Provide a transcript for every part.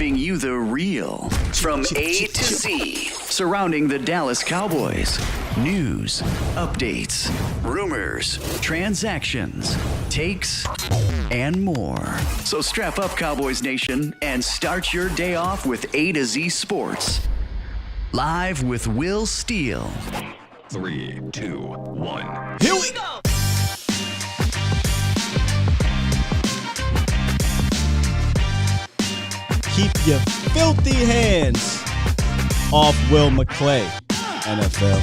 giving you the real from A to Z surrounding the Dallas Cowboys. News, updates, rumors, transactions, takes, and more. So strap up, Cowboys Nation, and start your day off with A to Z Sports. Live with Will Steele. 3, 2, 1. Here we go! Keep your filthy hands off Will McClay, NFL.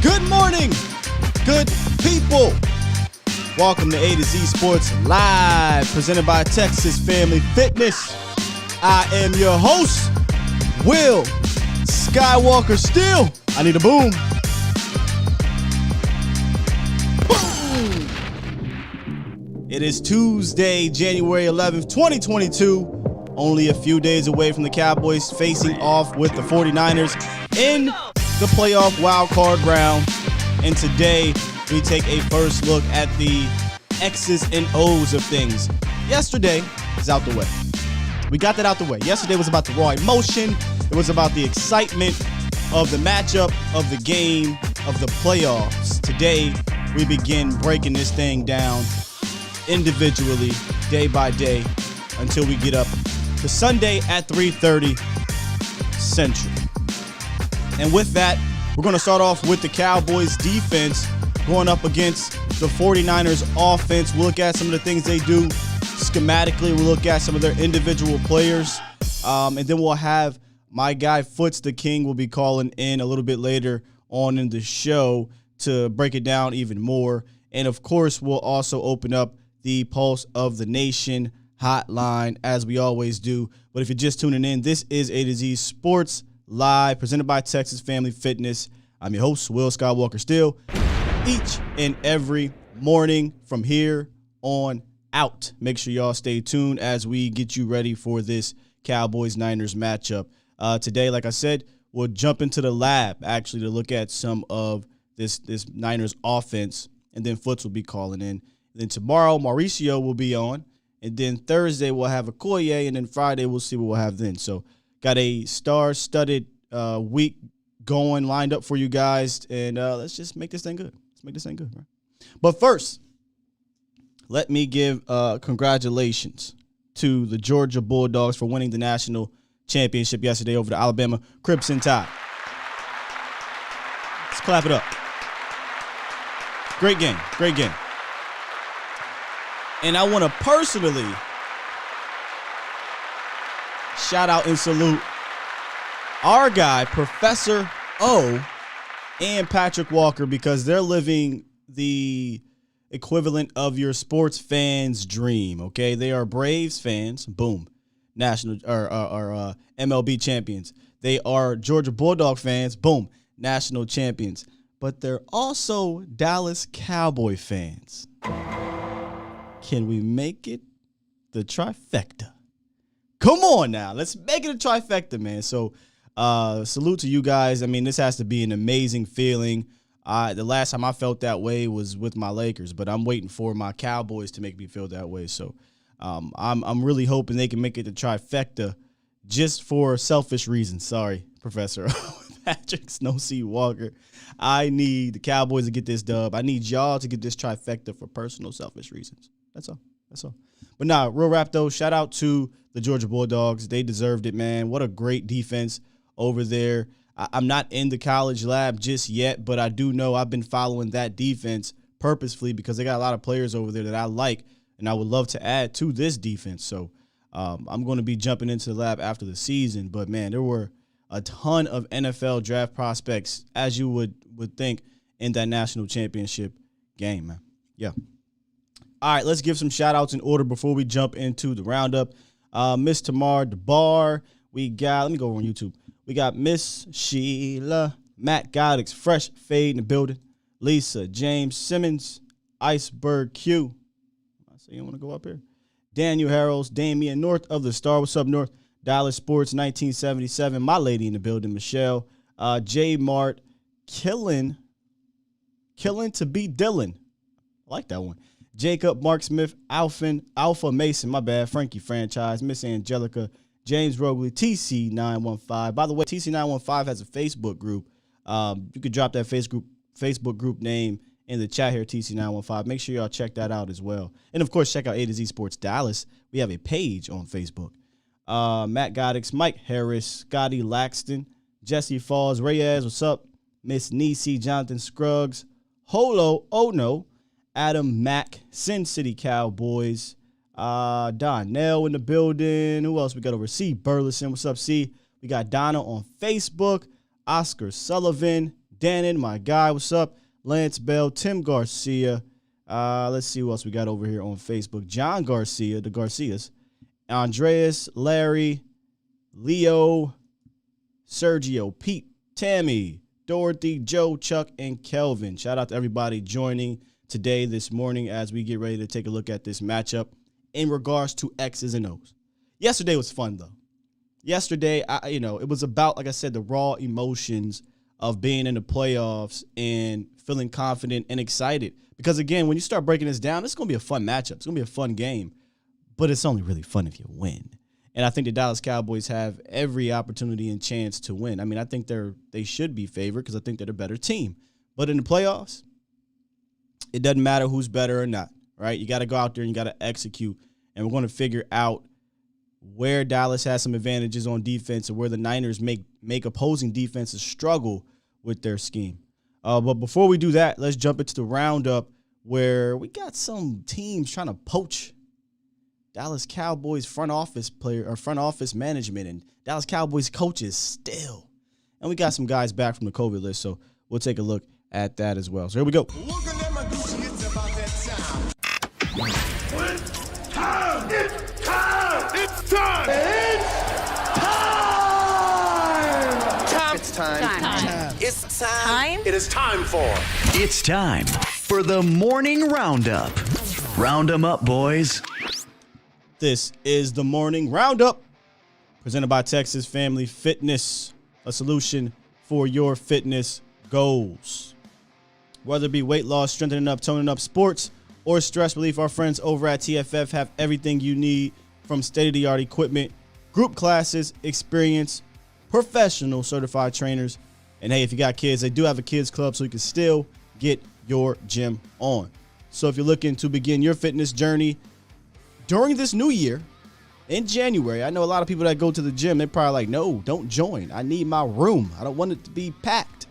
Good morning, good people. Welcome to A to Z Sports Live, presented by Texas Family Fitness. I am your host, Will Skywalker Steele. I need a boom. Boom. It is Tuesday, January 11th, 2022. Only a few days away from the Cowboys facing off with the 49ers in the playoff wild card round. And today, we take a first look at the X's and O's of things. Yesterday is out the way. We got that out the way. Yesterday was about the raw emotion. It was about the excitement of the matchup, of the game, of the playoffs. Today, we begin breaking this thing down individually, day by day, until we get up to Sunday at 3:30 Central. And with that, we're going to start off with the Cowboys defense going up against the 49ers offense. We'll look at some of the things they do schematically. We'll look at some of their individual players. And then we'll have my guy Foots the King will be calling in a little bit later on in the show to break it down even more. And, of course, we'll also open up the Pulse of the Nation hotline, as we always do. But if you're just tuning in, this is A to Z Sports Live, presented by Texas Family Fitness. I'm your host, Will Skywalker Steele. Each and every morning from here on out, make sure y'all stay tuned as we get you ready for this Cowboys-Niners matchup. Today, like I said, we'll jump into the lab, actually, to look at some of this Niners offense, and then Foots will be calling in. And then tomorrow, Mauricio will be on, and then Thursday, we'll have Okoye, and then Friday, we'll see what we'll have then. So, got a star-studded week going, lined up for you guys, and let's just make this thing good. Let's make this thing good, right? But first, let me give congratulations to the Georgia Bulldogs for winning the national championship yesterday over the Alabama Crimson Tide. Let's clap it up. Great game, great game. And I want to personally shout out and salute our guy, Professor O, and Patrick Walker, because they're living the equivalent of your sports fans' dream, okay? They are Braves fans, boom, national or MLB champions. They are Georgia Bulldog fans, boom, national champions. But they're also Dallas Cowboy fans. Can we make it the trifecta? Come on now, let's make it a trifecta, man. So salute to you guys. I mean, this has to be an amazing feeling. The last time I felt that way was with my Lakers, but I'm waiting for my Cowboys to make me feel that way. So I'm really hoping they can make it the trifecta just for selfish reasons. Sorry, Professor Patrick Snow C. Walker. I need the Cowboys to get this dub. I need y'all to get this trifecta for personal selfish reasons. That's all. That's all. But nah, real rap though, shout out to the Georgia Bulldogs. They deserved it, man. What a great defense over there. I'm not in the college lab just yet, but I do know I've been following that defense purposefully because they got a lot of players over there that I like, and I would love to add to this defense. So I'm going to be jumping into the lab after the season. But, man, there were a ton of NFL draft prospects, as you would think, in that national championship game, man. Yeah. All right, let's give some shout-outs in order before we jump into the roundup. Miss Tamar DeBar. We got, let me go on YouTube. We got Miss Sheila, Matt Goddix, Fresh Fade in the building, Lisa, James Simmons, Iceberg Q. I see you want to go up here. Daniel Harrells, Damian North of the Star. What's up, North? Dallas Sports 1977. My lady in the building, Michelle. J Mart, Killing to be Dylan. I like that one. Jacob, Mark Smith, Alpha Mason, my bad, Frankie Franchise, Miss Angelica, James Rogley, TC915. By the way, TC915 has a Facebook group. You could drop that Facebook group name in the chat here, TC915. Make sure y'all check that out as well. And, of course, check out A to Z Sports Dallas. We have a page on Facebook. Matt Goddix, Mike Harris, Scotty Laxton, Jesse Falls, Reyes, what's up? Miss Nisi, Jonathan Scruggs, Holo, Oh No, Adam Mack, Sin City Cowboys, Donnell in the building. Who else we got over? C. Burleson, what's up, C? We got Donna on Facebook, Oscar Sullivan, Dannon, my guy, what's up? Lance Bell, Tim Garcia. Let's see who else we got over here on Facebook. John Garcia, the Garcias. Andreas, Larry, Leo, Sergio, Pete, Tammy, Dorothy, Joe, Chuck, and Kelvin. Shout out to everybody joining today, this morning, as we get ready to take a look at this matchup in regards to X's and O's. Yesterday was fun, though. Yesterday, it was about, like I said, the raw emotions of being in the playoffs and feeling confident and excited. Because, again, when you start breaking this down, it's going to be a fun matchup. It's going to be a fun game. But it's only really fun if you win. And I think the Dallas Cowboys have every opportunity and chance to win. I mean, I think they should be favored because I think they're a better team. But in the playoffs, it doesn't matter who's better or not, right? You got to go out there and you got to execute. And we're going to figure out where Dallas has some advantages on defense and where the Niners make opposing defenses struggle with their scheme. But before we do that, let's jump into the roundup where we got some teams trying to poach Dallas Cowboys front office management and Dallas Cowboys coaches still. And we got some guys back from the COVID list, so we'll take a look at that as well. So here we go. Looking at my Gucci, it's about that time. It's time! It's time! It's time! It's time! It's time. It is time for... It's time for the morning roundup. Round 'em up, boys. This is the morning roundup presented by Texas Family Fitness, a solution for your fitness goals. Whether it be weight loss, strengthening up, toning up, sports, or stress relief, our friends over at TFF have everything you need from state-of-the-art equipment, group classes, experience, professional certified trainers. And hey, if you got kids, they do have a kids club so you can still get your gym on. So if you're looking to begin your fitness journey during this new year, in January, I know a lot of people that go to the gym, they're probably like, no, don't join. I need my room. I don't want it to be packed.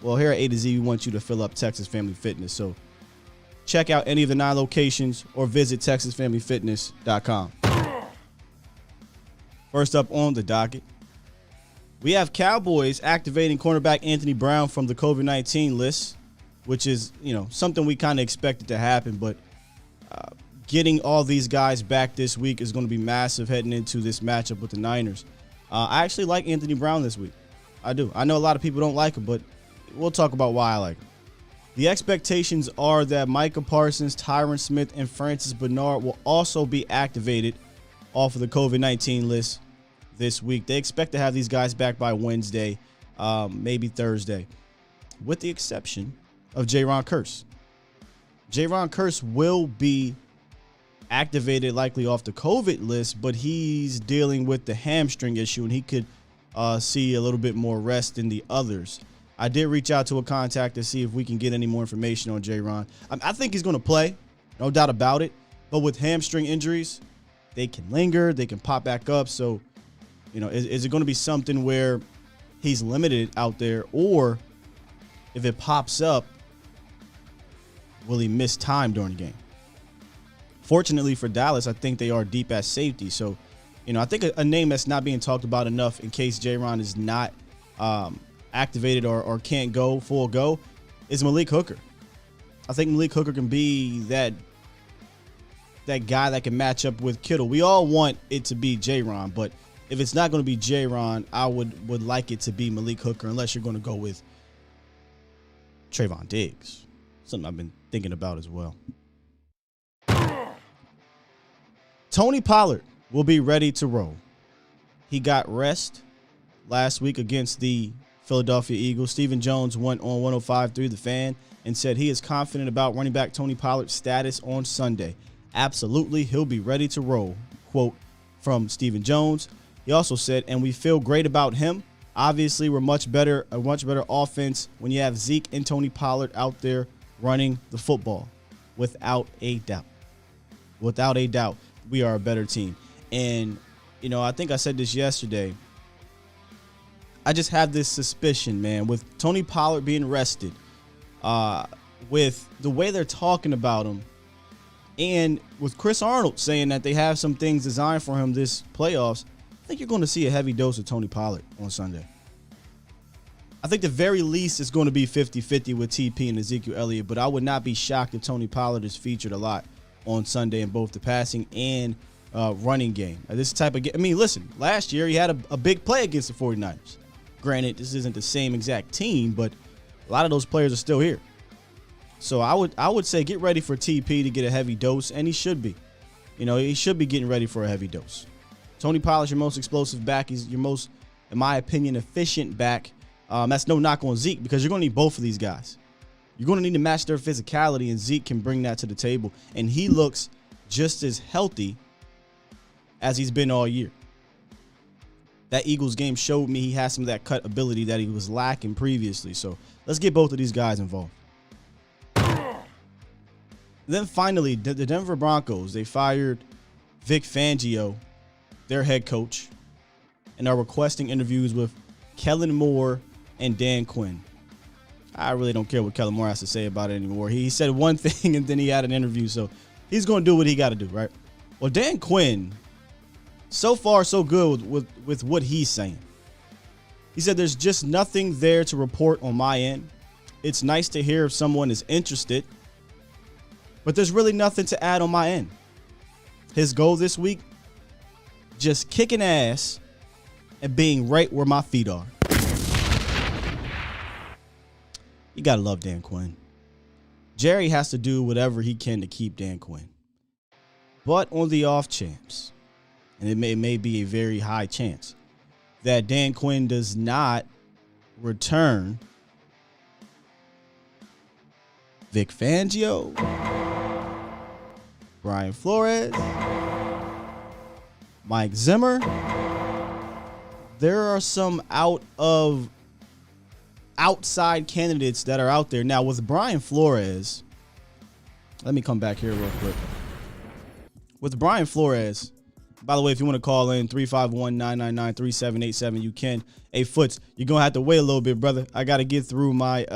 Well, here at A to Z, we want you to fill up Texas Family Fitness. So check out any of the 9 locations or visit TexasFamilyFitness.com. First up on the docket, we have Cowboys activating cornerback Anthony Brown from the COVID-19 list, which is, something we kind of expected to happen, but getting all these guys back this week is going to be massive heading into this matchup with the Niners. I actually like Anthony Brown this week. I do. I know a lot of people don't like him, but we'll talk about why I like him. The expectations are that Micah Parsons, Tyron Smith, and Francis Bernard will also be activated off of the COVID-19 list this week. They expect to have these guys back by Wednesday, maybe Thursday, with the exception of Jaron Kearse. Jaron Kearse will be activated likely off the COVID list, but he's dealing with the hamstring issue, and he could see a little bit more rest than the others. I did reach out to a contact to see if we can get any more information on Jaron. I think he's going to play, no doubt about it, but with hamstring injuries, they can linger, they can pop back up. So, is it going to be something where he's limited out there, or if it pops up, will he miss time during the game? Fortunately for Dallas, I think they are deep at safety. So, I think a name that's not being talked about enough in case Jaron is not activated or can't go full go is Malik Hooker. I think Malik Hooker can be that guy that can match up with Kittle. We all want it to be Jaron, but if it's not going to be Jaron, I would like it to be Malik Hooker, unless you're going to go with Trayvon Diggs. Something I've been thinking about as well. Tony Pollard will be ready to roll. He got rest last week against the Philadelphia Eagles. Stephen Jones went on 105.3 The Fan and said he is confident about running back Tony Pollard's status on Sunday. Absolutely, he'll be ready to roll. Quote from Stephen Jones. He also said, and we feel great about him. Obviously, we're a much better offense when you have Zeke and Tony Pollard out there running the football. Without a doubt. Without a doubt, we are a better team. And, you know, I think I said this yesterday. I just have this suspicion, man, with Tony Pollard being rested, with the way they're talking about him, and with Chris Arnold saying that they have some things designed for him this playoffs, I think you're going to see a heavy dose of Tony Pollard on Sunday. I think the very least is going to be 50-50 with TP and Ezekiel Elliott, but I would not be shocked if Tony Pollard is featured a lot on Sunday in both the passing and running game. This type of game. I mean, listen, last year he had a big play against the 49ers. Granted, this isn't the same exact team, but a lot of those players are still here. So I would say get ready for TP to get a heavy dose, and he should be. You know, he should be getting ready for a heavy dose. Tony Pollard's your most explosive back. He's your most, in my opinion, efficient back. That's no knock on Zeke because you're going to need both of these guys. You're going to need to match their physicality, and Zeke can bring that to the table. And he looks just as healthy as he's been all year. That Eagles game showed me he has some of that cut ability that he was lacking previously. So let's get both of these guys involved. Then finally, the Denver Broncos, they fired Vic Fangio, their head coach, and are requesting interviews with Kellen Moore and Dan Quinn. I really don't care what Kellen Moore has to say about it anymore. He said one thing and then he had an interview, so he's going to do what he got to do, right? Well, Dan Quinn, so far so good with what he's saying. He said there's just nothing there to report on my end. It's nice to hear if someone is interested, but there's really nothing to add on my end. His goal this week, just kicking ass and being right where my feet are. You got to love Dan Quinn. Jerry has to do whatever he can to keep Dan Quinn. But on the off chance, and it may be a very high chance, that Dan Quinn does not return, Vic Fangio, Brian Flores, Mike Zimmer, there are some outside candidates that are out there. Now, with Brian Flores, let me come back here real quick. With Brian Flores, by the way, if you want to call in 351-999-3787, you can. Hey, Foots, you're going to have to wait a little bit, brother. I got to get through my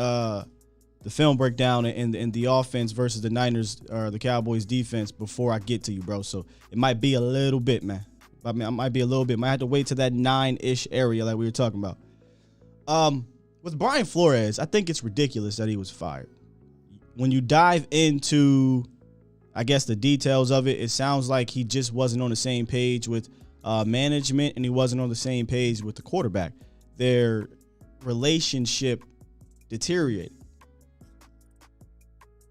the film breakdown and the offense versus the Niners or the Cowboys defense before I get to you, bro. So it might be a little bit, man. I mean, I might be a little bit. Might have to wait to that 9-ish area like we were talking about. With Brian Flores, I think it's ridiculous that he was fired. When you dive into, I guess, the details of it, it sounds like he just wasn't on the same page with management, and he wasn't on the same page with the quarterback. Their relationship deteriorated.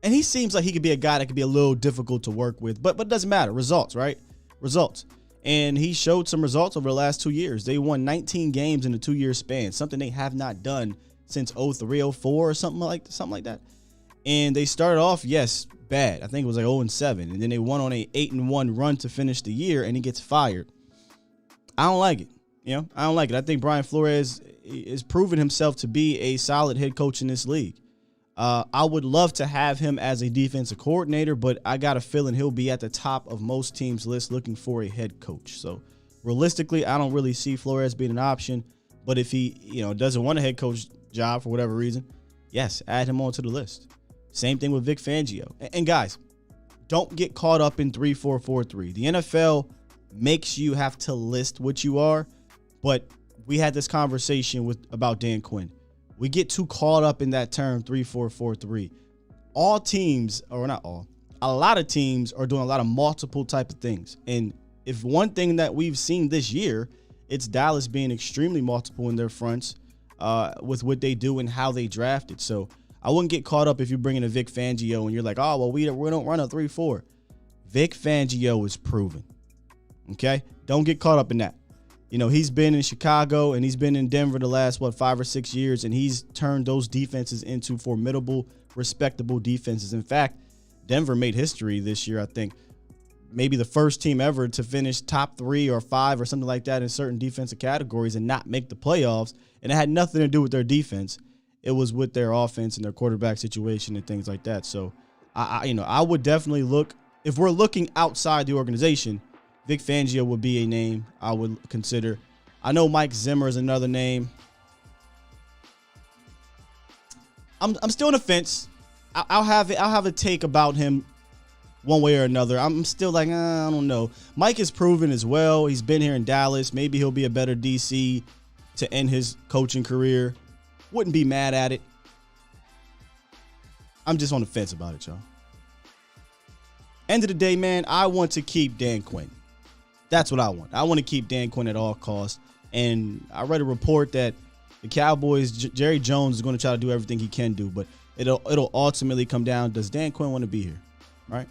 And he seems like he could be a guy that could be a little difficult to work with, but it doesn't matter. Results, right? Results. And he showed some results over the last 2 years. They won 19 games in a 2-year span, something they have not done since 03, 04 or something like that. And they started off, yes, bad. I think it was like 0-7. And then they won on a 8-1 run to finish the year, and he gets fired. I don't like it. You know, I don't like it. I think Brian Flores is proving himself to be a solid head coach in this league. I would love to have him as a defensive coordinator, but I got a feeling he'll be at the top of most teams' list looking for a head coach. So realistically, I don't really see Flores being an option. But if he, doesn't want a head coach job for whatever reason, yes, add him onto the list. Same thing with Vic Fangio. And guys, don't get caught up in 3-4-4-3. The NFL makes you have to list what you are, but we had this conversation about Dan Quinn. We get too caught up in that term 3-4-4-3. All teams, or not all, a lot of teams are doing a lot of multiple type of things. And if one thing that we've seen this year, it's Dallas being extremely multiple in their fronts with what they do and how they draft it. So I wouldn't get caught up if you bring in a Vic Fangio and you're like, oh, well, we don't run a 3-4. Vic Fangio is proven. Okay? Don't get caught up in that. He's been in Chicago and he's been in Denver the last, 5 or 6 years, and he's turned those defenses into formidable, respectable defenses. In fact, Denver made history this year, I think. Maybe the first team ever to finish top 3 or 5 or something like that in certain defensive categories and not make the playoffs. And it had nothing to do with their defense. It was with their offense and their quarterback situation and things like that. So, I would definitely look, if we're looking outside the organization, Vic Fangio would be a name I would consider. I know Mike Zimmer is another name. I'm still on the fence. I'll have a take about him one way or another. I'm still like, I don't know. Mike is proven as well. He's been here in Dallas. Maybe he'll be a better DC to end his coaching career. Wouldn't be mad at it. I'm just on the fence about it, y'all. End of the day, man, I want to keep Dan Quinn. That's what I want. I want to keep Dan Quinn at all costs. And I read a report that the Cowboys, Jerry Jones is going to try to do everything he can do, but it'll ultimately come down, does Dan Quinn want to be here, right?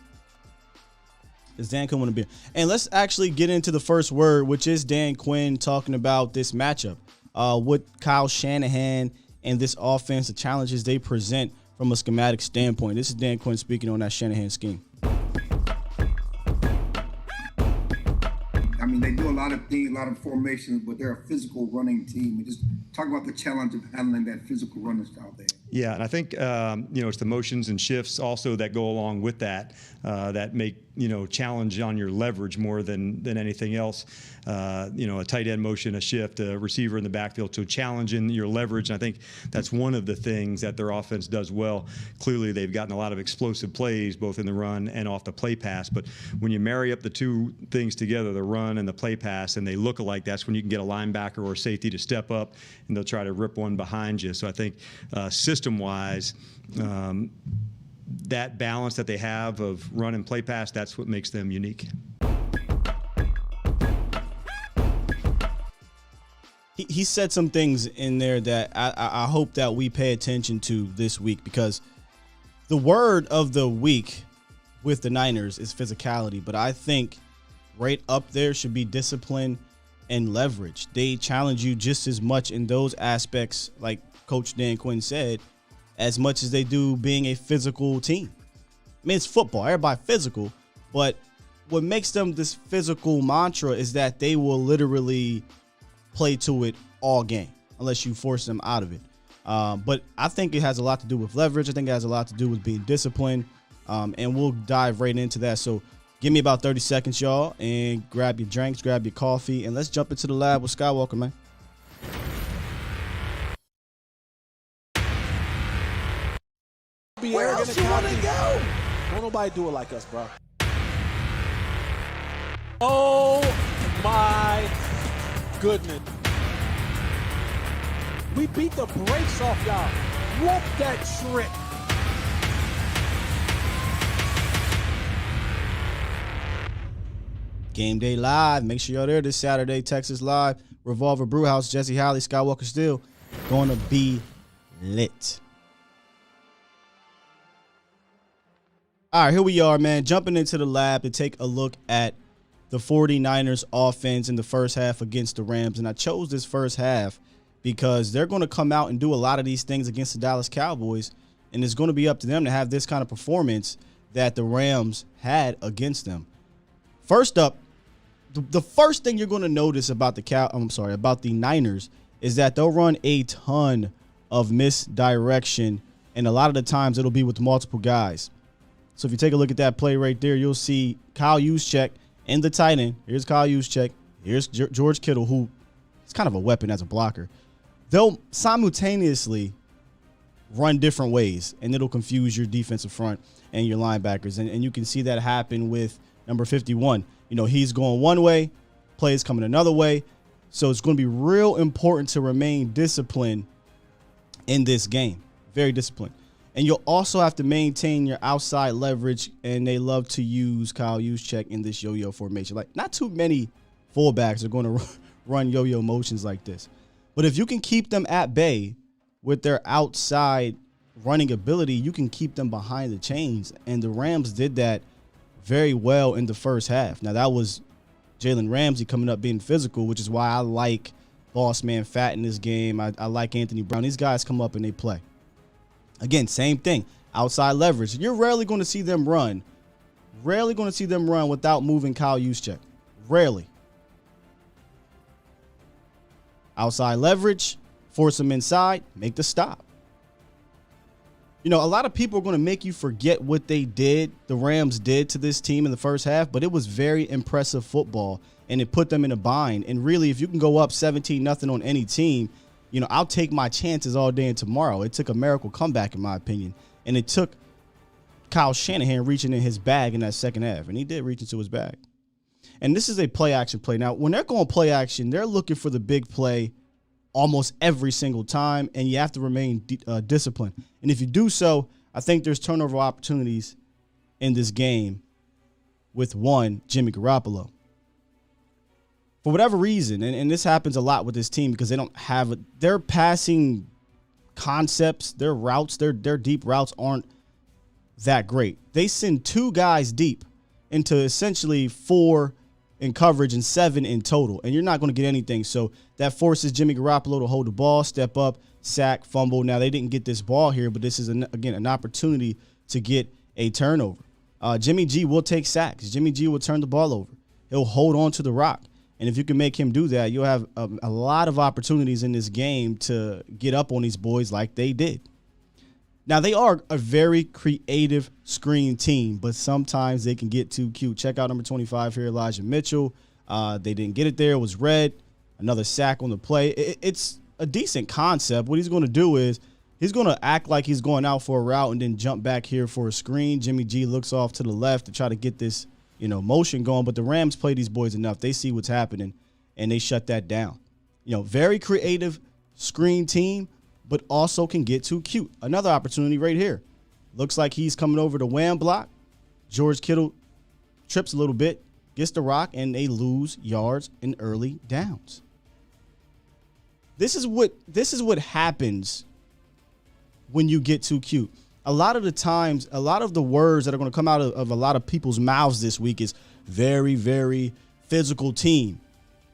Does Dan Quinn want to be here? And let's actually get into the first word, which is Dan Quinn talking about this matchup with Kyle Shanahan and this offense, the challenges they present from a schematic standpoint. This is Dan Quinn speaking on that Shanahan scheme. I mean, they do a lot of things, a lot of formations, but they're a physical running team. And just talk about the challenge of handling that physical running style there. Yeah, and I think, it's the motions and shifts also that go along with that that make, challenge on your leverage more than anything else. A tight end motion, a shift, a receiver in the backfield. So challenging your leverage. And I think that's one of the things that their offense does well. Clearly, they've gotten a lot of explosive plays, both in the run and off the play pass. But when you marry up the two things together, the run and the play pass, and they look alike, that's when you can get a linebacker or a safety to step up, and they'll try to rip one behind you. So I think system-wise, that balance that they have of run and play pass, that's what makes them unique. He said some things in there that I hope that we pay attention to this week, because the word of the week with the Niners is physicality, but I think right up there should be discipline and leverage. They challenge you just as much in those aspects, like Coach Dan Quinn said, as much as they do being a physical team. I mean, it's football, everybody physical, but what makes them this physical mantra is that they will literally play to it all game unless you force them out of it. But I think it has a lot to do with leverage. I think it has a lot to do with being disciplined, and we'll dive right into that. So give me about 30 seconds, y'all, and grab your drinks, grab your coffee, and let's jump into the lab with Skywalker, man. Where else you want to go? Don't nobody do it like us, bro. Oh my goodness. We beat the brakes off y'all. Whoop that trick. Game Day Live. Make sure y'all there this Saturday. Texas Live. Revolver Brewhouse. Jesse Howley. Skywalker Still. Gonna be lit. All right, here we are, man. Jumping into the lab to take a look at the 49ers offense in the first half against the Rams. And I chose this first half because they're going to come out and do a lot of these things against the Dallas Cowboys. And it's going to be up to them to have this kind of performance that the Rams had against them. First up, the first thing you're going to notice about the Niners is that they'll run a ton of misdirection. And a lot of the times it'll be with multiple guys. So if you take a look at that play right there, you'll see Kyle Juszczyk and the tight end. Here's Kyle Juszczyk. Here's George Kittle, who is kind of a weapon as a blocker. They'll simultaneously run different ways, and it'll confuse your defensive front and your linebackers. And you can see that happen with number 51. He's going one way, plays coming another way. So it's going to be real important to remain disciplined in this game. Very disciplined. And you'll also have to maintain your outside leverage, and they love to use Kyle Juszczyk in this yo-yo formation. Like, not too many fullbacks are going to run yo-yo motions like this. But if you can keep them at bay with their outside running ability, you can keep them behind the chains. And the Rams did that very well in the first half. Now, that was Jalen Ramsey coming up being physical, which is why I like Boss Man Fat in this game. I like Anthony Brown. These guys come up and they play. Again, same thing. Outside leverage. You're rarely going to see them run. Rarely going to see them run without moving Kyle Juszczyk. Rarely. Outside leverage, force them inside, make the stop. You know, a lot of people are going to make you forget what the Rams did to this team in the first half, but it was very impressive football, and it put them in a bind. And really, if you can go up 17-0 on any team, you know, I'll take my chances all day and tomorrow. It took a miracle comeback, in my opinion, and it took Kyle Shanahan reaching in his bag in that second half, and he did reach into his bag. And this is a play-action play. Now, when they're going play-action, they're looking for the big play almost every single time, and you have to remain disciplined. And if you do so, I think there's turnover opportunities in this game with one, Jimmy Garoppolo. For whatever reason, and this happens a lot with this team because they don't have their passing concepts, their routes, their deep routes aren't that great. They send 2 guys deep into essentially 4 in coverage and 7 in total, and you're not going to get anything. So that forces Jimmy Garoppolo to hold the ball, step up, sack, fumble. Now, they didn't get this ball here, but this is, again, an opportunity to get a turnover. Jimmy G will take sacks. Jimmy G will turn the ball over. He'll hold on to the rock. And if you can make him do that, you'll have a lot of opportunities in this game to get up on these boys like they did. Now, they are a very creative screen team, but sometimes they can get too cute. Check out number 25 here, Elijah Mitchell. They didn't get it there. It was red. Another sack on the play. It's a decent concept. What he's going to do is he's going to act like he's going out for a route and then jump back here for a screen. Jimmy G looks off to the left to try to get this, you know, motion going. But the Rams play these boys enough. They see what's happening, and they shut that down. You know, very creative screen team, but also can get too cute. Another opportunity right here. Looks like he's coming over the wham block. George Kittle trips a little bit, gets the rock, and they lose yards in early downs. This is what happens when you get too cute. A lot of the times, a lot of the words that are going to come out of a lot of people's mouths this week is very, very physical team.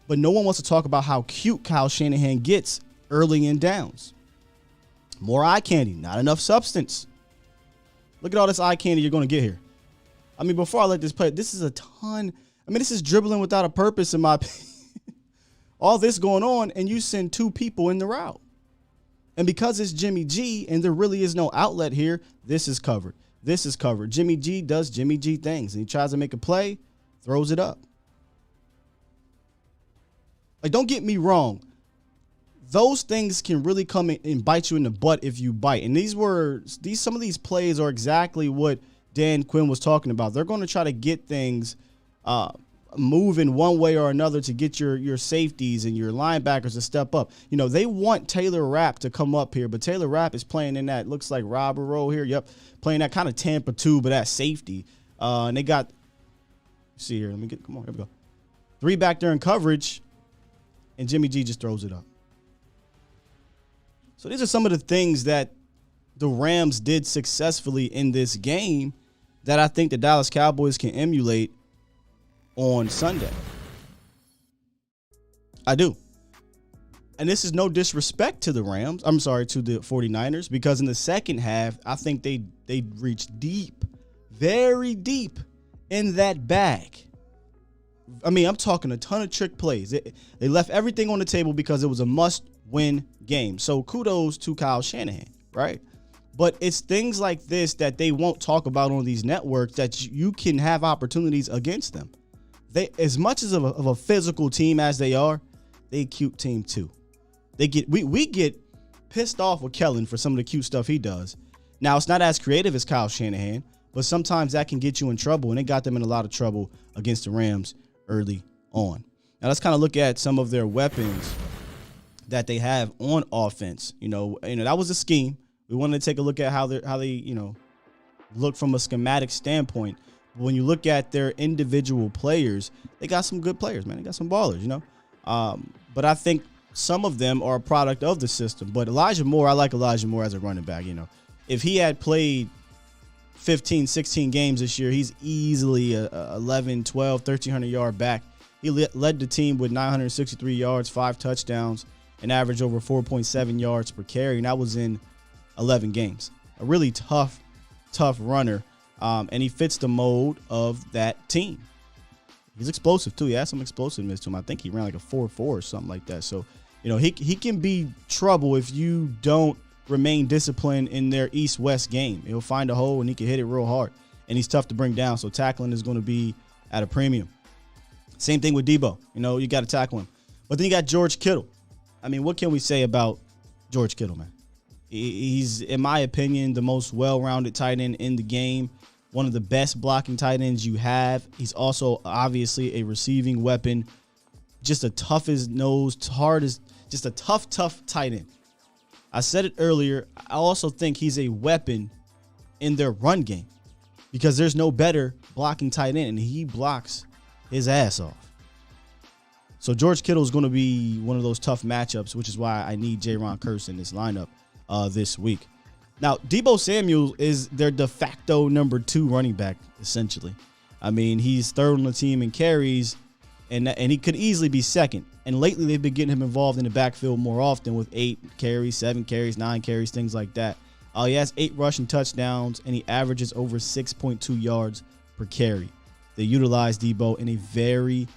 But no one wants to talk about how cute Kyle Shanahan gets early in downs. More eye candy, not enough substance. Look at all this eye candy you're going to get here. I mean, before I let this play, this is a ton. I mean, this is dribbling without a purpose in my opinion. All this going on, and you send 2 people in the route. And because it's Jimmy G and there really is no outlet here, this is covered. This is covered. Jimmy G does Jimmy G things, and he tries to make a play, throws it up. Like, don't get me wrong. Those things can really come and bite you in the butt if you bite. And some of these plays are exactly what Dan Quinn was talking about. They're going to try to get things moving one way or another to get your safeties and your linebackers to step up. You know, they want Taylor Rapp to come up here, but Taylor Rapp is playing in that, looks like robber role here. Yep, playing that kind of Tampa 2, but at safety. And they got, see here, come on, here we go. 3 back there in coverage, and Jimmy G just throws it up. So these are some of the things that the Rams did successfully in this game that I think the Dallas Cowboys can emulate on Sunday. I do. And this is no disrespect to the Rams. I'm sorry, to the 49ers, because in the second half, I think they reached deep, very deep in that bag. I mean, I'm talking a ton of trick plays. They left everything on the table because it was a must-win game. So kudos to Kyle Shanahan, right? But it's things like this that they won't talk about on these networks that you can have opportunities against them. They, as much as of a physical team as they are, they a cute team too. We get pissed off with Kellen for some of the cute stuff he does. Now, it's not as creative as Kyle Shanahan, but sometimes that can get you in trouble, and it got them in a lot of trouble against the Rams early on. Now, let's kind of look at some of their weapons that they have on offense. You know, that was a scheme. We wanted to take a look at how they look from a schematic standpoint. But when you look at their individual players, they got some good players, man. They got some ballers, But I think some of them are a product of the system. But Elijah Moore, I like Elijah Moore as a running back, If he had played 15, 16 games this year, he's easily a 11, 12, 1,300-yard back He led the team with 963 yards, 5 touchdowns, and averaged over 4.7 yards per carry, and that was in 11 games. A really tough runner, and he fits the mold of that team. He's explosive, too. He has some explosiveness to him. I think he ran like a 4.4 or something like that. So, he can be trouble if you don't remain disciplined in their East-West game. He'll find a hole, and he can hit it real hard. And he's tough to bring down, so tackling is going to be at a premium. Same thing with Debo. You got to tackle him. But then you got George Kittle. I mean, what can we say about George Kittle, man? He's, in my opinion, the most well-rounded tight end in the game. One of the best blocking tight ends you have. He's also obviously a receiving weapon. Just a tough as nosed, hard as, just a tough tight end. I said it earlier. I also think he's a weapon in their run game because there's no better blocking tight end, and he blocks his ass off. So George Kittle is going to be one of those tough matchups, which is why I need Jaron Kearse in this lineup this week. Now, Deebo Samuel is their de facto number 2 running back, essentially. I mean, he's third on the team in carries, and he could easily be second. And lately, they've been getting him involved in the backfield more often with 8 carries, 7 carries, 9 carries, things like that. He has 8 rushing touchdowns, and he averages over 6.2 yards per carry. They utilize Deebo in a very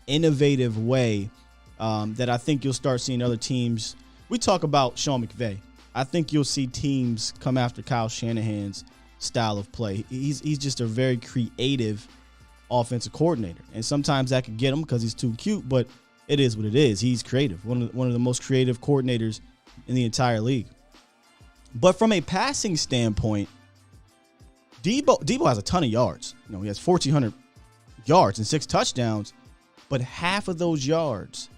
innovative way that I think you'll start seeing other teams. We talk about Sean McVay. I think you'll see teams come after Kyle Shanahan's style of play. He's just a very creative offensive coordinator, and sometimes that could get him because he's too cute, but it is what it is. He's creative, one of the most creative coordinators in the entire league. But from a passing standpoint, Deebo has a ton of yards. He has 1,400 yards and 6 touchdowns, but half of those yards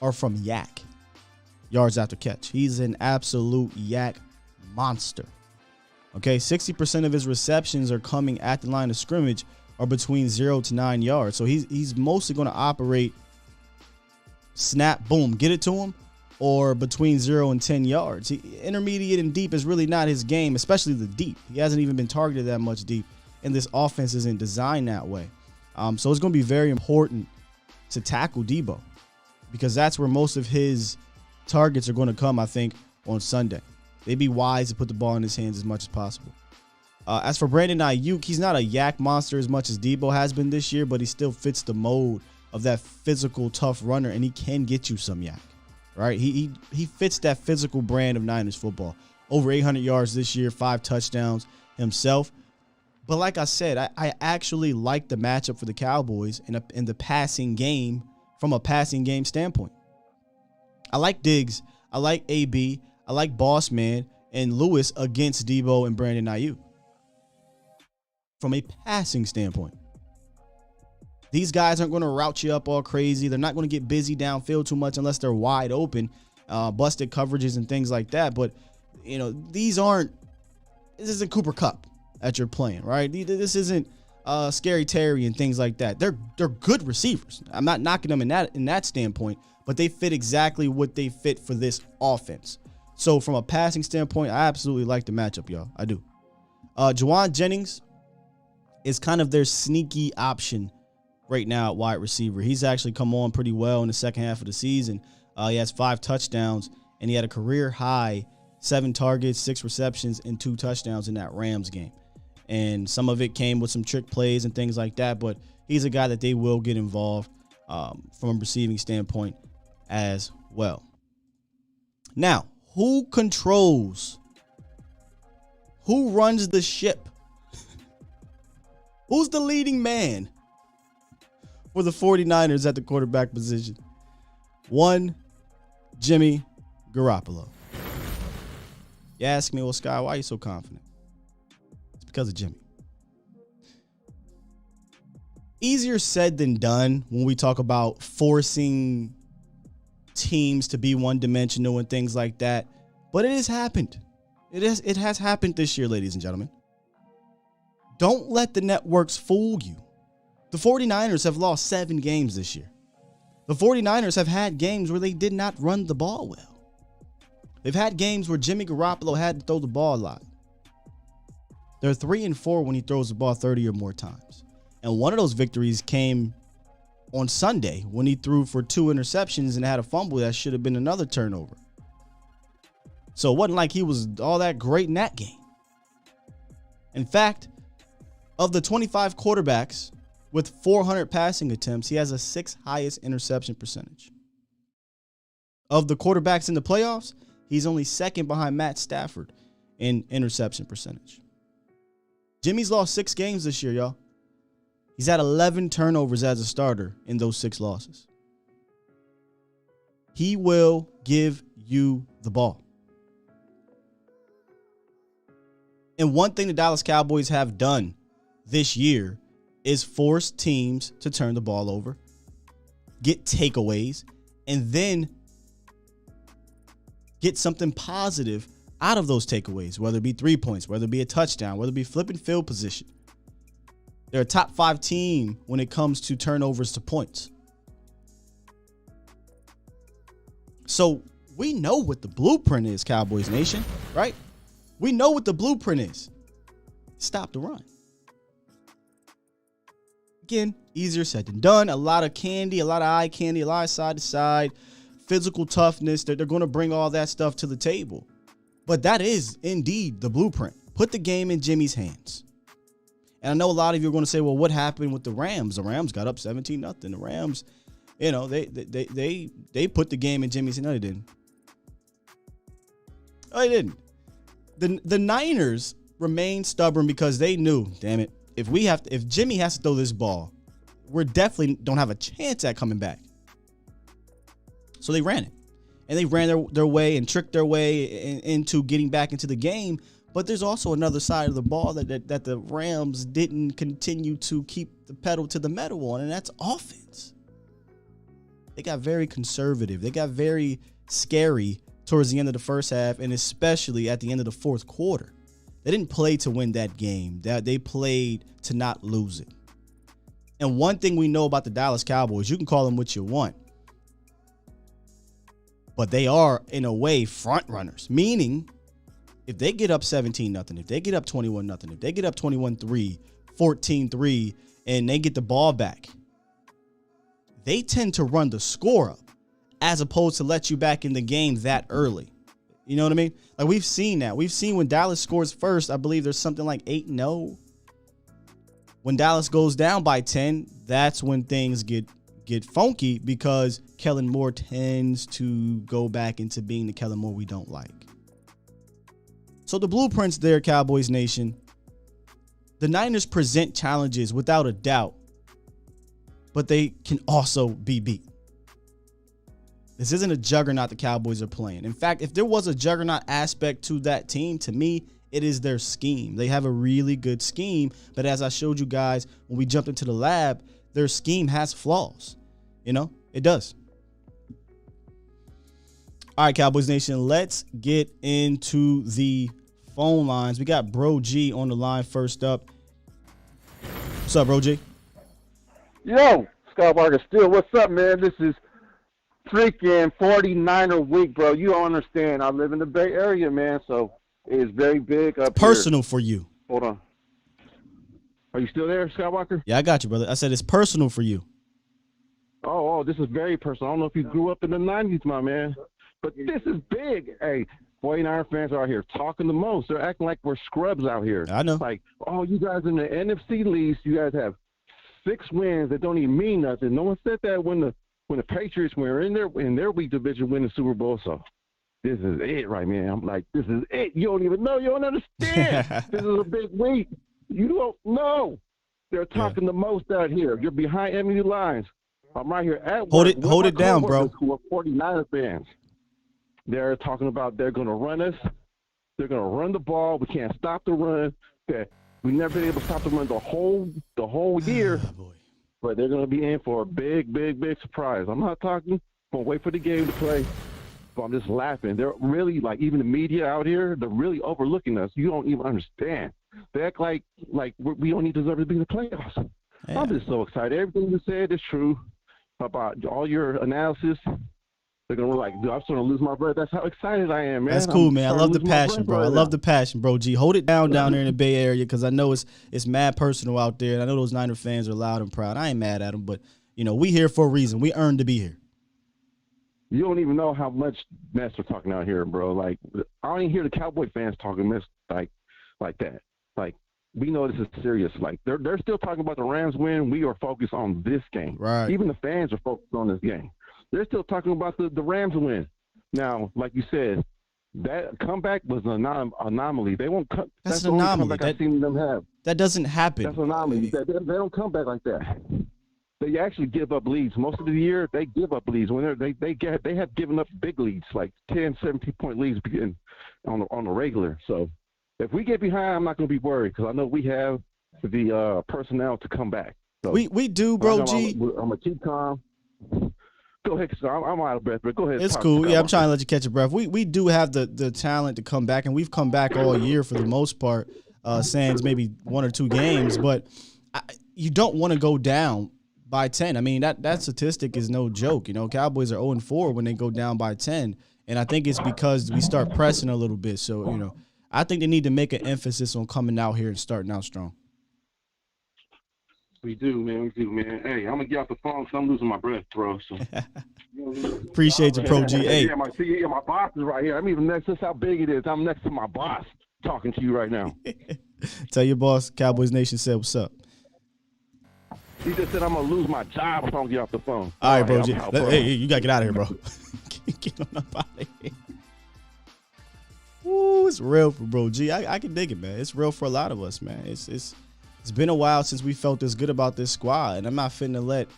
are from yak, yards after catch. He's an absolute yak monster. Okay, 60% of his receptions are coming at the line of scrimmage or between 0 to 9 yards. So he's mostly going to operate snap, boom, get it to him, or between 0 and 10 yards. Intermediate and deep is really not his game, especially the deep. He hasn't even been targeted that much deep, and this offense isn't designed that way. So it's going to be very important to tackle Deebo because that's where most of his targets are going to come, I think, on Sunday. They'd be wise to put the ball in his hands as much as possible. As for Brandon Ayuk, he's not a yak monster as much as Deebo has been this year, but he still fits the mold of that physical, tough runner, and he can get you some yak, right? He fits that physical brand of Niners football. Over 800 yards this year, 5 touchdowns himself. But like I said, I actually like the matchup for the Cowboys in the passing game from a passing game standpoint. I like Diggs. I like AB. I like Boss Man and Lewis against Deebo and Brandon Ayuk. From a passing standpoint, these guys aren't going to route you up all crazy. They're not going to get busy downfield too much unless they're wide open, busted coverages and things like that. But, this isn't Cooper Kupp that you're playing, right? This isn't Scary Terry and things like that. They're good receivers. I'm not knocking them in that standpoint, but they fit exactly what they fit for this offense. So from a passing standpoint, I absolutely like the matchup, y'all. I do. Juwan Jennings is kind of their sneaky option right now at wide receiver. He's actually come on pretty well in the second half of the season. He has 5 touchdowns, and he had a career high 7 targets, 6 receptions, and 2 touchdowns in that Rams game. And some of it came with some trick plays and things like that, but he's a guy that they will get involved from a receiving standpoint as well. Now, who runs the ship? Who's the leading man for the 49ers at the quarterback position? 1, Jimmy Garoppolo. You ask me, well, Sky, why are you so confident? It's because of Jimmy. Easier said than done when we talk about forcing teams to be one-dimensional and things like that, but it has happened. It has happened this year, ladies and gentlemen. Don't let the networks fool you. The 49ers have lost 7 games this year. The 49ers have had games where they did not run the ball well. They've had games where Jimmy Garoppolo had to throw the ball a lot. They're 3-4 when he throws the ball 30 or more times. And one of those victories came on Sunday when he threw for 2 interceptions and had a fumble that should have been another turnover. So it wasn't like he was all that great in that game. In fact, of the 25 quarterbacks with 400 passing attempts, he has a 6th highest interception percentage. Of the quarterbacks in the playoffs, he's only 2nd behind Matt Stafford in interception percentage. Jimmy's lost 6 games this year, y'all. He's had 11 turnovers as a starter in those 6 losses. He will give you the ball. And one thing the Dallas Cowboys have done this year is force teams to turn the ball over, get takeaways, and then get something positive out of those takeaways, whether it be 3 points, whether it be a touchdown, whether it be flipping field position. They're a top 5 team when it comes to turnovers to points. So we know what the blueprint is, Cowboys Nation, right? We know what the blueprint is. Stop the run. Again, easier said than done. A lot of candy, a lot of eye candy, a lot of side to side, physical toughness. They're going to bring all that stuff to the table. But that is indeed the blueprint. Put the game in Jimmy's hands. And I know a lot of you are going to say, well, what happened with the Rams? The Rams got up 17-0. The Rams, you know, they put the game in Jimmy's hands. No, they didn't. No, they didn't. The Niners remained stubborn because they knew, damn it, if Jimmy has to throw this ball, we're definitely don't have a chance at coming back. So they ran it. And they ran their way and tricked their way into getting back into the game. But there's also another side of the ball that the Rams didn't continue to keep the pedal to the metal on, and that's offense. They got very conservative. They got very scary towards the end of the first half, and especially at the end of the fourth quarter. They didn't play to win that game. They played to not lose it. And one thing we know about the Dallas Cowboys, you can call them what you want, but they are, in a way, front runners. Meaning, if they get up 17-0, if they get up 21-0, if they get up 21-3, 14-3, and they get the ball back, they tend to run the score up as opposed to let you back in the game that early. You know what I mean? Like, we've seen that. We've seen when Dallas scores first, I believe there's something like 8-0. When Dallas goes down by 10, that's when things get funky because Kellen Moore tends to go back into being the Kellen Moore we don't like. So the blueprint's there, Cowboys Nation. The Niners present challenges without a doubt, but they can also be beat. This isn't a juggernaut the Cowboys are playing. In fact, if there was a juggernaut aspect to that team, to me, it is their scheme. They have a really good scheme, but as I showed you guys when we jumped into the lab, their scheme has flaws. You know, it does. All right, Cowboys Nation, let's get into the phone lines. We got Bro G on the line first up. What's up, Bro G? Yo, Skywalker Steel, what's up, man? This is freaking 49er week, bro. You don't understand. I live in the Bay Area, man, so it is very big up Personal here. For you. Hold on. Are you still there, Skywalker? Yeah, I got you, brother. I said it's personal for you. Oh, this is very personal. I don't know if you grew up in the 90s, my man, but this is big. Hey, 49er fans are out here talking the most. They're acting like we're scrubs out here. I know. Like, oh, you guys in the NFC least, you guys have 6 wins that don't even mean nothing. No one said that when the Patriots were in their weak division win the Super Bowl. So this is it right, man. I'm like, this is it. You don't even know. You don't understand. This is a big week. You don't know. They're talking the most out here. You're behind enemy lines. I'm right here at work. Hold it down, bro. Who are 49er fans. They're talking about they're going to run us. They're going to run the ball. We can't stop the run. We never been able to stop the run the whole year. Oh, boy. But they're going to be in for a big, big, big surprise. I'm not talking. I'm going to wait for the game to play. But I'm just laughing. They're really, like, even the media out here, they're really overlooking us. You don't even understand. They act like we don't even deserve to be in the playoffs. Yeah. I'm just so excited. Everything you said is true about all your analysis. They're going to like, dude, I'm starting to lose my breath. That's how excited I am, man. That's cool, man. I love the passion, bro. I love the passion, Bro G. Hold it down there in the Bay Area because I know it's mad personal out there. And I know those Niner fans are loud and proud. I ain't mad at them, but, we here for a reason. We earned to be here. You don't even know how much mess we're talking out here, bro. Like, I don't even hear the Cowboy fans talking mess like that. Like, we know this is serious. Like, they're still talking about the Rams win. We are focused on this game. Right. Even the fans are focused on this game. They're still talking about the Rams win. Now, like you said, that comeback was an anomaly. They won't come. That's the an only anomaly. comeback I've seen them have. That doesn't happen. That's an anomaly. They don't come back like that. They actually give up leads. Most of the year, they give up leads. When they have given up big leads, like 10, 17-point leads on the regular. So if we get behind, I'm not going to be worried because I know we have the personnel to come back. So we do, bro. G. I'm going to keep calm. Go ahead, because I'm out of breath, but go ahead. It's cool. Yeah, I'm trying to let you catch your breath. We do have the talent to come back, and we've come back all year for the most part, sans maybe 1 or 2 games. But you don't want to go down by 10. I mean, that statistic is no joke. Cowboys are 0-4 when they go down by 10. And I think it's because we start pressing a little bit. So, I think they need to make an emphasis on coming out here and starting out strong. We do, man. Hey, I'm going to get off the phone because I'm losing my breath, bro. So. Appreciate you, Pro G. Hey. Yeah, my boss is right here. I'm even next. That's how big it is. I'm next to my boss talking to you right now. Tell your boss, Cowboys Nation said what's up. He just said I'm going to lose my job if I don't get off the phone. All right, bro. Hey, you got to get out of here, bro. Get on up out of here. Ooh, it's real for Bro G. I can dig it, man. It's real for a lot of us, man. It's been a while since we felt this good about this squad, and I'm not finna let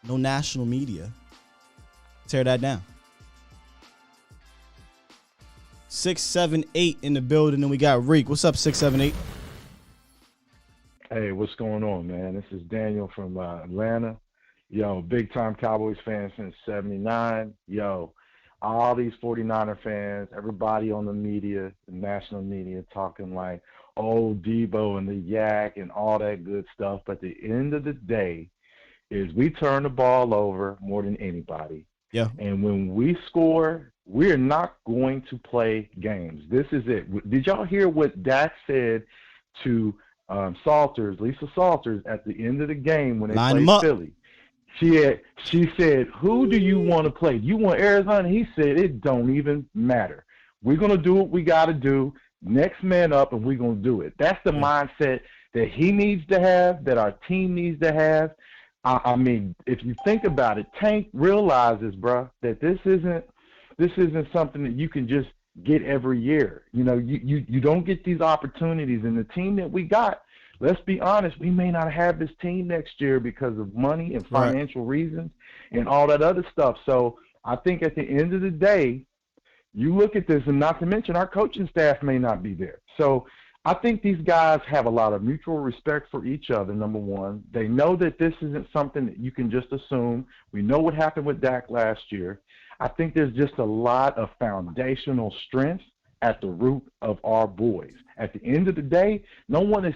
no national media tear that down. 678 in the building, and we got Reek. What's up, 678? Hey, what's going on, man? This is Daniel from Atlanta. Yo, big-time Cowboys fan since 79. Yo, all these 49er fans, everybody on the media, the national media, talking like, oh, Debo and the Yak and all that good stuff. But at the end of the day is we turn the ball over more than anybody. Yeah. And when we score, we're not going to play games. This is it. Did y'all hear what Dak said to Lisa Salters at the end of the game when they played Philly? She said, who do you want to play? Do you want Arizona? He said, it don't even matter. We're going to do what we got to do. Next man up, and we're going to do it. That's the mindset that he needs to have, that our team needs to have. I mean, if you think about it, Tank realizes, bro, that this isn't something that you can just get every year. You don't get these opportunities. And the team that we got, let's be honest, we may not have this team next year because of money and financial reasons and all that other stuff. So I think at the end of the day, you look at this, and not to mention our coaching staff may not be there. So I think these guys have a lot of mutual respect for each other, number one. They know that this isn't something that you can just assume. We know what happened with Dak last year. I think there's just a lot of foundational strength at the root of our boys. At the end of the day, no one is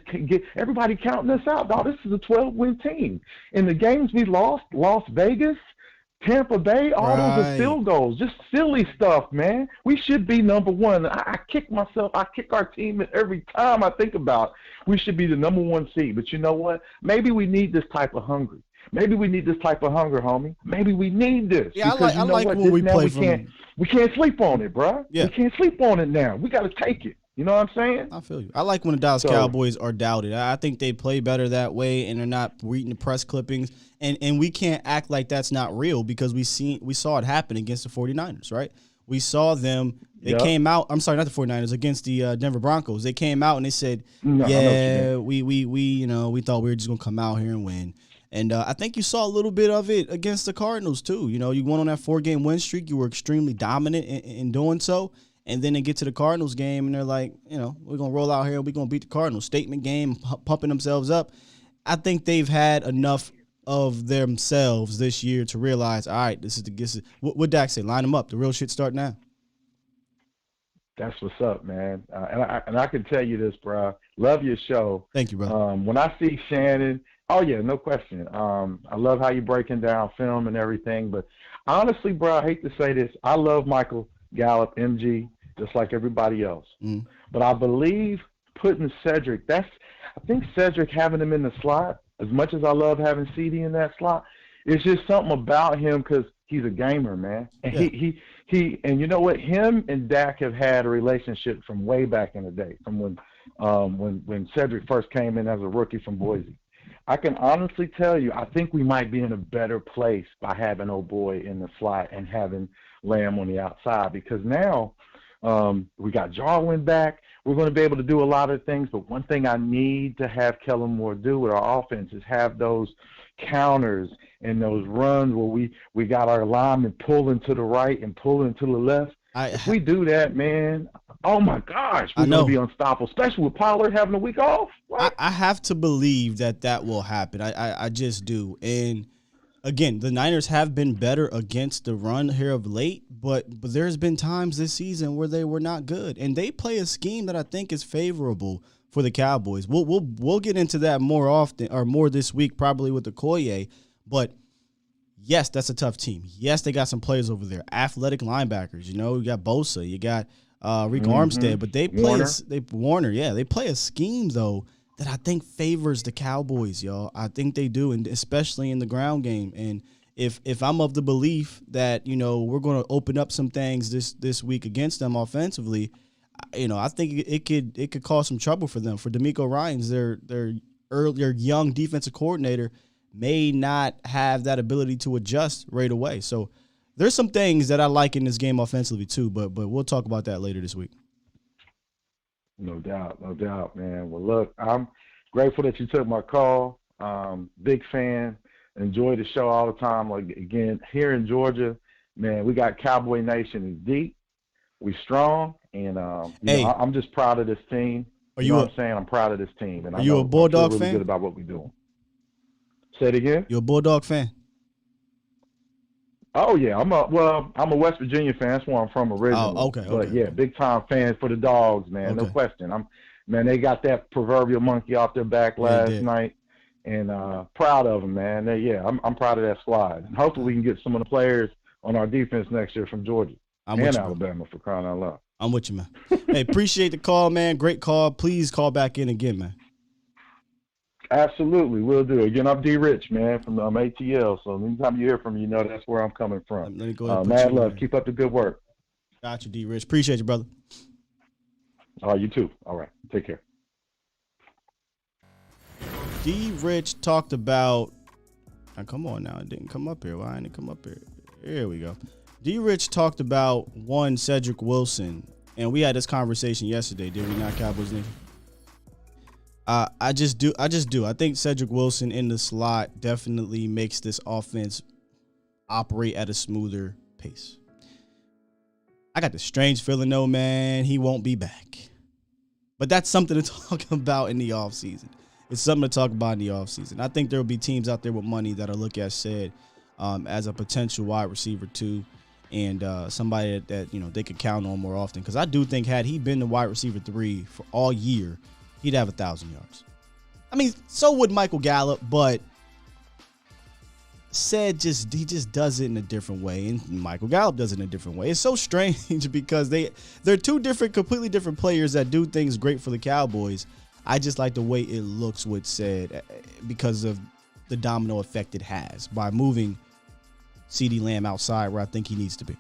everybody counting us out. Dog, this is a 12-win team. In the games we lost, Las Vegas, Tampa Bay, all those are field goals. Just silly stuff, man. We should be number one. I kick our team every time I think about we should be the number 1 seed. But you know what? Maybe we need this type of hunger. Maybe we need this type of hunger, homie. Maybe we need this. Yeah, I like when we play we can't sleep on it, bro. Yeah. We can't sleep on it now. We got to take it. You know what I'm saying? I feel you. I like when the Dallas Cowboys are doubted. I think they play better that way, and they're not reading the press clippings. And we can't act like that's not real because we saw it happen against the 49ers, right? We saw them. They came out. I'm sorry, not the 49ers, against the Denver Broncos. They came out and they said, we thought we were just going to come out here and win. And I think you saw a little bit of it against the Cardinals, too. You went on that 4-game win streak. You were extremely dominant in doing so. And then they get to the Cardinals game, and they're like, we're going to roll out here. We're going to beat the Cardinals. Statement game, pumping themselves up. I think they've had enough of themselves this year to realize, all right, this is what Dak say, line them up. The real shit start now. That's what's up, man. And I can tell you this, bro. Love your show. Thank you, bro. When I see Shannon, oh, yeah, no question. I love how you're breaking down film and everything. But honestly, bro, I hate to say this. I love Michael Gallup, MG, just like everybody else. But I believe putting Cedric, I think Cedric having him in the slot As much as I love having CD in that slot, it's just something about him because he's a gamer, man. And he and you know what? Him and Dak have had a relationship from way back in the day, from when Cedric first came in as a rookie from Boise. I can honestly tell you, I think we might be in a better place by having old boy in the slot and having Lamb on the outside, because now we got Jarwin back. We're going to be able to do a lot of things, but one thing I need to have Kellen Moore do with our offense is have those counters and those runs where we got our linemen pulling to the right and pulling to the left. If we do that, man, oh my gosh, we're going to be unstoppable, especially with Pollard having a week off. Right? I have to believe that will happen. I just do. And again, the Niners have been better against the run here of late, but there's been times this season where they were not good, and they play a scheme that I think is favorable for the Cowboys. We'll get into that more often or more this week, probably with the Okoye. But yes, that's a tough team. Yes, they got some players over there, athletic linebackers. You know, you got Bosa, you got Rick Armstead, but they play Warner. They play a scheme though that I think favors the Cowboys, y'all. I think they do, and especially in the ground game. And if I'm of the belief that, you know, we're going to open up some things this week against them offensively, you know, I think it could cause some trouble for them. For DeMeco Ryans, their young defensive coordinator may not have that ability to adjust right away. So there's some things that I like in this game offensively too, but we'll talk about that later this week. No doubt, man. Well, look, I'm grateful that you took my call. Big fan. Enjoy the show all the time. Like, again, here in Georgia, man, we got Cowboy Nation is deep. We strong, and you know, I'm just proud of this team. You know what I'm saying? I'm proud of this team, and are you a Bulldog fan? Good about what we're doing. Say it again. You're a Bulldog fan? Oh yeah, I'm a West Virginia fan. That's where I'm from originally. Oh, okay. But yeah, big time fan for the Dogs, man. No question. Man, they got that proverbial monkey off their back last night, and proud of them, man. I'm proud of that squad, and hopefully we can get some of the players on our defense next year from Georgia and Alabama, for crying out loud. I'm with you, man. Hey, appreciate the call, man. Great call. Please call back in again, man. Absolutely, we'll do. Again, I'm D. Rich, man, from ATL. So anytime you hear from me, you know that's where I'm coming from. Let me go ahead mad love. Keep up the good work. Got you, D. Rich. Appreciate you, brother. You too. All right. Take care. D. Rich talked about come on now. It didn't come up here. Why didn't it come up here? Here we go. D. Rich talked about Cedric Wilson, and we had this conversation yesterday, did we not, Cowboys Nation? I just do. I think Cedric Wilson in the slot definitely makes this offense operate at a smoother pace. I got this strange feeling, though, man, he won't be back. But that's something to talk about in the offseason. It's something to talk about in the offseason. I think there will be teams out there with money that'll look at Ced as a potential wide receiver, too, and somebody that you know they could count on more often. Because I do think had he been the wide receiver 3 for all year, he'd have 1,000 yards. I mean, so would Michael Gallup, but Ced he just does it in a different way, and Michael Gallup does it in a different way. It's so strange because they're two completely different players that do things great for the Cowboys. I just like the way it looks with Ced because of the domino effect it has by moving CeeDee Lamb outside where I think he needs to be.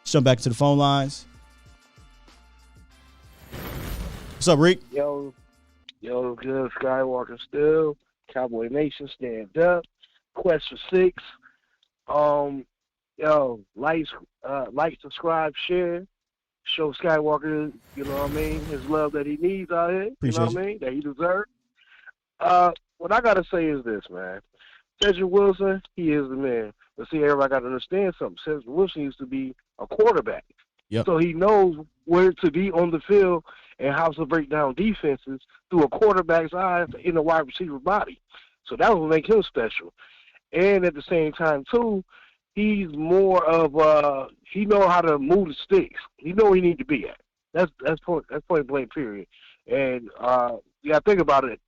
Let's jump back to the phone lines. What's up, Rick? Yo, good Skywalker still. Cowboy Nation, stand up. Quest for 6. Like, subscribe, share. Show Skywalker, you know what I mean, his love that he needs out here. Appreciate you know what I mean? That he deserves. What I gotta say is this, man. Cedric Wilson, he is the man. But see, everybody gotta understand something. Cedric Wilson used to be a quarterback. Yep. So he knows where to be on the field and how to break down defenses through a quarterback's eye in a wide receiver body. So that will make him special. And at the same time, too, he's more of he know how to move the sticks. He know where he need to be at. That's point blank, period. And you got to think about it.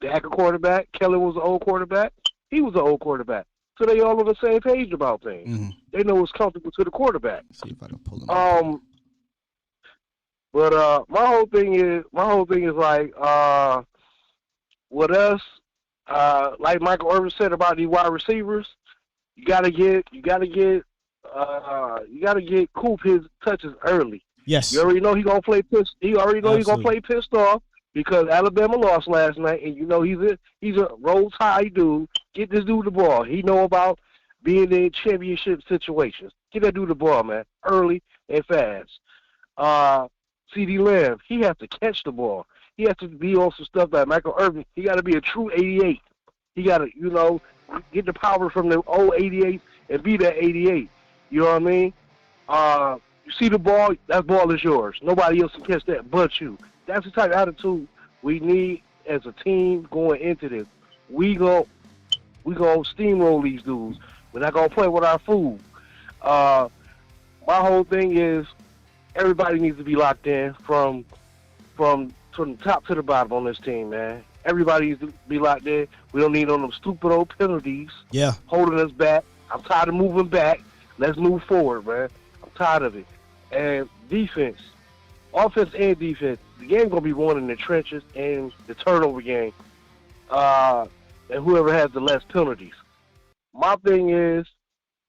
Dak a quarterback. Kelly was an old quarterback. He was an old quarterback. So they all on the same page about things. Mm-hmm. They know what's comfortable to the quarterback. Let's see if I can pull him up. But my whole thing is like with us, like Michael Irvin said about these wide receivers, you gotta get Coop his touches early. Yes. You already know he's gonna play pissed. He already know he's gonna play pissed off because Alabama lost last night, and you know he's a roll tide dude. Get this dude the ball. He know about being in championship situations. Get that dude the ball, man, early and fast. CD Lamb, he has to catch the ball. He has to be on some stuff like Michael Irvin. He got to be a true 88. He got to, get the power from the old 88 and be that 88. You know what I mean? You see the ball, that ball is yours. Nobody else can catch that but you. That's the type of attitude we need as a team going into this. We go steamroll these dudes. We're not gonna play with our food. My whole thing is everybody needs to be locked in from the top to the bottom on this team, man. Everybody needs to be locked in. We don't need on them stupid old penalties. Yeah. Holding us back. I'm tired of moving back. Let's move forward, man. I'm tired of it. And defense, offense and defense, the game's going to be won in the trenches and the turnover game. And whoever has the less penalties. My thing is,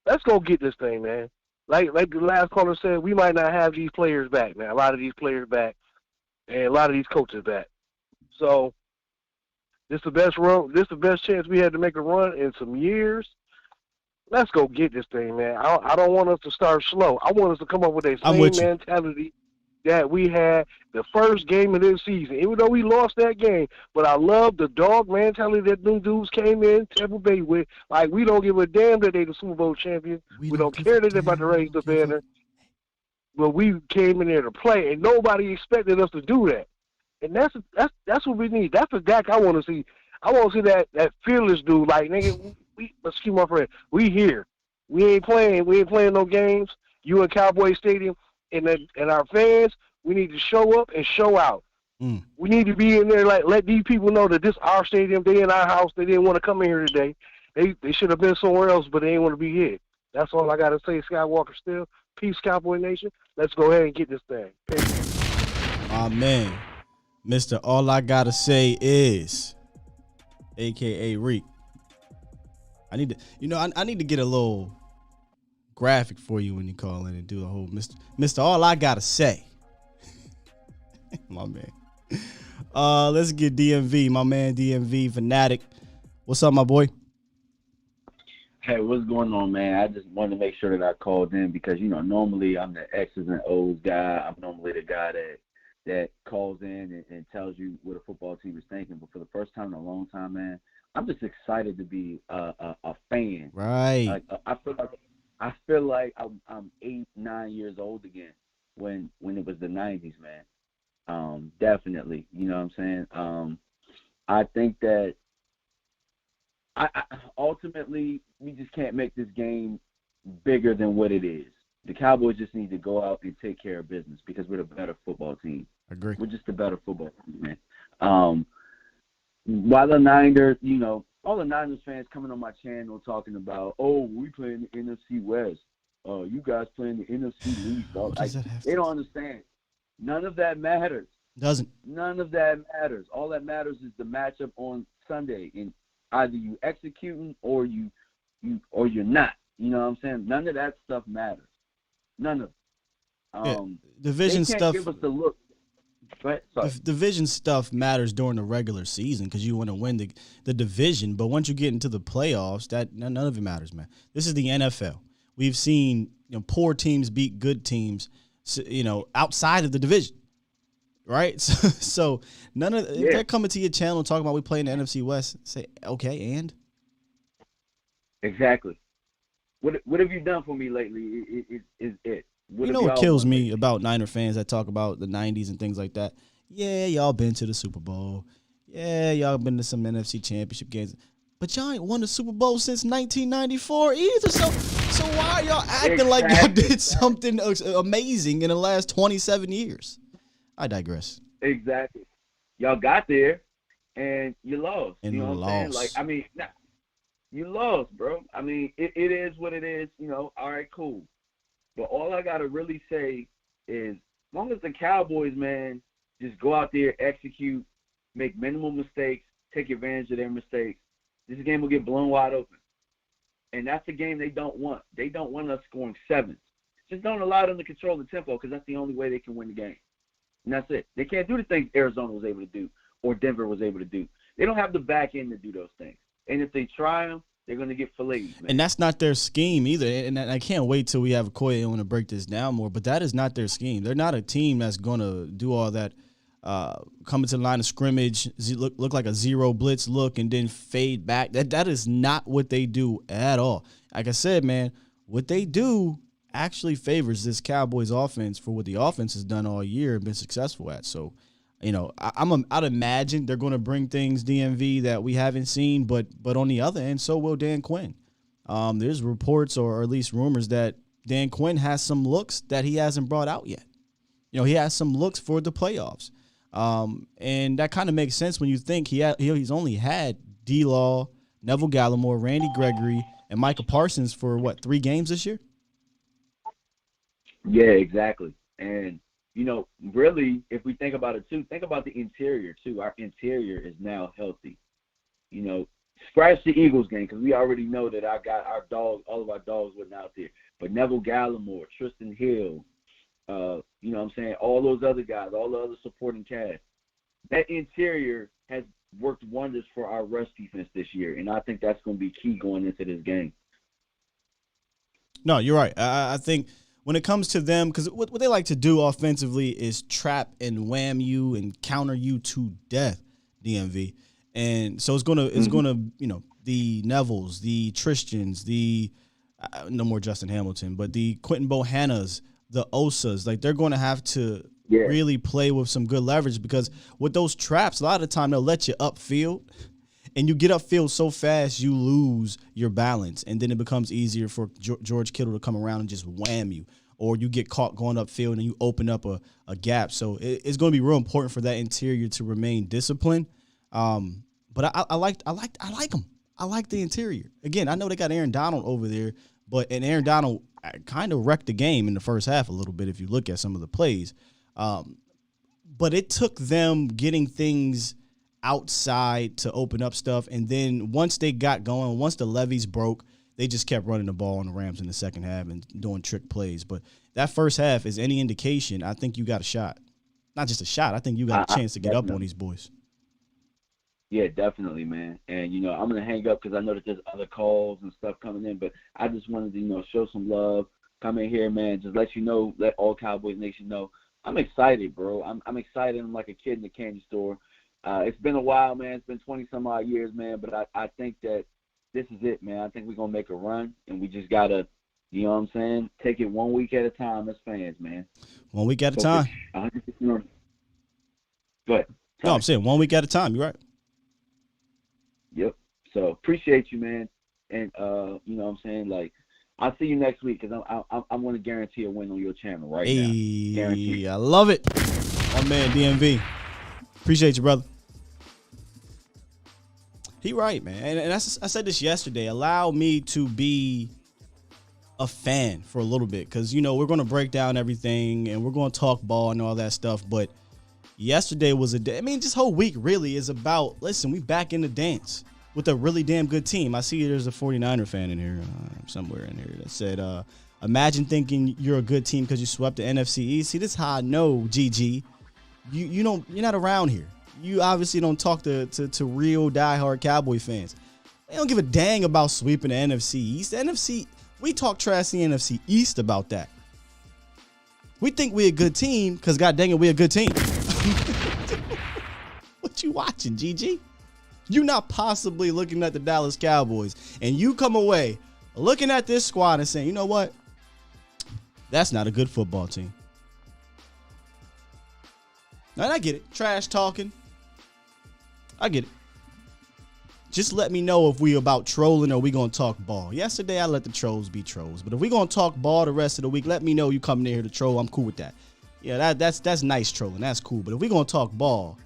let's go get this thing, man. Like the last caller said, we might not have these players back, man. A lot of these players back and a lot of these coaches back. So this is the best run. This is the best chance we had to make a run in some years. Let's go get this thing, man. I don't want us to start slow. I want us to come up with that same mentality that we had the first game of this season. Even though we lost that game, but I love the dog mentality that them dudes came in Tampa Bay with. Like, we don't give a damn that they the Super Bowl champions. We don't care that they're about to raise the banner. But we came in there to play, and nobody expected us to do that. And that's what we need. That's the Dak I want to see. I want to see that fearless dude. Like, nigga, excuse my friend, we here. We ain't playing no games. You in Cowboy Stadium, and our fans, we need to show up and show out. We need to be in there, like, let these people know that this our stadium. They in our house. They didn't want to come in here today. They should have been somewhere else, but they didn't want to be here. That's all I got to say, Skywalker still. Peace, Cowboy Nation. Let's go ahead and get this thing. Man. Mr. All I Gotta Say Is, a.k.a. Reek. I need to get a little graphic for you when you call in and do a whole Mr. All I Gotta Say. My man. Let's get DMV, my man DMV Fanatic. What's up, my boy? Hey, what's going on, man? I just wanted to make sure that I called in because, normally I'm the X's and O's guy. I'm normally the guy that calls in and tells you what a football team is thinking. But for the first time in a long time, man, I'm just excited to be a fan. Right. Like, I feel like I'm 8, 9 years old again when it was the 90s, man. Definitely. You know what I'm saying? I think that I ultimately we just can't make this game bigger than what it is. The Cowboys just need to go out and take care of business because we're the better football team. Agree. We're just the better football team, man. While the Niners, all the Niners fans coming on my channel talking about, oh, we playing the NFC West. You guys playing the NFC East. They don't understand. None of that matters. Doesn't. None of that matters. All that matters is the matchup on Sunday, and either you executing or you're not. You know what I'm saying? None of that stuff matters. None of it. Division they can't stuff. Give us the look. Division stuff matters during the regular season because you want to win the division. But once you get into the playoffs, none of it matters, man. This is the NFL. We've seen poor teams beat good teams, outside of the division, right? So none of if they're coming to your channel talking about we playing the NFC West, say okay, and exactly. What have you done for me lately? Is it? What kills me about Niner fans that talk about the 90s and things like that? Yeah, y'all been to the Super Bowl. Yeah, y'all been to some NFC championship games. But y'all ain't won the Super Bowl since 1994 either. So why are y'all acting like y'all did something amazing in the last 27 years? I digress. Exactly. Y'all got there, and you lost. And you know what I'm saying? Like, you lost, bro. I mean, it is what it is. All right, cool. But all I got to really say is, as long as the Cowboys, man, just go out there, execute, make minimal mistakes, take advantage of their mistakes, this game will get blown wide open. And that's a game they don't want. They don't want us scoring 7s. Just don't allow them to control the tempo because that's the only way they can win the game. And that's it. They can't do the things Arizona was able to do or Denver was able to do. They don't have the back end to do those things. And if they try them, they're going to get filleted, man. And that's not their scheme either. And I can't wait till we have Koye on to break this down more, but that is not their scheme. They're not a team that's going to do all that, coming to the line of scrimmage, look like a zero blitz look, and then fade back. That is not what they do at all. Like I said, man, what they do actually favors this Cowboys offense for what the offense has done all year and been successful at. So, you know, I'd imagine they're going to bring things, DMV, that we haven't seen, but on the other end, so will Dan Quinn. There's reports or at least rumors that Dan Quinn has some looks that he hasn't brought out yet. You know, he has some looks for the playoffs. And that kind of makes sense when you think he's only had D-Law, Neville Gallimore, Randy Gregory, and Micah Parsons for, 3 games this year? Yeah, exactly. And, you know, really, if we think about it, too, think about the interior, too. Our interior is now healthy. You know, scratch the Eagles game because we already know that I got our dogs, all of our dogs wasn't out there. But Neville Gallimore, Tristan Hill, you know what I'm saying, all those other guys, all the other supporting cast, that interior has worked wonders for our rush defense this year, and I think that's going to be key going into this game. No, you're right. I think when it comes to them, because what they like to do offensively is trap and wham you and counter you to death, DMV. And so it's gonna you know, the Nevilles, the Tristans, the no more Justin Hamilton, but the Quentin Bohannas, the Osas, like they're going to have to really play with some good leverage, because with those traps, a lot of the time they'll let you upfield, and you get upfield so fast you lose your balance, and then it becomes easier for George Kittle to come around and just wham you, or you get caught going upfield and you open up a gap. So it's going to be real important for that interior to remain disciplined. But I like them. I like the interior. Again, I know they got Aaron Donald over there, and Aaron Donald kind of wrecked the game in the first half a little bit if you look at some of the plays. But it took them getting things outside to open up stuff, and then once they got going, once the levees broke, they just kept running the ball on the Rams in the second half and doing trick plays. But that first half is any indication, I think you got a shot. Not just a shot, I think you got a chance to get up on these boys. Yeah, definitely, man. And, you know, I'm going to hang up because I know that there's other calls and stuff coming in, but I just wanted to, you know, show some love, come in here, man, just let you know, let all Cowboys Nation know. I'm excited, bro. I'm excited. I'm like a kid in the candy store. It's been a while, man. It's been 20-some-odd years, man, but I think that this is it, man. I think we're going to make a run, and we just got to, you know what I'm saying, take it 1 week at a time as fans, man. 1 week at a time. 100%. But no, I'm saying 1 week at a time. You're right. Yep. So appreciate you, man. And, you know what I'm saying, like, I'll see you next week because I'm going to guarantee a win on your channel now. Guarantee. I love it. My man, DMV. Appreciate you, brother. He right, man. And I said this yesterday. Allow me to be a fan for a little bit because, you know, we're going to break down everything and we're going to talk ball and all that stuff. But yesterday was a day. I mean, this whole week really is about, listen, we back in the dance with a really damn good team. I see there's a 49er fan in here, somewhere in here, that said, imagine thinking you're a good team because you swept the NFC East. See, this is how I know, GG. You're not around here. You obviously don't talk to real diehard Cowboy fans. They don't give a dang about sweeping the NFC East. The NFC, we talk trash the NFC East about that. We think we're a good team because, god dang it, we're a good team. What you watching, GG? You're not possibly looking at the Dallas Cowboys, and you come away looking at this squad and saying, you know what? That's not a good football team. Now, I get it. Trash talking. I get it. Just let me know if we about trolling or we going to talk ball. Yesterday, I let the trolls be trolls. But if we going to talk ball the rest of the week, let me know you coming in here to troll. I'm cool with that. Yeah, that's nice trolling. That's cool. But if we going to talk ball,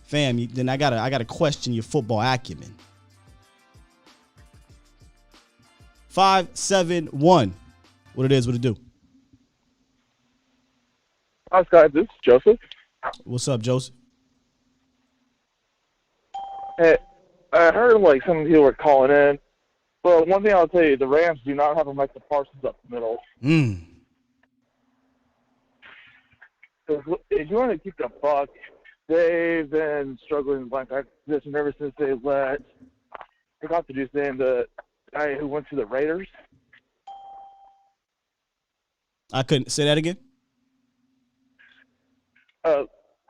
fam, then I gotta question your football acumen. 571. What it is, what it do? Hi, Scott. This is Joseph. What's up, Joseph? Hey, I heard like some people were calling in, but one thing I'll tell you, the Rams do not have a Michael Parsons up the middle. If you want to keep the buck, they've been struggling in linebacker position ever since they let, I forgot the dude's name, the guy who went to the Raiders. I couldn't say that again.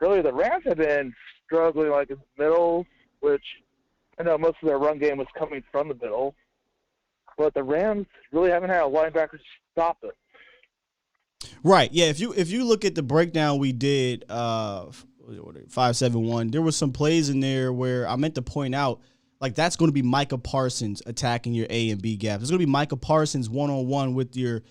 Really, the Rams have been struggling like in the middle, which I know most of their run game was coming from the middle, but the Rams really haven't had a linebacker to stop it. Right. Yeah. If you look at the breakdown we did, 5-7-1, there was some plays in there where I meant to point out, like, that's going to be Micah Parsons attacking your A and B gaps. It's going to be Micah Parsons one-on-one with your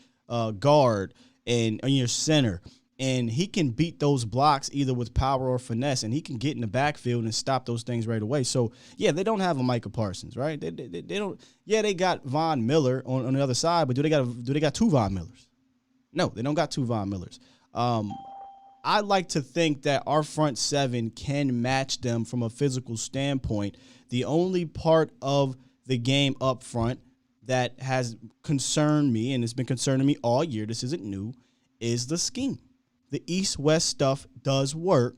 guard and your center. And he can beat those blocks either with power or finesse, and he can get in the backfield and stop those things right away. So, yeah, they don't have a Micah Parsons, right? They don't. Yeah, they got Von Miller on the other side, but do they got two Von Millers? No, they don't got two Von Millers. I like to think that our front seven can match them from a physical standpoint. The only part of the game up front that has concerned me, and it's been concerning me all year, this isn't new, is the scheme. The east-west stuff does work.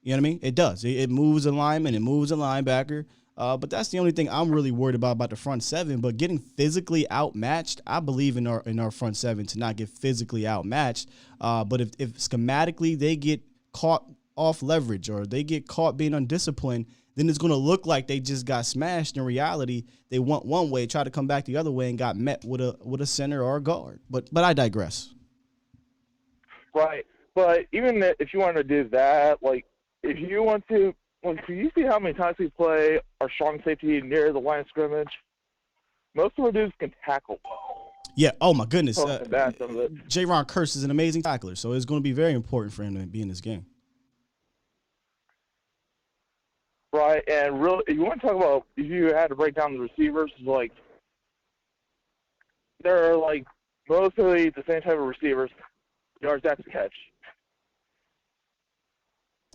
You know what I mean? It does. It moves a lineman. It moves a linebacker. But that's the only thing I'm really worried about the front seven. But getting physically outmatched, I believe in our front seven to not get physically outmatched. But if schematically they get caught off leverage or they get caught being undisciplined, then it's going to look like they just got smashed. In reality, they went one way, tried to come back the other way, and got met with a center or a guard. But I digress. Right. But even if you want to do that, like, if you want to, like, do you see how many times we play our strong safety near the line of scrimmage? Most of our dudes can tackle well. Yeah, oh my goodness. J-Ron Kearse is an amazing tackler, so it's going to be very important for him to be in this game. Right, and really, if you want to talk about, if you had to break down the receivers, like, they're, like, mostly the same type of receivers, yards after catch.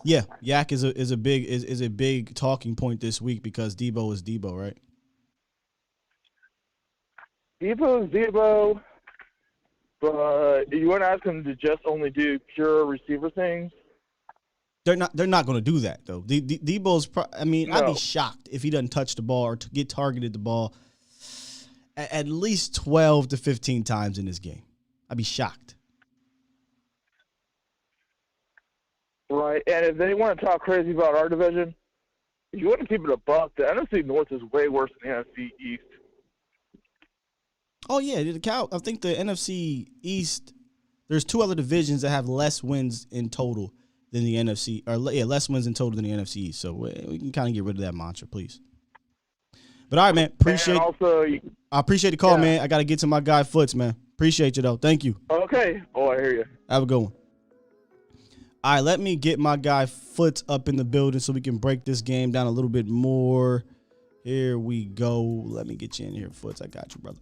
Yeah, Yak is a big talking point this week because Debo is Debo, right? Debo is Debo, but you want to ask him to just only do pure receiver things? They're not going to do that though. Debo's. I'd be shocked if he doesn't touch the ball or get targeted the ball at least 12 to 15 times in this game. I'd be shocked. Right, and if they want to talk crazy about our division, if you want to keep it a buck, the NFC North is way worse than the NFC East. Oh yeah, I think the NFC East. There's two other divisions that have less wins in total than the NFC, less wins in total than the NFC East. So we can kind of get rid of that mantra, please. But all right, man, I appreciate the call, man. I got to get to my guy Foots, man. Appreciate you though. Thank you. Okay. Oh, I hear you. Have a good one. All right, let me get my guy Foots up in the building so we can break this game down a little bit more. Here we go. Let me get you in here, Foots. I got you, brother.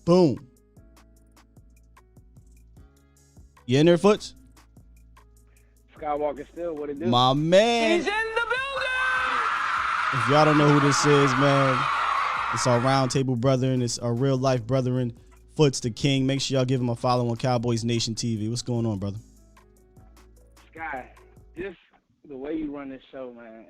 Boom. You in there, Foots? Skywalker still, what it do? My man. He's in the building! If y'all don't know who this is, man, it's our roundtable brethren. It's our real life brethren, Foots the King. Make sure y'all give him a follow on Cowboys Nation TV. What's going on, brother? Sky, just the way you run this show, man,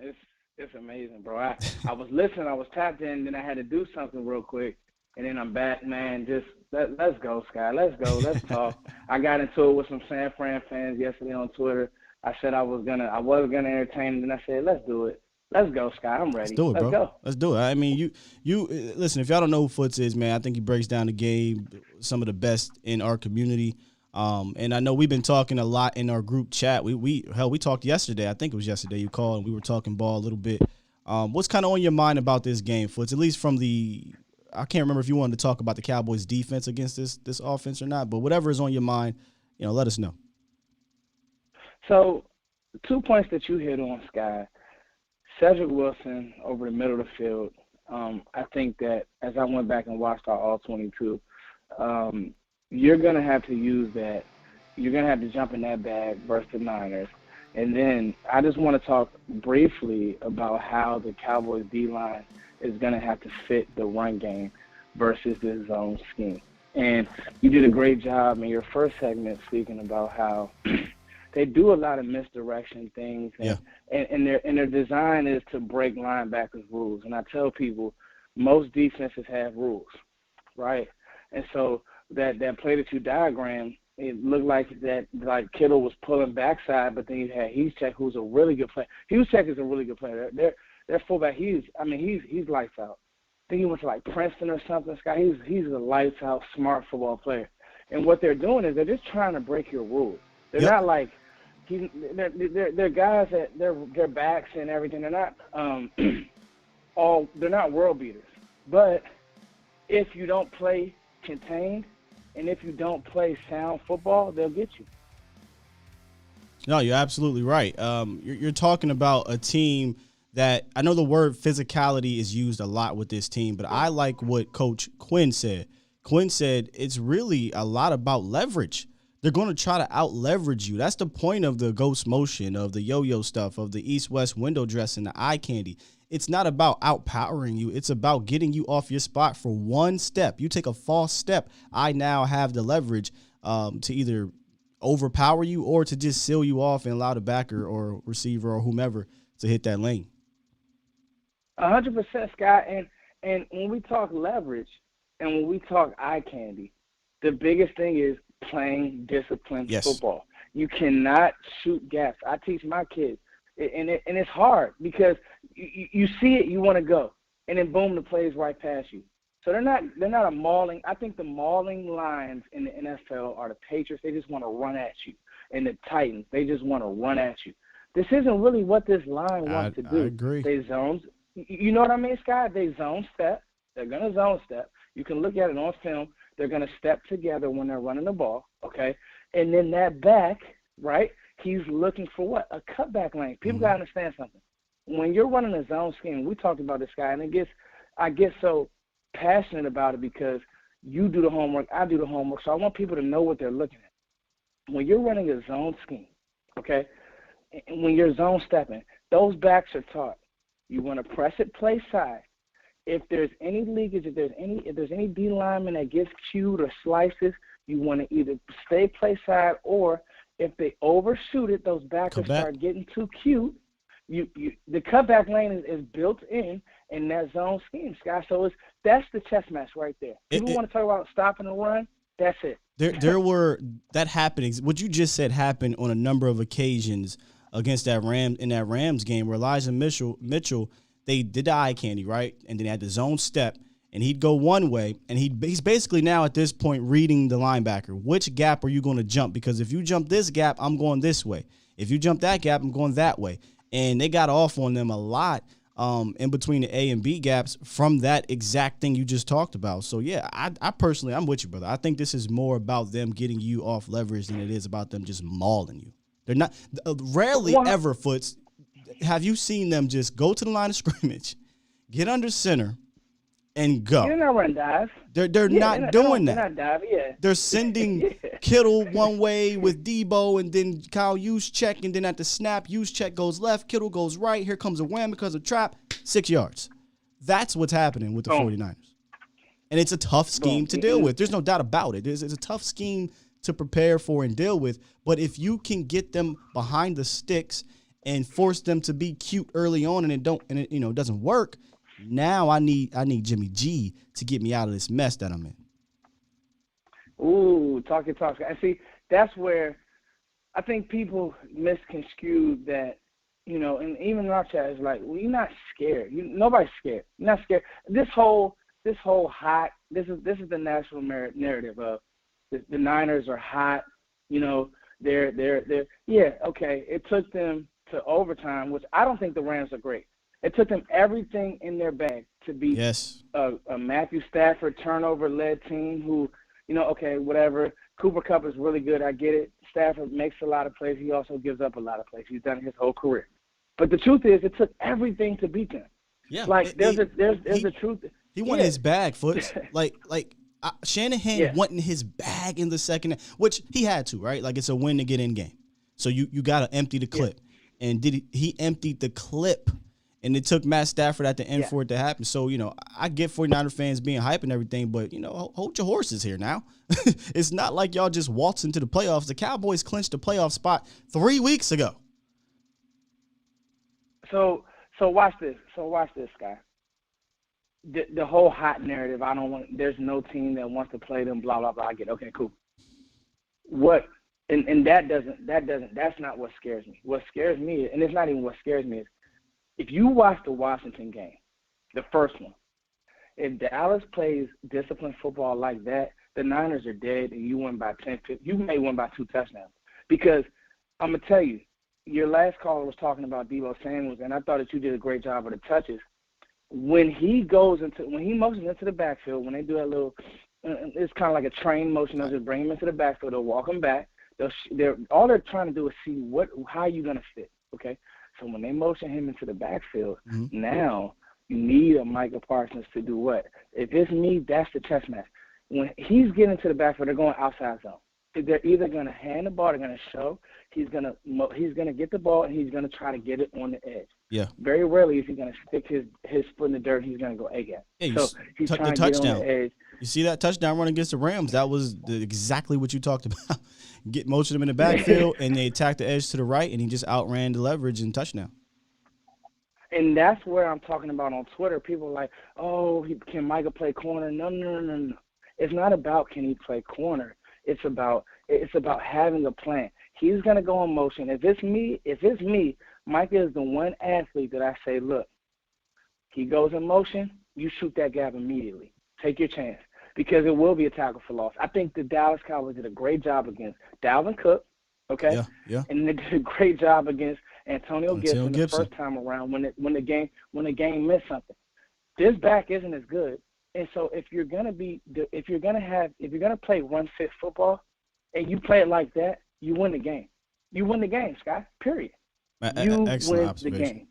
it's amazing, bro. I was listening, I was tapped in, then I had to do something real quick, and then I'm back, man. Just let's go, Sky. Let's go. Let's talk. I got into it with some San Fran fans yesterday on Twitter. I said I was gonna entertain them, and I said, let's do it. Let's go, Sky. I'm ready. Let's do it, bro. Go. Let's do it. I mean, you listen. If y'all don't know who Foots is, man, I think he breaks down the game, some of the best in our community. And I know we've been talking a lot in our group chat. We talked yesterday. I think it was yesterday you called and we were talking ball a little bit. What's kind of on your mind about this game, Foots? At least from I can't remember if you wanted to talk about the Cowboys defense against this offense or not, but whatever is on your mind, let us know. So 2 points that you hit on, Sky. Cedric Wilson over the middle of the field. I think that as I went back and watched our All-22, you're going to have to use that. You're going to have to jump in that bag versus the Niners. And then I just want to talk briefly about how the Cowboys D-line is going to have to fit the run game versus the zone scheme. And you did a great job in your first segment speaking about how they do a lot of misdirection things, and their design is to break linebackers' rules. And I tell people most defenses have rules, right? And so that play that you diagram, it looked like Kittle was pulling backside, but then you had Heathcheck, who's a really good player. Heathcheck is a really good player. Their fullback, he's lights out. I think he went to like Princeton or something. Scott, he's a lights out, smart football player. And what they're doing is they're just trying to break your rules. They're not like they're guys that their backs and everything. They're not they're not world beaters. But if you don't play contained and if you don't play sound football, they'll get you. No, you're absolutely right. You're talking about a team that I know the word physicality is used a lot with this team, but I like what Coach Quinn said. Quinn said it's really a lot about leverage. They're going to try to out-leverage you. That's the point of the ghost motion, of the yo-yo stuff, of the east-west window dressing, the eye candy. It's not about outpowering you. It's about getting you off your spot for one step. You take a false step, I now have the leverage to either overpower you or to just seal you off and allow the backer or receiver or whomever to hit that lane. 100%, Scott. And when we talk leverage and when we talk eye candy, the biggest thing is playing disciplined football. You cannot shoot gaps. I teach my kids, and it's hard because you see it, you want to go, and then boom, the play is right past you. So they're not a mauling. I think the mauling lines in the NFL are the Patriots. They just want to run at you, and the Titans, they just want to run at you. This isn't really what this line wants to do. I agree. They zones. You know what I mean, Scott? They zone step. They're going to zone step. You can look at it on film. They're going to step together when they're running the ball, okay? And then that back, right, he's looking for what? A cutback lane. People got to understand something. When you're running a zone scheme, we talked about this guy, and I get so passionate about it because you do the homework, I do the homework, so I want people to know what they're looking at. When you're running a zone scheme, okay, and when you're zone stepping, those backs are taught. You want to press it play side. If there's any leakage, if there's any D lineman that gets cued or slices, you want to either stay play side, or if they overshoot it, those backers start getting too cute. The cutback lane is built in that zone scheme, Scott. So that's the chess match right there. People want to talk about stopping the run. That's it. That happened. What you just said happened on a number of occasions against that Rams game where Elijah Mitchell. They did the eye candy, right? And then they had the zone step, and he'd go one way, and he's basically now at this point reading the linebacker. Which gap are you going to jump? Because if you jump this gap, I'm going this way. If you jump that gap, I'm going that way. And they got off on them a lot in between the A and B gaps from that exact thing you just talked about. So, yeah, I personally, I'm with you, brother. I think this is more about them getting you off leverage than it is about them just mauling you. They're not rarely ever, Foots. Have you seen them just go to the line of scrimmage, get under center, and go? They're not running dive. They're not doing that. They're not diving, They're sending Kittle one way with Debo, and then Kyle Juszczyk, and then at the snap, Juszczyk goes left, Kittle goes right. Here comes a wham because of trap, 6 yards. That's what's happening with the 49ers. And it's a tough scheme to deal with. There's no doubt about it. It's a tough scheme to prepare for and deal with. But if you can get them behind the sticks and force them to be cute early on, and it doesn't work, now I need Jimmy G to get me out of this mess that I'm in. Ooh, talk. I see. That's where I think people misconstrue that. And even in our chat is like, well, you're not scared. Nobody's scared. You're not scared. This whole hot. This is the national narrative of the Niners are hot. They're yeah, okay. It took them to overtime, which I don't think the Rams are great. It took them everything in their bag to beat a Matthew Stafford turnover-led team who, okay, whatever. Cooper Kupp is really good. I get it. Stafford makes a lot of plays. He also gives up a lot of plays. He's done it his whole career. But the truth is, it took everything to beat them. Yeah, there's a truth. He won his bag, Foots. Shanahan wanting his bag in the second, which he had to, right? Like, it's a win to get in game. So you got to empty the clip. and he emptied the clip, and it took Matt Stafford at the end for it to happen. So, I get 49er fans being hype and everything, but, hold your horses here now. It's not like y'all just waltz into the playoffs. The Cowboys clinched a playoff spot 3 weeks ago. So watch this. Guy. The whole hot narrative, there's no team that wants to play them, blah, blah, blah. I get it. Okay, cool. That's not what scares me. What scares me, and it's not even what scares me, is if you watch the Washington game, the first one, if Dallas plays disciplined football like that, the Niners are dead and you win by 10, 15. You may win by 2 touchdowns. Because I'm going to tell you, your last caller was talking about Deebo Samuels, and I thought that you did a great job of the touches. When he motions into the backfield, when they do that little, it's kind of like a train motion. They'll just bring him into the backfield. They'll walk him back. All they're trying to do is see how you're going to fit, okay? So when they motion him into the backfield, now you need a Micah Parsons to do what? If it's me, that's the chess match. When he's getting to the backfield, they're going outside zone. They're either going to hand the ball, they're going to show. He's going to get the ball, and he's going to try to get it on the edge. Yeah. Very rarely is he going to stick his foot in the dirt. He's going to go A-gap. Yeah, so he's trying to touchdown. get on the edge. You see that touchdown run against the Rams? That was exactly what you talked about. Get most of them in the backfield, and they attacked the edge to the right, and he just outran the leverage and touchdown. And that's where I'm talking about on Twitter. People are like, oh, can Micah play corner? No. It's not about can he play corner. It's about having a plan. He's going to go in motion. If it's me, Micah is the one athlete that I say, look, he goes in motion, you shoot that gap immediately. Take your chance because it will be a tackle for loss. I think the Dallas Cowboys did a great job against Dalvin Cook, okay? Yeah. And they did a great job against Antonio Gibson the first time around when the game meant something. This back isn't as good. And so if you're gonna play run fit football, and you play it like that, you win the game. You win the game, Scott. Period. You win the game.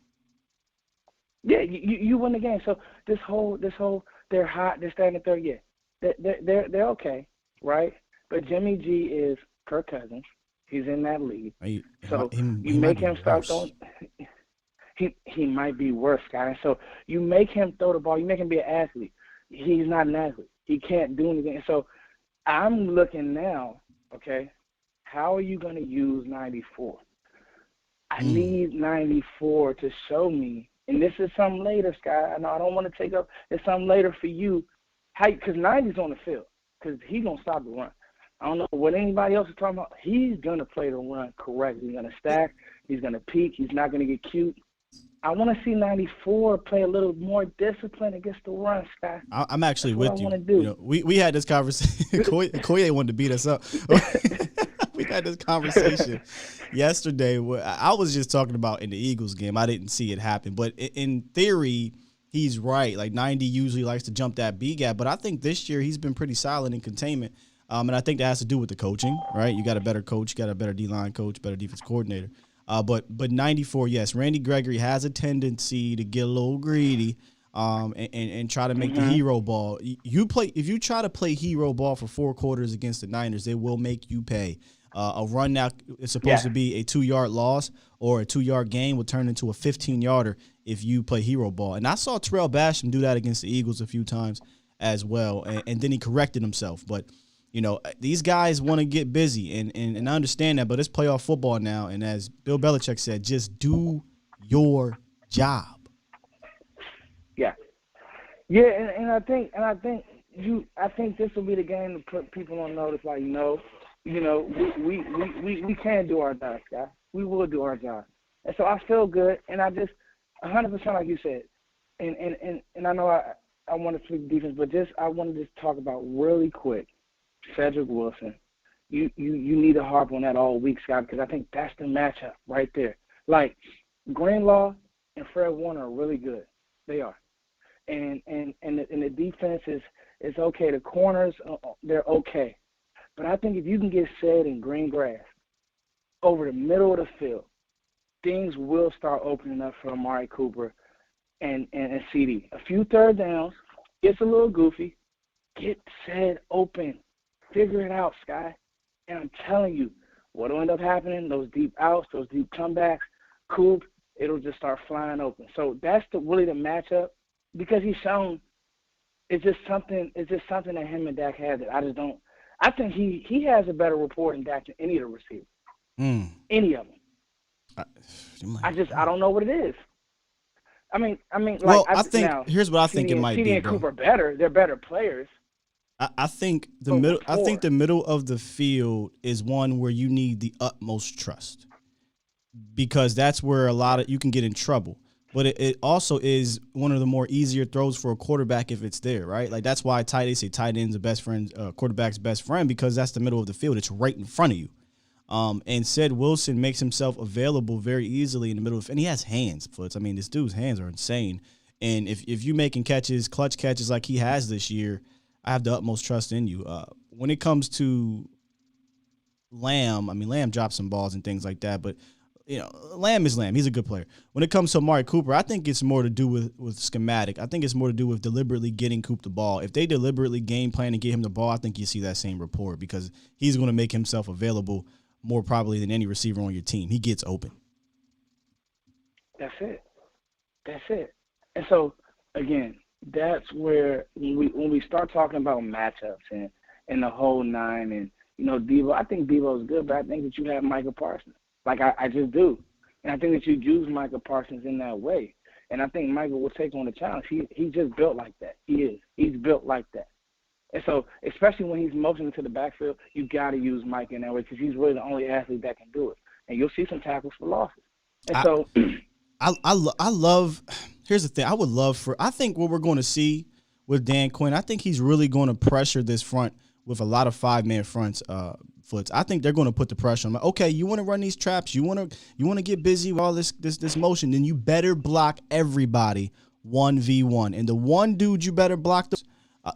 Yeah, you win the game. So this whole they're hot, they're standing there. Yeah, they're okay, right? But Jimmy G is Kirk Cousins. He's in that league. You make him start throwing. He might be worse, Scott. So you make him throw the ball. You make him be an athlete. He's not an athlete. He can't do anything. So I'm looking now, okay, how are you going to use 94? I need 94 to show me, and this is something later, Scott. I know I don't want to take up. It's something later for you. Because 90's on the field because he's going to stop the run. I don't know what anybody else is talking about. He's going to play the run correct. He's going to stack. He's going to peak. He's not going to get cute. I want to see 94 play a little more discipline against the run, Scott. I'm actually That's with you. I want to do. We had this conversation. Koye wanted to beat us up. We had this conversation yesterday. Where I was just talking about in the Eagles game. I didn't see it happen, but in theory, he's right. Like 90 usually likes to jump that B gap, but I think this year he's been pretty solid in containment. And I think that has to do with the coaching, right? You got a better coach, you got a better D-line coach, better defense coordinator. But 94, yes, Randy Gregory has a tendency to get a little greedy and try to make the hero ball. If you try to play hero ball for 4 quarters against the Niners, they will make you pay. A run now is supposed to be a 2-yard loss or a 2-yard gain will turn into a 15-yarder if you play hero ball. And I saw Terrell Basham do that against the Eagles a few times as well, and then he corrected himself. But these guys want to get busy, and I understand that, but it's playoff football now, and as Bill Belichick said, just do your job. Yeah, and I think this will be the game to put people on notice. Like, we can do our job, guys. We will do our job, and so I feel good, and I just 100% like you said, and I know I want to speak defense, but I want to just talk about really quick. Cedric Wilson, you need to harp on that all week, Scott, because I think that's the matchup right there. Like, Greenlaw and Fred Warner are really good. They are. And the defense is okay. The corners, they're okay. But I think if you can get Ced in green grass over the middle of the field, things will start opening up for Amari Cooper and CD. A few third downs, gets a little goofy, get Ced open. Figure it out, Sky. And I'm telling you, what will end up happening, those deep outs, those deep comebacks, Coop, it'll just start flying open. So that's really the matchup because he's shown it's just something that him and Dak have that I just don't. I think he has a better rapport than Dak than any of the receivers. Any of them. I don't know what it is. I mean, well, I think here's what I think it might be. CD and Coop are better. They're better players. I think the middle. I think the middle of the field is one where you need the utmost trust, because that's where you can get in trouble. But it also is one of the more easier throws for a quarterback if it's there, right? Like that's why they say tight end's the best friend, quarterback's best friend, because that's the middle of the field. It's right in front of you. And Cedric Wilson makes himself available very easily in the middle and he has hands, Foots. I mean, this dude's hands are insane. And if you making clutch catches like he has this year, I have the utmost trust in you. When it comes to Lamb, I mean, Lamb drops some balls and things like that, but Lamb is Lamb. He's a good player. When it comes to Amari Cooper, I think it's more to do with schematic. I think it's more to do with deliberately getting Coop the ball. If they deliberately game plan and get him the ball, I think you see that same rapport because he's going to make himself available more probably than any receiver on your team. He gets open. That's it. And so, again, that's where when we start talking about matchups and the whole nine and, Debo, I think Debo is good, but I think that you have Micah Parsons. Like, I just do. And I think that you use Micah Parsons in that way. And I think Micah will take on the challenge. He's just built like that. He is. He's built like that. And so, especially when he's motioning to the backfield, you got to use Micah in that way because he's really the only athlete that can do it. And you'll see some tackles for losses. And I love – here's the thing. I think what we're going to see with Dan Quinn, I think he's really going to pressure this front with a lot of five-man fronts, Foots. I think they're going to put the pressure on. Okay, you want to run these traps, you want to get busy with all this motion, then you better block everybody 1v1. And the one dude you better block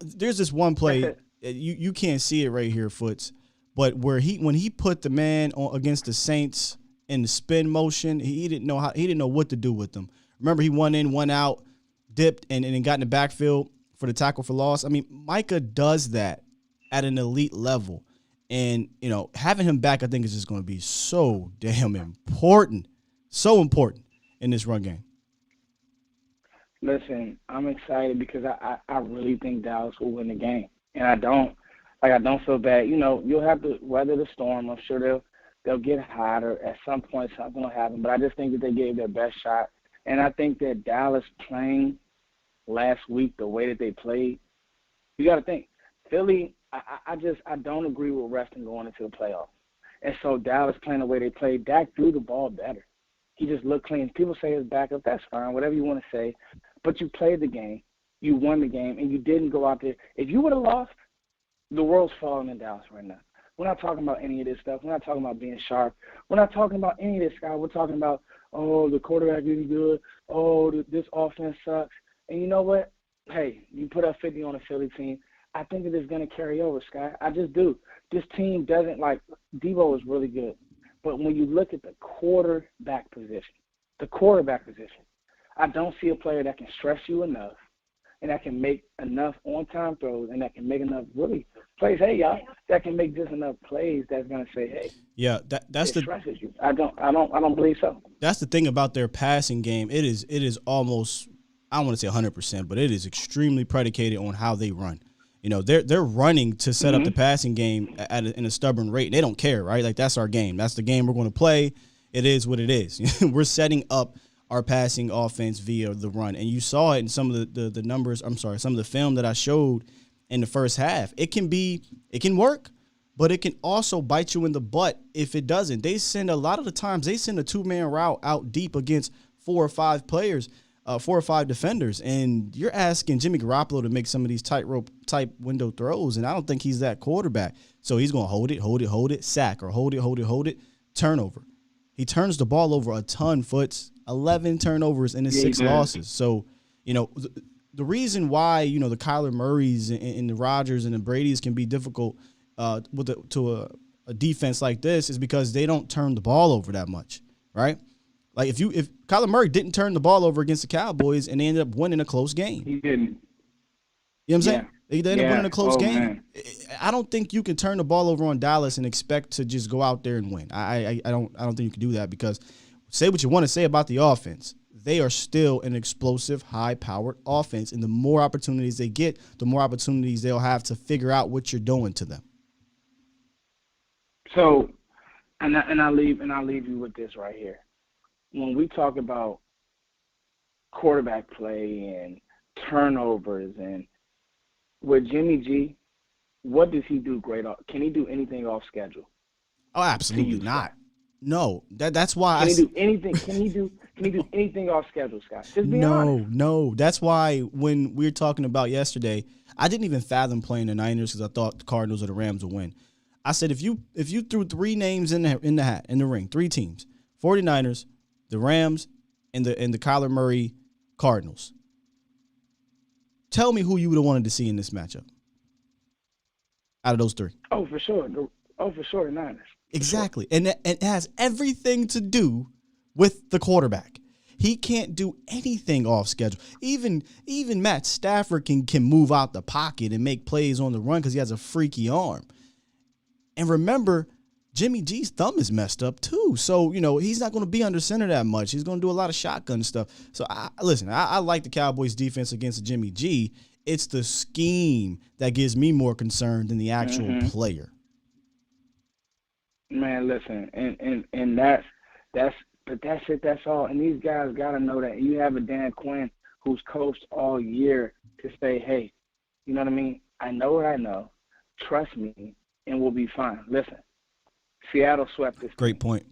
there's this one play you can't see it right here, Foots, but when he put the man against the Saints in the spin motion, he didn't know what to do with them. Remember, he went in, went out, dipped, and then got in the backfield for the tackle for loss. I mean, Micah does that at an elite level. And, having him back, I think, is just going to be so damn important. So important in this run game. Listen, I'm excited because I really think Dallas will win the game. And I don't feel bad. You'll have to weather the storm. I'm sure they'll get hotter. At some point, something will happen. But I just think that they gave their best shot. And I think that Dallas playing last week the way that they played, you got to think. Philly, I don't agree with resting going into the playoffs. And so Dallas playing the way they played, Dak threw the ball better. He just looked clean. People say his backup, that's fine, whatever you want to say. But you played the game, you won the game, and you didn't go out there. If you would have lost, the world's falling in Dallas right now. We're not talking about any of this stuff. We're not talking about being sharp. We're not talking about any of this, guy. We're talking about, the quarterback isn't good. This offense sucks. And you know what? Hey, you put up 50 on a Philly team. I think it is going to carry over, Sky. I just do. This team doesn't Debo is really good. But when you look at the quarterback position, I don't see a player that can stress you enough and that can make enough on-time throws and that can make enough really plays. Hey, y'all, that can make just enough plays that's going to say, hey. Yeah, that's it stresses you. I don't believe so. That's the thing about their passing game. It is almost, I don't want to say 100%, but it is extremely predicated on how they run. They're running to set up the passing game in a stubborn rate. They don't care, right? Like, that's our game. That's the game we're going to play. It is what it is. We're setting up our passing offense via the run. And you saw it in some of the numbers. I'm sorry, some of the film that I showed in the first half. It can work, but it can also bite you in the butt if it doesn't. A lot of the times they send a two-man route out deep against 4 or 5 players. 4 or 5 defenders, and you're asking Jimmy Garoppolo to make some of these tightrope type window throws, and I don't think he's that quarterback. So he's going to hold it, sack, or hold it, turnover. He turns the ball over a ton, Foots, 11 turnovers in his 6 losses. So, the reason why, the Kyler Murrays and the Rodgers and the Bradys can be difficult to a defense like this is because they don't turn the ball over that much, right? Like, if Kyler Murray didn't turn the ball over against the Cowboys and they ended up winning a close game. He didn't. You know what I'm saying? They ended up winning a close game. Man. I don't think you can turn the ball over on Dallas and expect to just go out there and win. I don't think you can do that because say what you want to say about the offense. They are still an explosive, high-powered offense, and the more opportunities they get, the more opportunities they'll have to figure out what you're doing to them. So, and I'll leave you with this right here. When we talk about quarterback play and turnovers, and with Jimmy G, what does he do great? Can he do anything off schedule? Oh, absolutely not. No, that's why. Can he do anything? Can he do anything off schedule, Scott? Just be honest. No. That's why when we were talking about yesterday, I didn't even fathom playing the Niners because I thought the Cardinals or the Rams would win. I said if you threw three names in the ring, three teams, 49ers, the Rams, and the Kyler Murray Cardinals, tell me who you would have wanted to see in this matchup out of those three. Oh, for sure. The Niners. Exactly. And it has everything to do with the quarterback. He can't do anything off schedule. Even Matt Stafford can move out the pocket and make plays on the run because he has a freaky arm. And remember, Jimmy G's thumb is messed up too. So, he's not going to be under center that much. He's going to do a lot of shotgun stuff. So, I like the Cowboys defense against Jimmy G. It's the scheme that gives me more concern than the actual player. Man, listen, and that's it. That's all. And these guys got to know that you have a Dan Quinn who's coached all year to say, hey, you know what I mean? I know what I know. Trust me, and we'll be fine. Listen, Seattle swept this. Great point.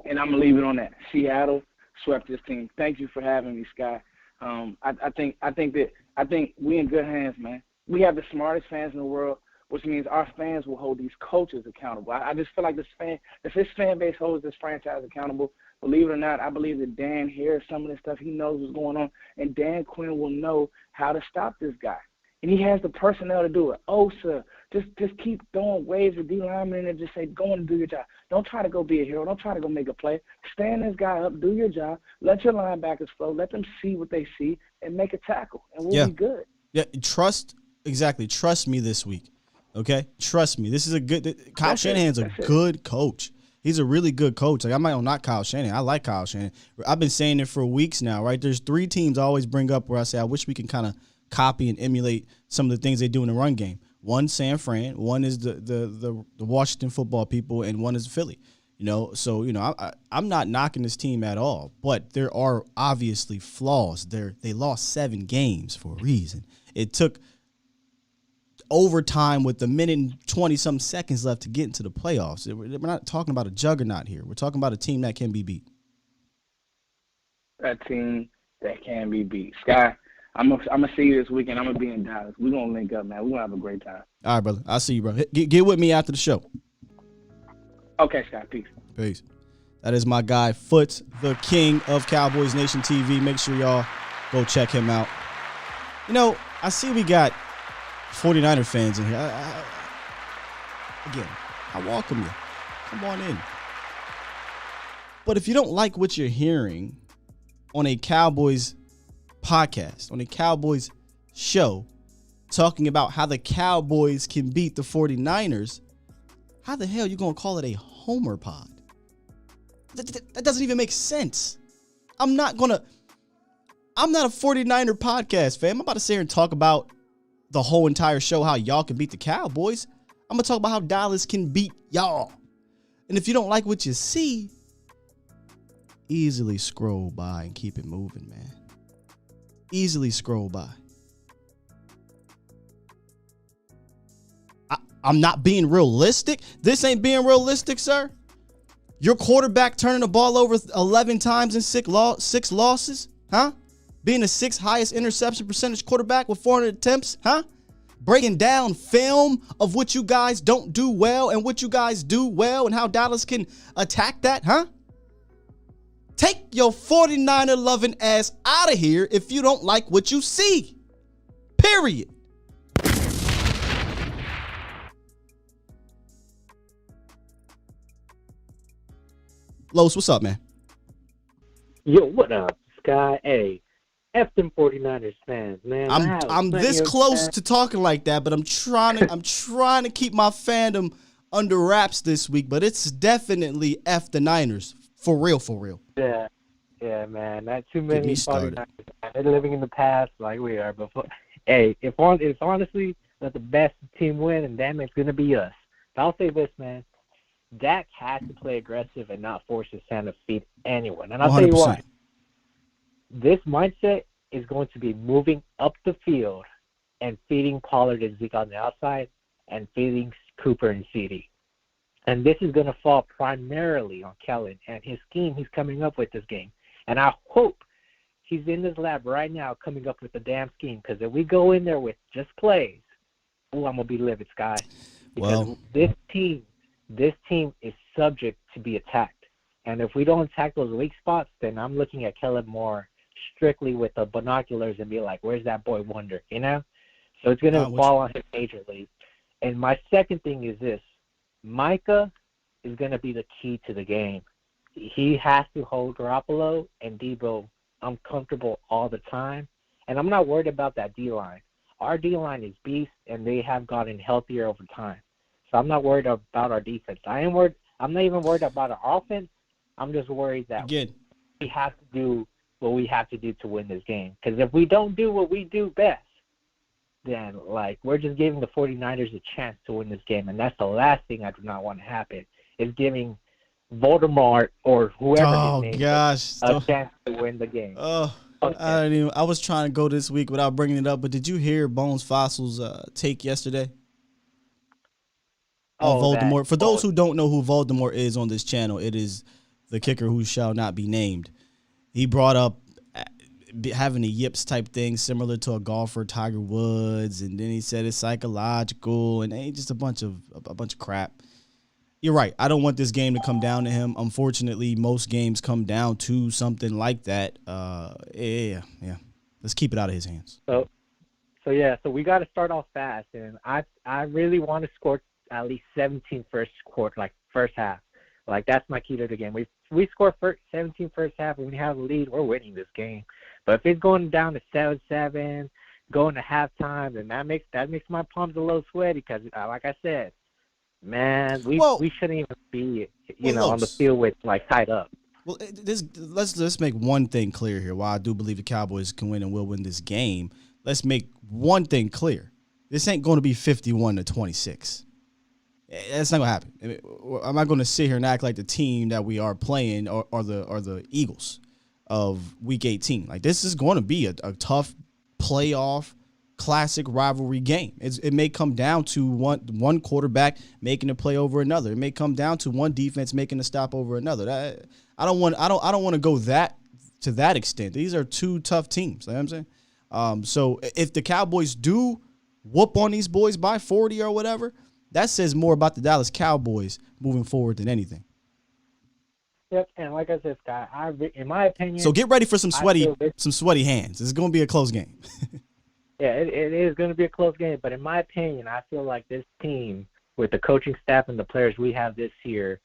And I'm gonna leave it on that. Seattle swept this team. Thank you for having me, Scott. I think we in good hands, man. We have the smartest fans in the world, which means our fans will hold these coaches accountable. I just feel like if this fan base holds this franchise accountable, believe it or not, I believe that Dan hears some of this stuff. He knows what's going on, and Dan Quinn will know how to stop this guy. And he has the personnel to do it. Osa, just keep throwing waves with D linemen in and just say, go and do your job. Don't try to go be a hero. Don't try to go make a play. Stand this guy up, do your job, let your linebackers flow, let them see what they see, and make a tackle, and we'll be good. Yeah, trust me this week. Okay, trust me. This is a good. Kyle Shanahan's a good coach. He's a really good coach. Like, I might not Kyle Shanahan. I like Kyle Shanahan. I've been saying it for weeks now, right? There's three teams I always bring up where I say I wish we can kind of copy and emulate some of the things they do in the run game. One, San Fran. One is the Washington football people, and one is Philly. So I'm not knocking this team at all, but there are obviously flaws. They lost 7 games for a reason. It took overtime with a minute and 20-something seconds left to get into the playoffs. We're not talking about a juggernaut here. We're talking about a team that can be beat. A team that can be beat. Sky, I'm gonna see you this weekend. I'm gonna be in Dallas. We're gonna link up, man. We're gonna have a great time. All right, brother. I'll see you, bro. Get with me after the show. Okay, Scott. Peace. Peace. That is my guy, Foots, the king of Cowboys Nation TV. Make sure y'all go check him out. I see we got 49er fans in here. Again, I welcome you. Come on in. But if you don't like what you're hearing on a Cowboys podcast, on a Cowboys show, talking about how the Cowboys can beat the 49ers, how the hell are you going to call it a homer pod? That doesn't even make sense. I'm not a 49er podcast, fam. I'm about to sit here and talk about the whole entire show, how y'all can beat the Cowboys. I'm going to talk about how Dallas can beat y'all. And if you don't like what you see, easily scroll by and keep it moving, man. Easily scroll by. I'm not being realistic. This ain't being realistic, sir. Your quarterback turning the ball over 11 times in 6 losses, huh? Being the 6th highest interception percentage quarterback with 400 attempts, huh? Breaking down film of what you guys don't do well and what you guys do well and how Dallas can attack that, huh? Take your 49er loving ass out of here if you don't like what you see. Period. Los, what's up, man? Yo, what up, Sky? Hey, F them 49ers fans, man. I'm this close to talking like that, but I'm trying to keep my fandom under wraps this week, but it's definitely F the Niners. For real, for real. Yeah. Yeah, man. Not too Get many me started. 49ers, man. They're living in the past like we are. But hey, if honestly let the best team win, and damn, it's gonna be us. But I'll say this, man. Dak has to play aggressive and not force his hand to feed anyone. And I'll tell you 100%. what. This mindset is going to be moving up the field and feeding Pollard and Zeke on the outside and feeding Cooper and CD. And this is going to fall primarily on Kellen and his scheme he's coming up with this game. And I hope he's in his lab right now coming up with the damn scheme, because if we go in there with just plays, I'm going to be livid, Sky. Because this team is subject to be attacked. And if we don't attack those weak spots, then I'm looking at Kellen more strictly with the binoculars and be like, where's that boy Wonder, you know? So it's going to fall on him majorly. And my second thing is this. Micah is going to be the key to the game. He has to hold Garoppolo and Debo uncomfortable all the time. And I'm not worried about that D-line. Our D-line is beast, and they have gotten healthier over time. So I'm not worried about our defense. I'm not even worried about our offense. I'm just worried that we have to do what we have to do to win this game. Because if we don't do what we do best, then, we're just giving the 49ers a chance to win this game. And that's the last thing I do not want to happen, is giving Voldemort or whoever his name is a chance to win the game. I was trying to go this week without bringing it up, but did you hear Bones Fossil's take yesterday on Voldemort? For those who don't know who Voldemort is on this channel, it is the kicker who shall not be named. He brought up having a yips type thing similar to a golfer, Tiger Woods, and then he said it's psychological, and just a bunch of crap. You're right. I don't want this game to come down to him. Unfortunately, most games come down to something like that. Yeah. Let's keep it out of his hands. So we got to start off fast, and I really want to score at least 17 first half. That's my key to the game. We score 17 first half, and we have a lead, we're winning this game. But if it's going down to 7-7, going to halftime, then that makes my palms a little sweaty, because, like I said, man, we shouldn't even be on the field with tied up. Well, let's make one thing clear here. While I do believe the Cowboys can win and will win this game, let's make one thing clear: this ain't going to be 51-26. That's not gonna happen. I'm not gonna sit here and act like the team that we are playing are the Eagles of Week 18. This is going to be a tough playoff classic rivalry game. It may come down to one quarterback making a play over another. It may come down to one defense making a stop over another. I don't want to go to that extent. These are two tough teams. You know what I'm saying? So if the Cowboys do whoop on these boys by 40 or whatever, that says more about the Dallas Cowboys moving forward than anything. Yep, and like I said, Scott, in my opinion. So get ready for some sweaty hands. It's going to be a close game. Yeah, it is going to be a close game, but in my opinion, I feel like this team, with the coaching staff and the players we have this year,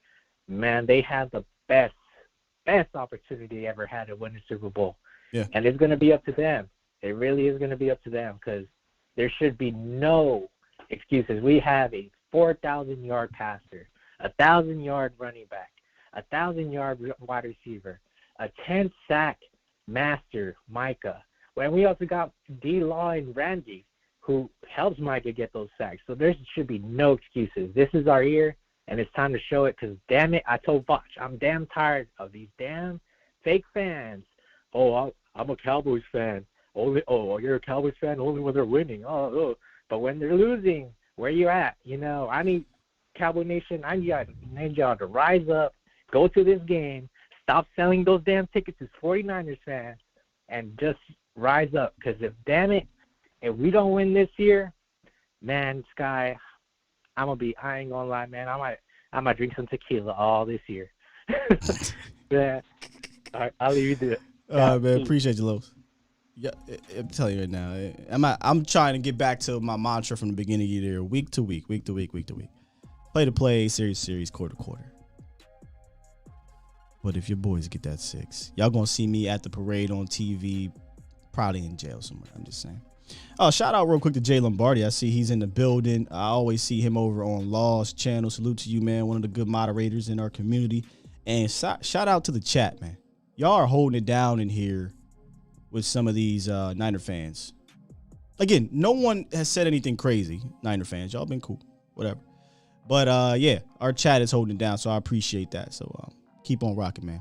man, they have the best opportunity they ever had to win the Super Bowl. Yeah. And it's going to be up to them. It really is going to be up to them, because there should be no excuses. We have a 4,000-yard passer, a 1,000-yard running back, a 1,000-yard wide receiver, a 10-sack master, Micah. And we also got D-Law and Randy, who helps Micah get those sacks. So there should be no excuses. This is our year, and it's time to show it, because, damn it, I told Botch, I'm damn tired of these damn fake fans. Oh, I'm a Cowboys fan. You're a Cowboys fan only when they're winning. But when they're losing, where you at? I need Cowboy Nation. I need y'all to rise up, go to this game, stop selling those damn tickets as 49ers fans, and just rise up. Because if we don't win this year, man, Sky, I ain't gonna lie, man. I might drink some tequila all this year. Yeah. All right, I'll leave you to it. All right, man. Appreciate you, Los. Yeah, I'm telling you right now, I'm trying to get back to my mantra from the beginning of the year, week to week. Play to play, series, quarter to quarter. But if your boys get that 6, y'all gonna see me at the parade on TV, probably in jail somewhere. I'm just saying. Shout out real quick to Jay Lombardi. I see he's in the building. I always see him over on Law's channel. Salute to you, man. One of the good moderators in our community. And shout out to the chat, man. Y'all are holding it down in here with some of these Niner fans. Again, no one has said anything crazy, Niner fans. Y'all been cool, whatever. But, yeah, our chat is holding it down, so I appreciate that. So keep on rocking, man.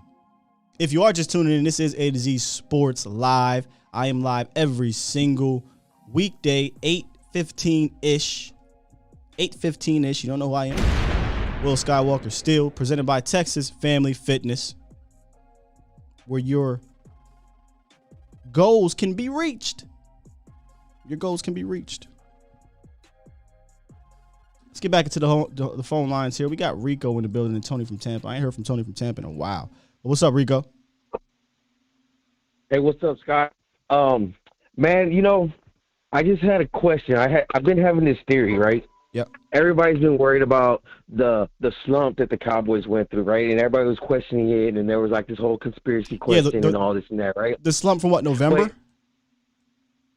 If you are just tuning in, this is A to Z Sports Live. I am live every single weekday, 8:15-ish. 8:15-ish. You don't know who I am. Will Skywalker still, presented by Texas Family Fitness, where your goals can be reached. Your goals can be reached. Let's get back into the phone lines here. We got Rico in the building and Tony from Tampa. I ain't heard from Tony from Tampa in a while. But what's up, Rico? Hey, what's up, Scott? Man, you know, I just had a question. I've been having this theory, right? Yep. Everybody's been worried about the slump that the Cowboys went through, right? And everybody was questioning it, and there was like this whole conspiracy question and all this and that, right? The slump from what, November?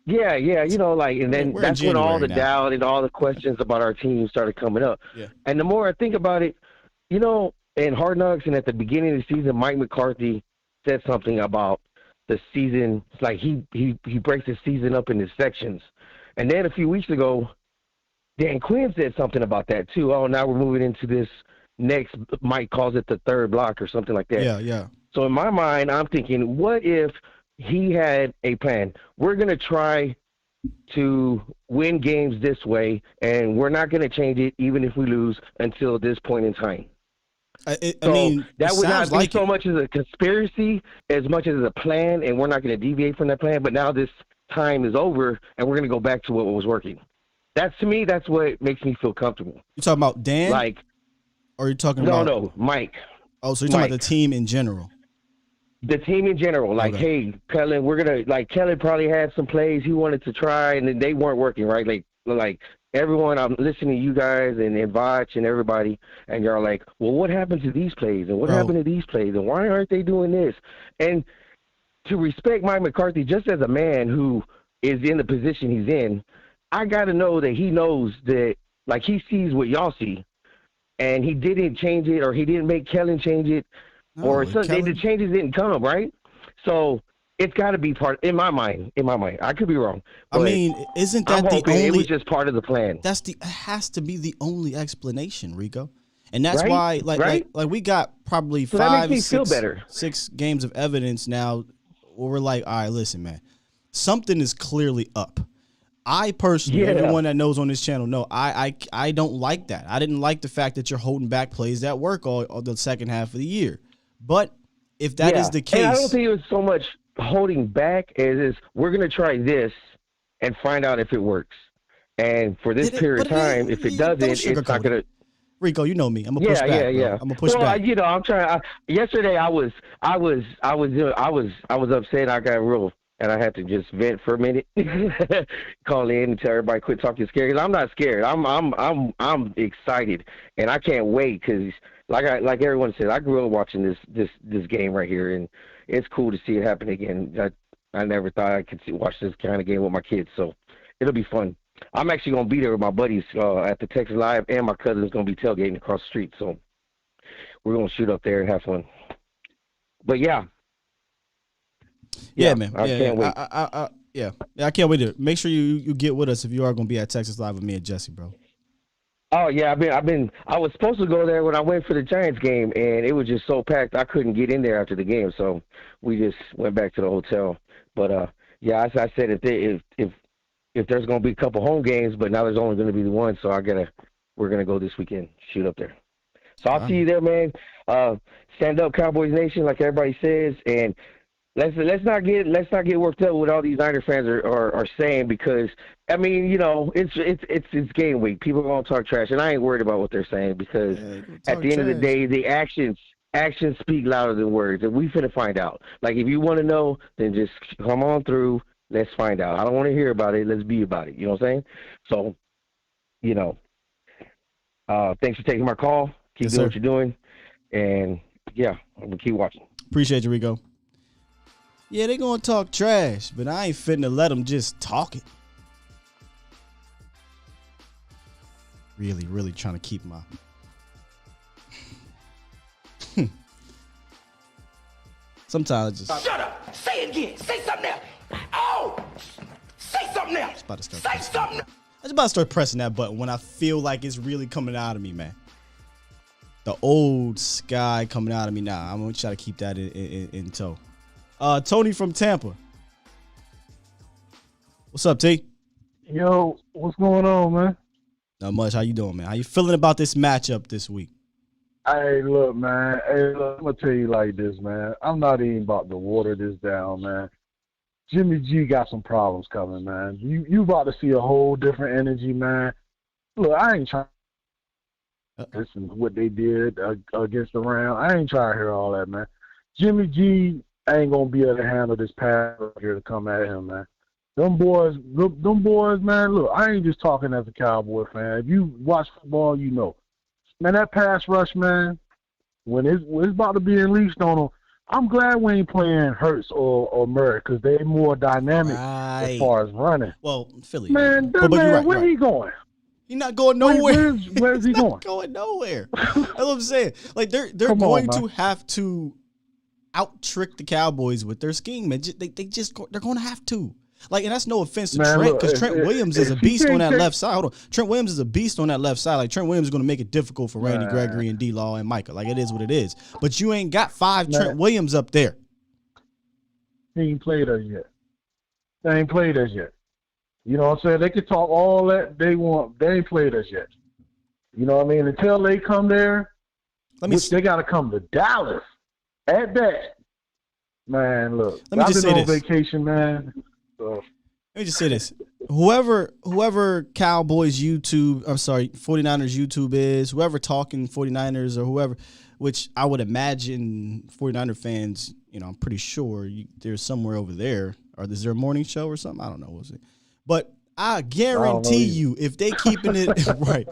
Yeah, you know, like, and then that's when all the now. doubt and all the questions about our team started coming up. Yeah. And the more I think about it, you know, in Hard Knocks and at the beginning of the season, Mike McCarthy said something about the season. It's like he breaks the season up into sections. And then a few weeks ago, Dan Quinn said something about that too. Oh, now we're moving into this next, Mike calls it the third block or something like that. Yeah. So in my mind, I'm thinking, what if he had a plan? We're going to try to win games this way, and we're not going to change it even if we lose until this point in time. I mean, that would not be like so much as a conspiracy as much as a plan, and we're not going to deviate from that plan. But now this time is over, and we're going to go back to what was working. That's, to me, that's what makes me feel comfortable. You talking about Dan? Like, or are you talking about? No, Mike. Oh, so you're talking about the team in general? The team in general, like, hey, Kellen, we're gonna, like, Kellen probably had some plays he wanted to try, and then they weren't working, right? Like everyone, I'm listening to you guys and Vach and everybody, and you're like, well, what happened to these plays, and what happened to these plays, and why aren't they doing this? And to respect Mike McCarthy, just as a man who is in the position he's in, I got to know that he knows that, like, he sees what y'all see, and he didn't change it, or he didn't make Kellen change it. Or the changes didn't come, right? So it's got to be part, in my mind. I could be wrong. I mean, isn't that the only? It was just part of the plan. It has to be the only explanation, Rico. And that's Right? why, like we got probably So that makes me feel 5, better. 6 games of evidence now where we're like, all right, listen, man, something is clearly up. I personally, everyone that knows on this channel, know I don't like that. I didn't like the fact that you're holding back plays that work all the second half of the year. But if that is the case, and I don't think it was so much holding back as we're going to try this and find out if it works. And for this period of time, if it doesn't, it's not going to. Rico, you know me. I'm gonna push back. Yeah. I'm gonna push back. You know, I'm trying. Yesterday, I was upset. I got real, and I had to just vent for a minute. Call in and tell everybody quit talking scared. Because I'm not scared. I'm excited, and I can't wait because. Like everyone said, I grew up watching this game right here, and it's cool to see it happen again. I never thought I could watch this kind of game with my kids, so it'll be fun. I'm actually going to be there with my buddies at the Texas Live, and my cousin's going to be tailgating across the street, so we're going to shoot up there and have fun. But yeah, man. I can't wait. I can't wait to make sure you get with us if you are going to be at Texas Live with me and Jesse, bro. Oh yeah, I was supposed to go there when I went for the Giants game, and it was just so packed I couldn't get in there after the game, so we just went back to the hotel. But yeah, as I said, if there's going to be a couple home games, but now there's only going to be the one, so we're gonna go this weekend, shoot up there. So I'll see you there, man. Stand up, Cowboys Nation, like everybody says, and let's not get worked up with what all these Niner fans are saying, because I mean, you know, it's game week. People are gonna talk trash, and I ain't worried about what they're saying, because at the end of the day, the actions speak louder than words, and we finna find out. Like, if you want to know, then just come on through. Let's find out. I don't want to hear about it. Let's be about it. You know what I'm saying? So, you know, thanks for taking my call. Keep doing what you're doing, and yeah, I'm gonna keep watching. Appreciate you, Rico. Yeah, they gonna talk trash, but I ain't fitting to let them just talk it. Really trying to keep my Sometimes I just Shut up. Say it again. Say something else. Oh, say something else. about to start Say pressing. something. I was about to start pressing that button when I feel like it's really coming out of me, man. The old Sky coming out of me now. I'm gonna try to keep that in tow. Tony from Tampa. What's up, T? Yo, what's going on, man? Not much. How you doing, man? How you feeling about this matchup this week? Hey, look, man. Hey, look, I'm gonna tell you like this, man. I'm not even about to water this down, man. Jimmy G got some problems coming, man. You about to see a whole different energy, man. Look, I ain't trying. This is what they did against the Rams. I ain't trying to hear all that, man. Jimmy G ain't gonna be able to handle this pass here to come at him, man. Them boys, man. Look, I ain't just talking as a Cowboy fan. If you watch football, you know, man. That pass rush, man. When it's about to be unleashed on them, I'm glad we ain't playing Hurts or Murray because they're more dynamic as far as running. Well, Philly, man. but Man, you're right, where right. he going? He's not going nowhere. Where's he going? Going nowhere. That's what I'm saying. Like they're Come on, going man. to have to out trick the Cowboys with their scheme, man. They're going to have to. Like, and that's no offense to Man, Trent, look, because Trent Williams is a if he beast on can't that take- left side. Hold on, Trent Williams is a beast on that left side. Like Trent Williams is going to make it difficult for Randy Man. Gregory and D-Law and Micah. Like it is what it is. But you ain't got five Man. Trent Williams up there. He ain't played us yet. They ain't played us yet. You know what I'm saying? They can talk all that they want. They ain't played us yet. You know what I mean? Until they come there, they got to come to Dallas. At that, man, look. Let me I've just been say on this. vacation, man. So, Let me just say this. Whoever Cowboys YouTube, 49ers YouTube is, whoever talking 49ers or whoever, which I would imagine 49er fans, you know, I'm pretty sure there's somewhere over there. Or is there a morning show or something? I don't know. We'll see. But I guarantee you, if they keeping it right,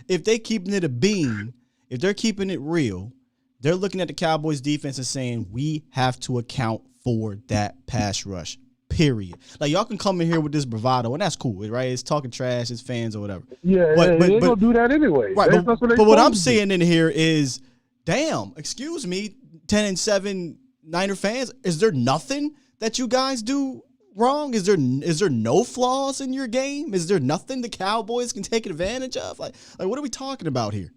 if they keeping it a bean, if they're keeping it real, they're looking at the Cowboys defense and saying, we have to account for that pass rush. Period. Like, y'all can come in here with this bravado, and that's cool, right? It's talking trash, it's fans or whatever. yeah, But they gonna do that anyway. right, That's but what they what I'm supposed to do. saying in here is, damn, excuse me, 10-7 Niner fans, is there nothing that you guys do wrong? Is there no flaws in your game? Is there nothing the Cowboys can take advantage of? Like what are we talking about here?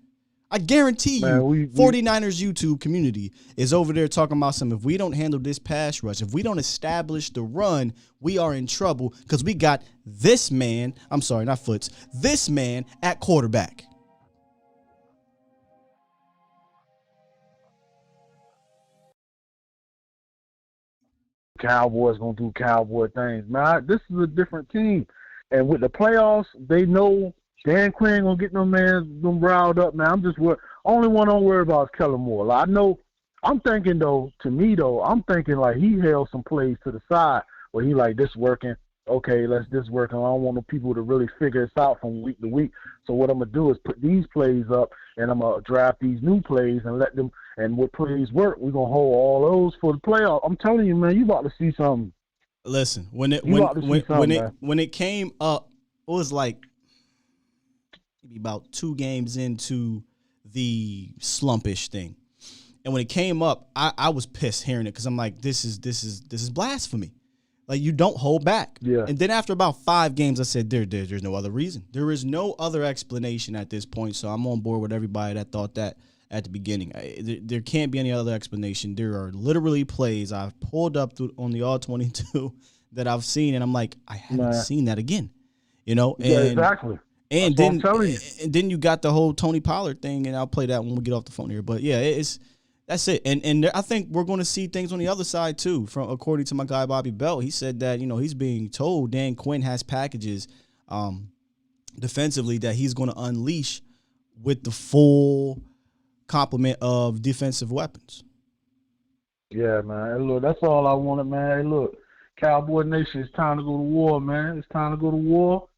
I guarantee you, 49ers YouTube community is over there talking about if we don't handle this pass rush, if we don't establish the run, we are in trouble because we got this man, I'm sorry, not Foots, this man at quarterback. Cowboys gonna do Cowboy things, man. This is a different team, and with the playoffs, they know Dan Quinn gonna get them riled up, man. I'm just only one I'm worried about is Kellen Moore. Like, I know, I'm thinking I'm thinking like he held some plays to the side where he like, this working, okay, let's this working. I don't want no people to really figure this out from week to week. So what I'm gonna do is put these plays up, and I'm gonna draft these new plays and let them. And what plays work, we're gonna hold all those for the playoff. I'm telling you, man, you about to see something. Listen, when it came up, it was like maybe about 2 games into the slumpish thing. And when it came up, I was pissed hearing it because I'm like, this is blasphemy. Like, you don't hold back. Yeah. And then after about 5 games, I said, there's no other reason. There is no other explanation at this point. So I'm on board with everybody that thought that at the beginning. There can't be any other explanation. There are literally plays I've pulled up on the All-22 that I've seen, and I'm like, I haven't seen that again. You know? Yeah, exactly. And That's what I'm telling you. and then you got the whole Tony Pollard thing, and I'll play that when we get off the phone here. But yeah, that's it. And I think we're going to see things on the other side too. From according to my guy Bobby Belt, he said that he's being told Dan Quinn has packages defensively that he's going to unleash with the full complement of defensive weapons. Yeah, man. Hey, look, that's all I wanted, man. Hey, look, Cowboy Nation, it's time to go to war, man. It's time to go to war.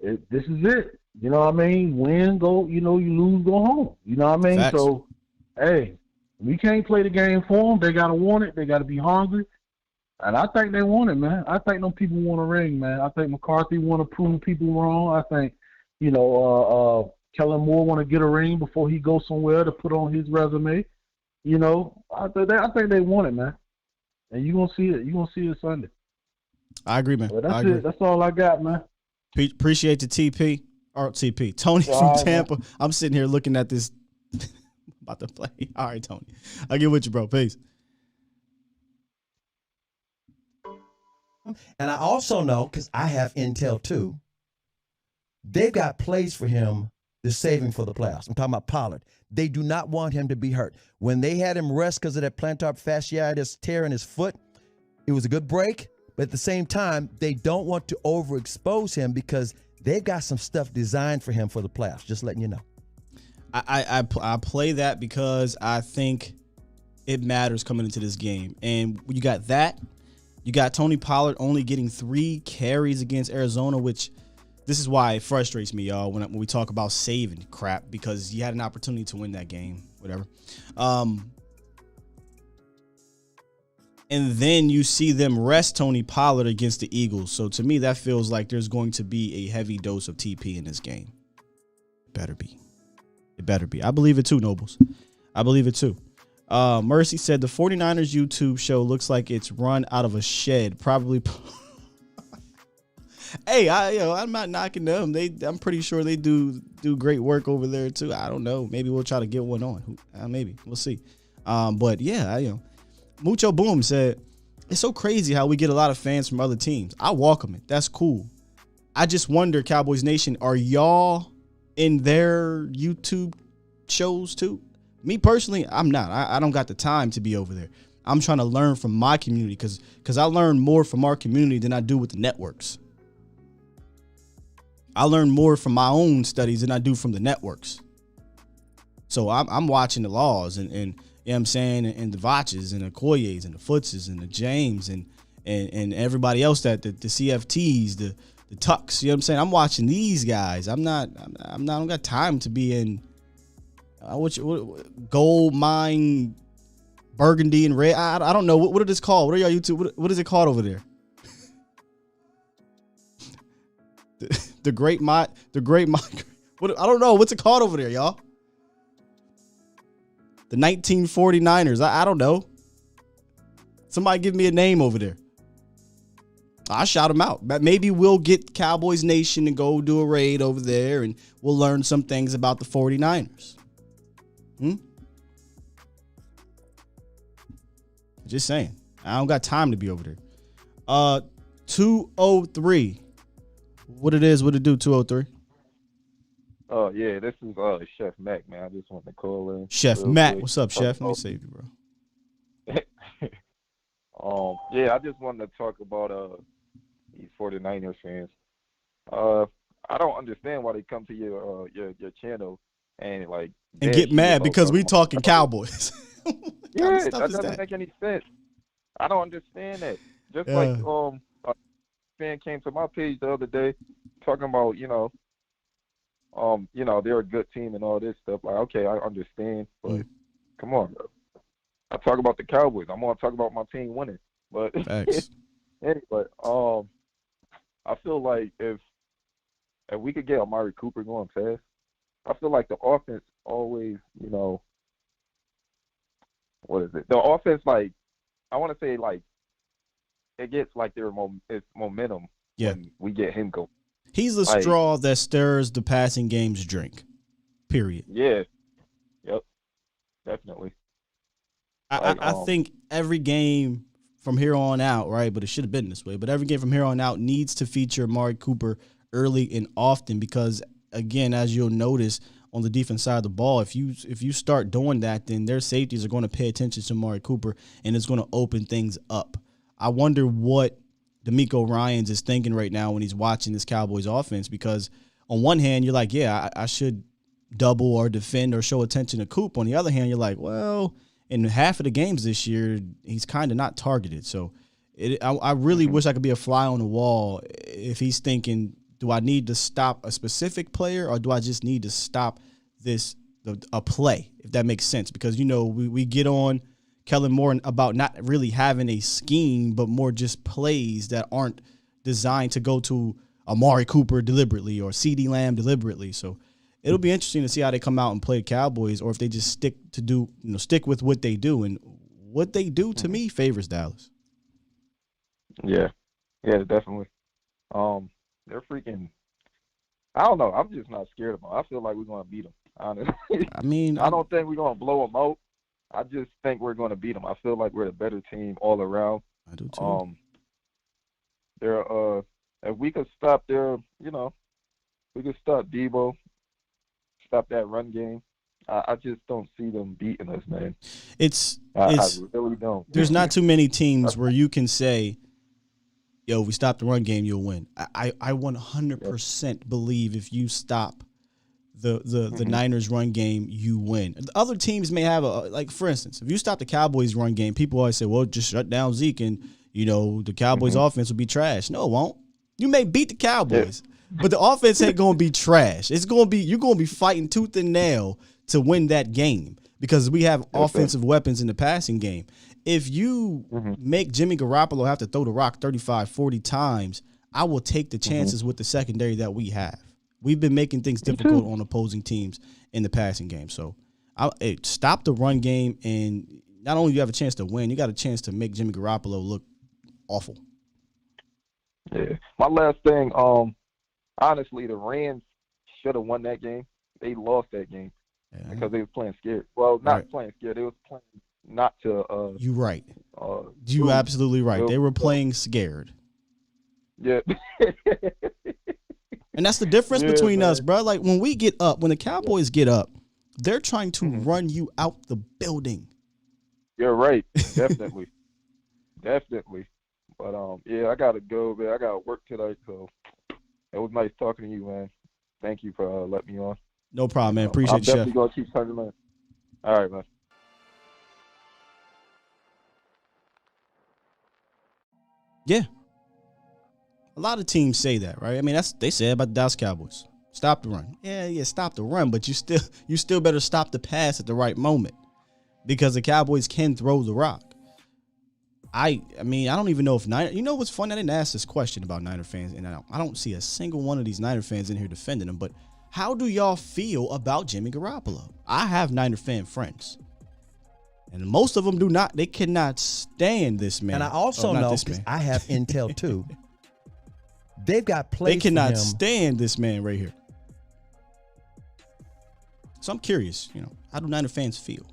This is it. You know what I mean? Win, go, you lose, go home. You know what I mean? Facts. So, hey, we can't play the game for them. They got to want it. They got to be hungry. And I think they want it, man. I think them people want a ring, man. I think McCarthy want to prove people wrong. I think, Kellen Moore want to get a ring before he goes somewhere to put on his resume. I think they want it, man. and you're gonna see it. You're gonna see it Sunday. I agree, man. But that's I agree. it. That's all I got, man. Appreciate the TP. Or TP. Tony from Tampa. I'm sitting here looking at this about to play. All right, Tony. I'll get with you, bro. Peace. And I also know, because I have intel too, they've got plays for him to save him for the playoffs. I'm talking about Pollard. They do not want him to be hurt. When they had him rest because of that plantar fasciitis tear in his foot, it was a good break. But at the same time, they don't want to overexpose him because they've got some stuff designed for him for the playoffs. Just letting you know. I play that because I think it matters coming into this game. And you got that. You got Tony Pollard only getting 3 carries against Arizona, which this is why it frustrates me, y'all, when we talk about saving crap, because you had an opportunity to win that game, whatever. And then you see them rest Tony Pollard against the Eagles. So to me, that feels like there's going to be a heavy dose of TP in this game. Better be. It better be. I believe it too, Nobles. I believe it too. Mercy said the 49ers YouTube show looks like it's run out of a shed. Probably. Hey, I'm not knocking them. I'm pretty sure they do great work over there too. I don't know. Maybe we'll try to get one on. Maybe we'll see. But yeah, Mucho Boom said it's so crazy how we get a lot of fans from other teams. I welcome it. That's cool. I just wonder, Cowboys Nation, are y'all in their YouTube shows too? Me personally, I'm not. I don't got the time to be over there. I'm trying to learn from my community because I learn more from our community than I do with the networks. I learn more from my own studies than I do from the networks. So I'm watching the Laws and you know what I'm saying, and the Vaches and the Koyes and the Footses and the James and everybody else, that the CFTs, the Tucks, you know what I'm saying? I'm watching these guys. I don't got time to be in what gold mine, burgundy and red. I don't know. What it is called? What are y'all YouTube? What is it called over there? The great mod. What, I don't know. What's it called over there, y'all? The 1949ers. I don't know. Somebody give me a name over there. I shout them out. But maybe we'll get Cowboys Nation and go do a raid over there, and we'll learn some things about the 49ers. Just saying. I don't got time to be over there. 203. What it is, what it do, 203? Oh, yeah, this is Chef Mac, man. I just wanted to call in. Chef Mac, quick. What's up, Chef? Let me save you, bro. Yeah, I just wanted to talk about these 49ers fans. I don't understand why they come to your channel and get mad because we talking Cowboys. Yeah, that doesn't make any sense. I don't understand that. Just like a fan came to my page the other day talking about, they're a good team and all this stuff. Like, okay, I understand, but come on, bro. I talk about the Cowboys. I'm gonna talk about my team winning. But anyway, I feel like if we could get Amari Cooper going fast, I feel like the offense always, what is it? The offense, I want to say, it gets it's momentum when we get him going. He's the straw that stirs the passing game's drink. Period. Yeah. Yep. Definitely. I think every game from here on out, right? But it should have been this way. But every game from here on out needs to feature Amari Cooper early and often because, again, as you'll notice on the defense side of the ball, if you start doing that, then their safeties are going to pay attention to Amari Cooper, and it's going to open things up. I wonder what D'Amico Ryans is thinking right now when he's watching this Cowboys offense, because on one hand, you're like, yeah, I should double or defend or show attention to Coop. On the other hand, you're like, well, in half of the games this year, he's kind of not targeted. So I really wish I could be a fly on the wall if he's thinking, do I need to stop a specific player or do I just need to stop a play, if that makes sense? Because, we get on Kellen Moore about not really having a scheme, but more just plays that aren't designed to go to Amari Cooper deliberately or CeeDee Lamb deliberately. So it'll be interesting to see how they come out and play the Cowboys, or if they just stick with what they do. And what they do to me favors Dallas. Yeah, yeah, definitely. They're freaking. I don't know. I'm just not scared of them. I feel like we're gonna beat them. Honestly, I mean, I don't think we're gonna blow them out. I just think we're gonna beat them. I feel like we're a better team all around. I do too. They're if we could stop their, we could stop Debo, stop that run game. I just don't see them beating us, man. I really don't. There's not too many teams where you can say, yo, if we stop the run game, you'll win. I 100% believe if you stop the Niners run game, you win. Other teams may have like, for instance, if you stop the Cowboys run game, people always say, well, just shut down Zeke and, the Cowboys offense will be trash. No, it won't. You may beat the Cowboys, but the offense ain't going to be trash. You're going to be fighting tooth and nail to win that game because we have offensive weapons in the passing game. If you make Jimmy Garoppolo have to throw the rock 35, 40 times, I will take the chances with the secondary that we have. We've been making things difficult on opposing teams in the passing game. So stop the run game, and not only do you have a chance to win, you got a chance to make Jimmy Garoppolo look awful. Yeah. My last thing, honestly, the Rams should have won that game. They lost that game because they was playing scared. Well, not playing scared. They was playing not to. You right. You absolutely right. They were playing scared. Yeah. And that's the difference between us, bro. Like when we get up, when the Cowboys get up, they're trying to run you out the building. You're right. Definitely. Definitely. But yeah, I gotta go, man. I gotta work tonight, so it was nice talking to you, man. Thank you for letting me on. No problem, man. Appreciate you, Chef. I'm definitely gonna keep talking, man. All right, man. Yeah. A lot of teams say that, right? I mean, they say it about the Dallas Cowboys. Stop the run. Yeah, stop the run, but you still better stop the pass at the right moment because the Cowboys can throw the rock. I mean, I don't even know if you know what's funny? I didn't ask this question about Niner fans, and I don't see a single one of these Niner fans in here defending them, but how do y'all feel about Jimmy Garoppolo? I have Niner fan friends, and most of them do not. They cannot stand this man. And I also know, because I have intel too, they've got plays They cannot for him. stand this man right here. So I'm curious, how do Niner fans feel?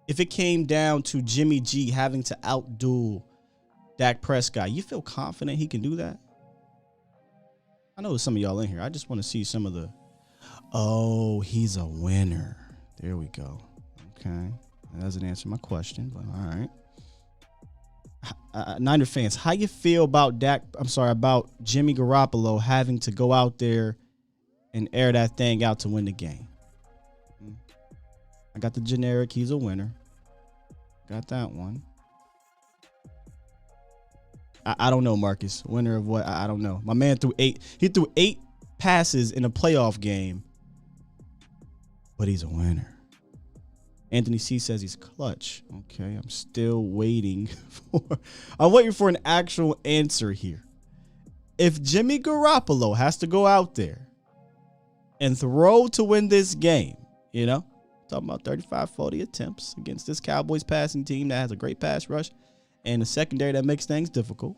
If it came down to Jimmy G having to outduel Dak Prescott, you feel confident he can do that? I know there's some of y'all in here. I just want to see some of the, he's a winner. There we go. Okay. That doesn't answer my question, but all right. Niner fans, how you feel about about Jimmy Garoppolo having to go out there and air that thing out to win the game? I got the generic, he's a winner. Got that one. I don't know, Marcus. Winner of what? I don't know. My man threw 8. He threw 8 passes in a playoff game, but he's a winner. Anthony C says he's clutch. Okay, I'm still waiting for an actual answer here. If Jimmy Garoppolo has to go out there and throw to win this game, talking about 35, 40 attempts against this Cowboys passing team that has a great pass rush and a secondary that makes things difficult,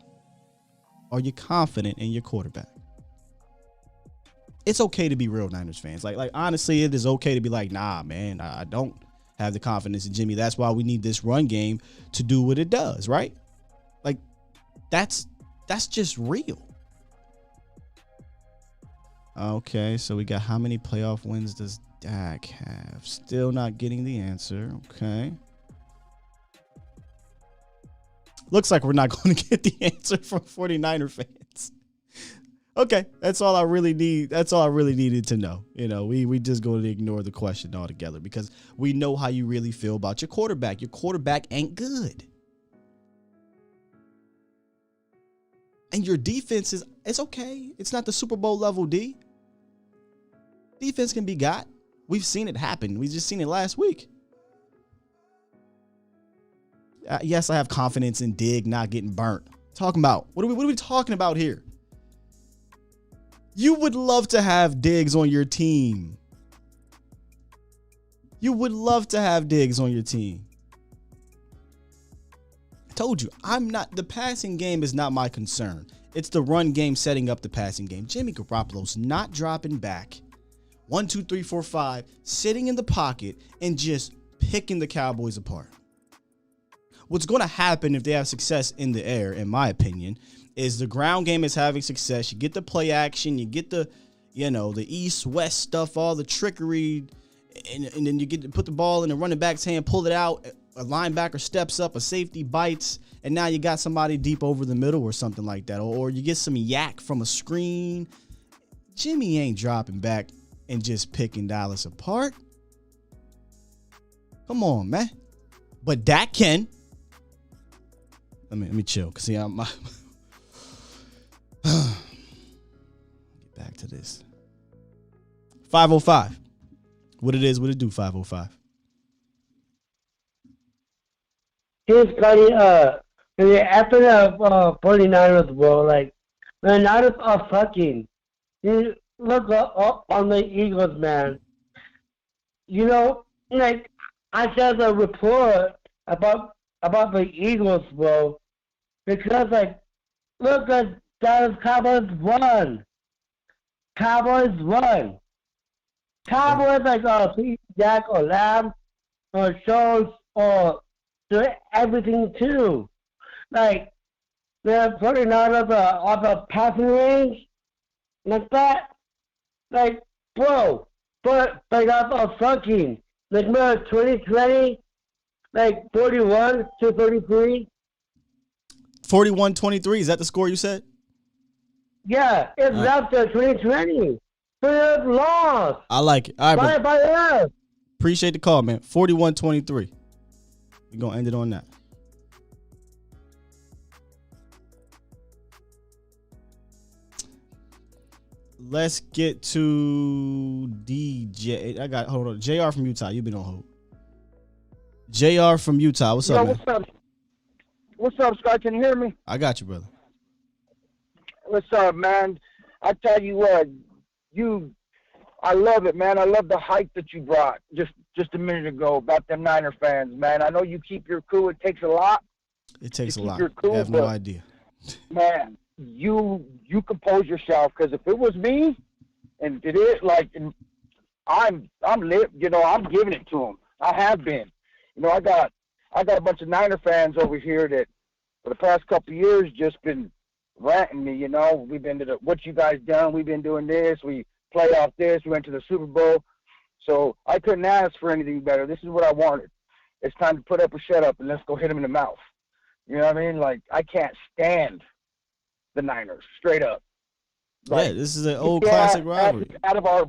are you confident in your quarterback? It's okay to be real Niners fans. Like honestly, it is okay to be like, nah, man, I don't have the confidence in Jimmy. That's why we need this run game to do what it does, right? Like, that's just real. Okay, so we got how many playoff wins does Dak have? Still not getting the answer. Okay. Looks like we're not going to get the answer from 49er fans. Okay, that's all I really need. That's all I really needed to know. We just going to ignore the question altogether because we know how you really feel about your quarterback. Your quarterback ain't good. And your defense it's okay. It's not the Super Bowl level D. Defense can be got. We've seen it happen. We just seen it last week. Yes, I have confidence in Dig not getting burnt. Talking about what are we talking about here? You would love to have Diggs on your team. You would love to have Diggs on your team. I told you, the passing game is not my concern. It's the run game setting up the passing game. Jimmy Garoppolo's not dropping back. 1, 2, 3, 4, 5, sitting in the pocket and just picking the Cowboys apart. What's going to happen if they have success in the air, in my opinion, is the ground game is having success. You get the play action, you get the east-west stuff, all the trickery, and then you get to put the ball in the running back's hand, pull it out, a linebacker steps up, a safety bites, and now you got somebody deep over the middle or something like that. Or you get some yak from a screen. Jimmy ain't dropping back and just picking Dallas apart. Come on, man. But Dak can. Let me chill, because see, I'm get back to this. 505. What it is, what it do, 505. Here's Scotty, after the 49ers, bro, like, the Niners are fucking. You look up on the Eagles, man. You know, like, I saw the report about the Eagles, bro, because, like, look at Dallas Cowboys won. Cowboys won. Cowboys, like, Pete, Jack, or Lamb, or Schultz, or do everything, too. Like, the 49ers are the passing range, like that. Like, bro, but that's all fucking. Like, remember 2020, like 41-33? 41-23, is that the score you said? Yeah, it's after 2020. But lost. I like it. All right, by us. Appreciate the call, man. 41-23. We're going to end it on that. Let's get to DJ. Hold on. JR from Utah. You've been on hold. JR from Utah. What's up, man? What's up? What's up, Scott? Can you hear me? I got you, brother. What's up, man? I tell you what, I love it, man. I love the hype that you brought just a minute ago about them Niner fans, man. I know you keep your cool. It takes a lot. It takes a lot. Cool, I have no idea. Man, you compose yourself, because if it was me, and it is like, I'm lit. You know, I'm giving it to them. I have been. You know, I got a bunch of Niner fans over here that for the past couple of years just been ranting me. You know, we've been to what you guys done. We've been doing this. We play off this. We went to the Super Bowl. So I couldn't ask for anything better. This is what I wanted. It's time to put up or shut up, and let's go hit them in the mouth. You know what I mean? Like, I can't stand the Niners, straight up. Like, yeah, this is an old classic rivalry. Out of our,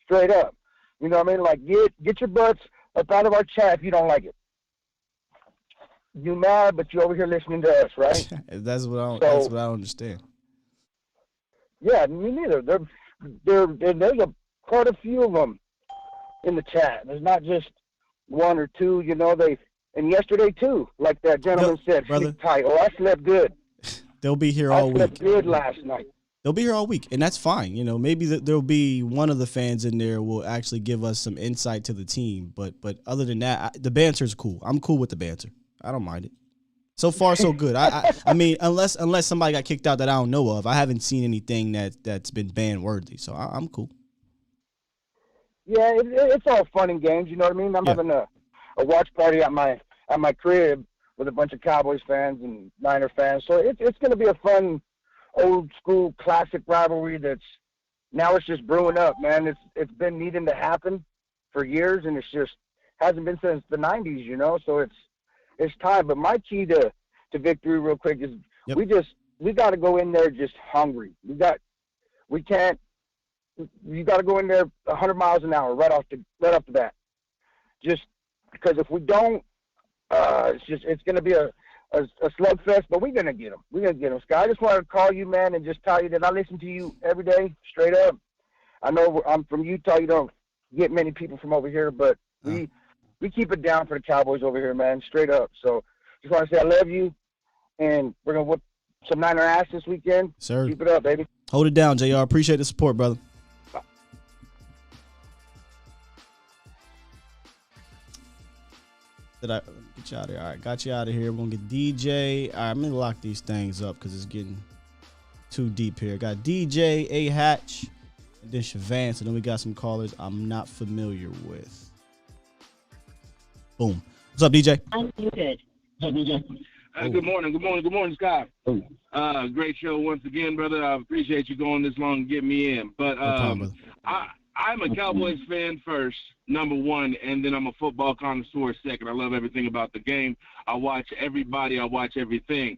straight up. You know what I mean? Like, get your butts up out of our chat if you don't like it. You mad, but you over here listening to us, right? That's what I don't understand. Yeah, me neither. There's quite a few of them in the chat. There's not just one or two. You know, and yesterday too, like that gentleman said, sleep tight. Oh, I slept good. They'll be here all week. I slept good last night. They'll be here all week, and that's fine. You know, maybe there'll be one of the fans in there will actually give us some insight to the team. But other than that, the banter's cool. I'm cool with the banter. I don't mind it. So far, so good. I mean, unless somebody got kicked out that I don't know of, I haven't seen anything that's been ban worthy. So I'm cool. Yeah, it's all fun and games. You know what I mean? I'm having a watch party at my crib with a bunch of Cowboys fans and Niner fans. So it's going to be a fun, old school, classic rivalry that's just brewing up, man. It's been needing to happen for years, and it's just hasn't been since the 90s, you know. So it's time. But my key to victory, real quick, is we got to go in there just hungry. You got to go in there 100 miles an hour right off the bat. Just because if we don't, it's going to be a slugfest. But we're going to get them. We're going to get them. Scott, I just wanted to call you, man, and just tell you that I listen to you every day, straight up. I know I'm from Utah. You don't get many people from over here, but we keep it down for the Cowboys over here, man, straight up. So just want to say I love you, and we're going to whip some Niner ass this weekend. Sir. Keep it up, baby. Hold it down, JR. Appreciate the support, brother. Did I Get you out of here. All right, got you out of here. We're going to get DJ. All right, I'm going to lock these things up because it's getting too deep here. Got DJ, A Hatch, and then Shavance. And then we got some callers I'm not familiar with. Boom. What's up, DJ? I'm muted. Good morning, Scott. Great show once again, brother. I appreciate you going this long and getting me in. But I'm a Cowboys fan first, number one, and then I'm a football connoisseur second. I love everything about the game. I watch everybody. I watch everything.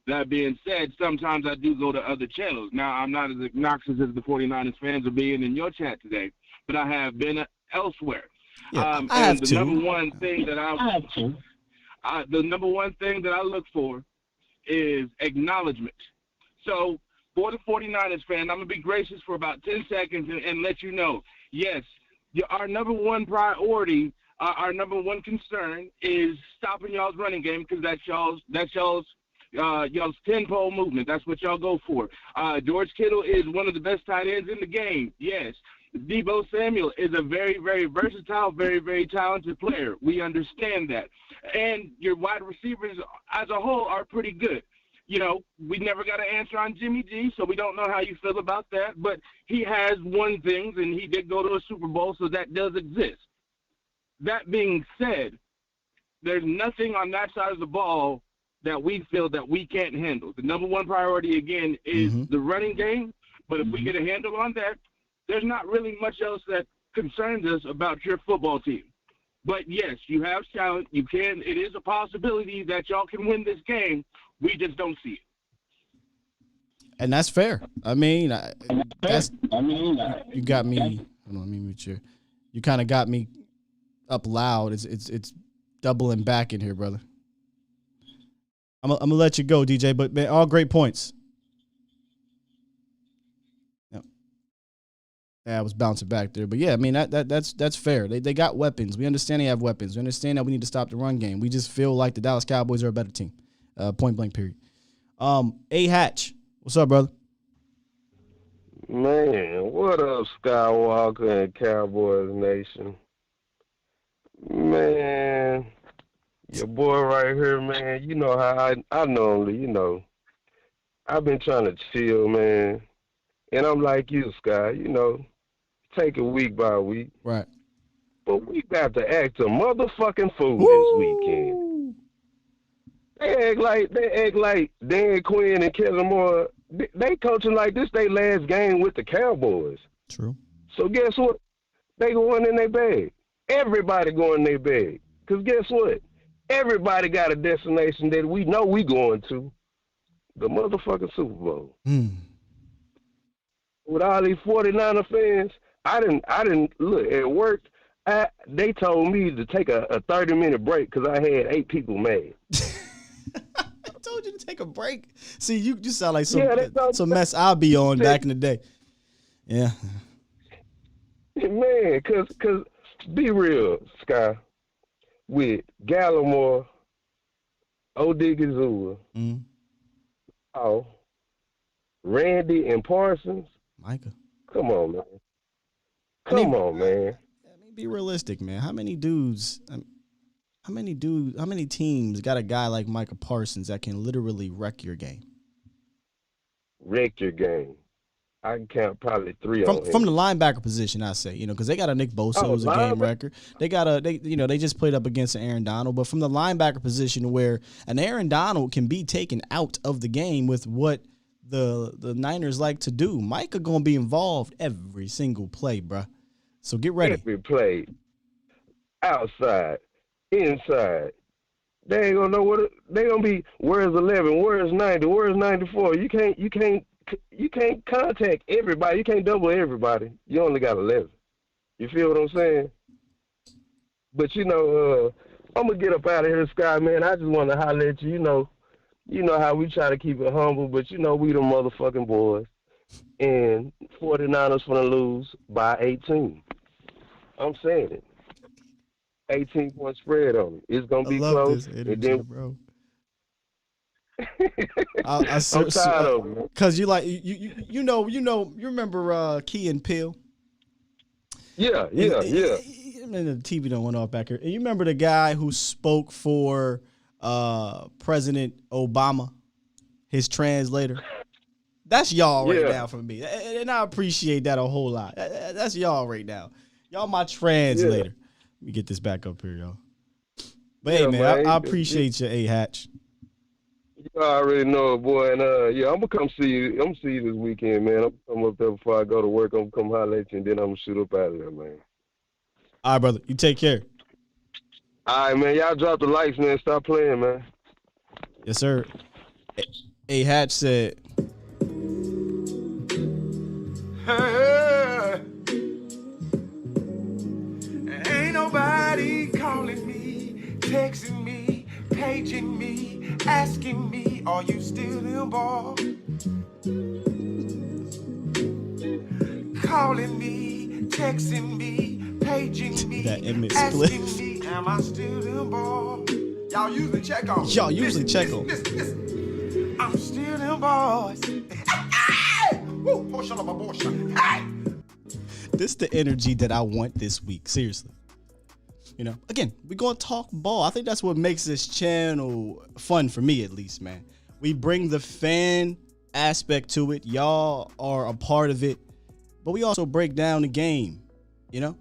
That being said, sometimes I do go to other channels. Now, I'm not as obnoxious as the 49ers fans are being in your chat today, but I have been elsewhere. Yeah, I have the to. number one thing that the number one thing that I look for is acknowledgement. So for the 49ers fan, I'm going to be gracious for about 10 seconds and let you know, yes, our number one priority, our number one concern is stopping y'all's running game because that's y'all's 10-pole movement. That's what y'all go for. George Kittle is one of the best tight ends in the game. Yes. Deebo Samuel is a very, very versatile, very, very talented player. We understand that. And your wide receivers as a whole are pretty good. You know, we never got an answer on Jimmy G, so we don't know how you feel about that. But he has won things, and he did go to a Super Bowl, so that does exist. That being said, there's nothing on that side of the ball that we feel that we can't handle. The number one priority, again, is the running game. But if we get a handle on that, there's not really much else that concerns us about your football team. But yes, you have talent. You can. It is a possibility that y'all can win this game. We just don't see it. And that's fair. I mean, you got me. Hold on, let me mute you. You kind of got me up loud. It's doubling back in here, brother. I'm gonna let you go, DJ. But man, all great points. Yeah, I was bouncing back there. But yeah, I mean that's fair. They got weapons. We understand they have weapons. We understand that we need to stop the run game. We just feel like the Dallas Cowboys are a better team. Point blank period. A Hatch, what's up, brother? Man, what up, Skywalker and Cowboys Nation? Man, your boy right here, man, you know how I normally, I've been trying to chill, man. And I'm like you, Sky, take it week by week. Right. But we got to act a motherfucking fool this weekend. They act like Dan Quinn and Kellen Moore, they coaching like this they last game with the Cowboys. True. So guess what? They going in their bag. Everybody going in their bag. Because guess what? Everybody got a destination that we know we going to. The motherfucking Super Bowl. With all these 49er fans, I didn't look at work. They told me to take a 30-minute break because I had 8 people mad. I told you to take a break. See, you sound like some mess I'll be on back in the day. Yeah. Man, cause be real, Sky, with Gallimore, Odigizua, Randy and Parsons. Micah. Come on, man. Come on, man. Be realistic, man. How many teams got a guy like Micah Parsons that can literally wreck your game? Wreck your game. I can count probably 3 on him. From the linebacker position, I say, because they got a Nick Bosa who's a game wrecker. They just played up against an Aaron Donald, but from the linebacker position where an Aaron Donald can be taken out of the game with what the Niners like to do, Micah gonna be involved every single play, bruh. So get ready. Every play, outside, inside. They ain't gonna know what they gonna be. Where's 11? Where's 90? Where's 94? You can't contact everybody. You can't double everybody. You only got 11. You feel what I'm saying? But I'm gonna get up out of here, Sky, man. I just want to holler at you. You know how we try to keep it humble, but we the motherfucking boys. And 49ers finna lose by 18. I'm saying it. 18-point spread on it. It's gonna be close. Energy, bro. I'm tired of it, man. Cause you remember Key and Peele? Yeah. the TV don't went off back here. And you remember the guy who spoke for President Obama, his translator? That's y'all right now for me. And I appreciate that a whole lot. That's y'all right now. Y'all my translator. Let me get this back up here, y'all. But hey, man, I appreciate you, A Hatch. You already know it, boy. And I'm gonna come see you. I'm gonna see you this weekend, man. I'm gonna come up there before I go to work. I'm gonna come holler at you, and then I'm gonna shoot up out of there, man. All right, brother. You take care. All right, man. Y'all drop the lights, man. Stop playing, man. Yes, sir. A Hatch said. Ain't nobody calling me, texting me, paging me, asking me, are you still in ball? Calling me, texting me, paging me, asking me, am I still in ball? Y'all usually check on. Y'all usually check on. Listen. I'm still in balls. Woo, portion of abortion. Hey! This is the energy that I want this week. Seriously. You know, again, we're going to talk ball. I think that's what makes this channel fun for me, at least, man. We bring the fan aspect to it. Y'all are a part of it. But we also break down the game, you know?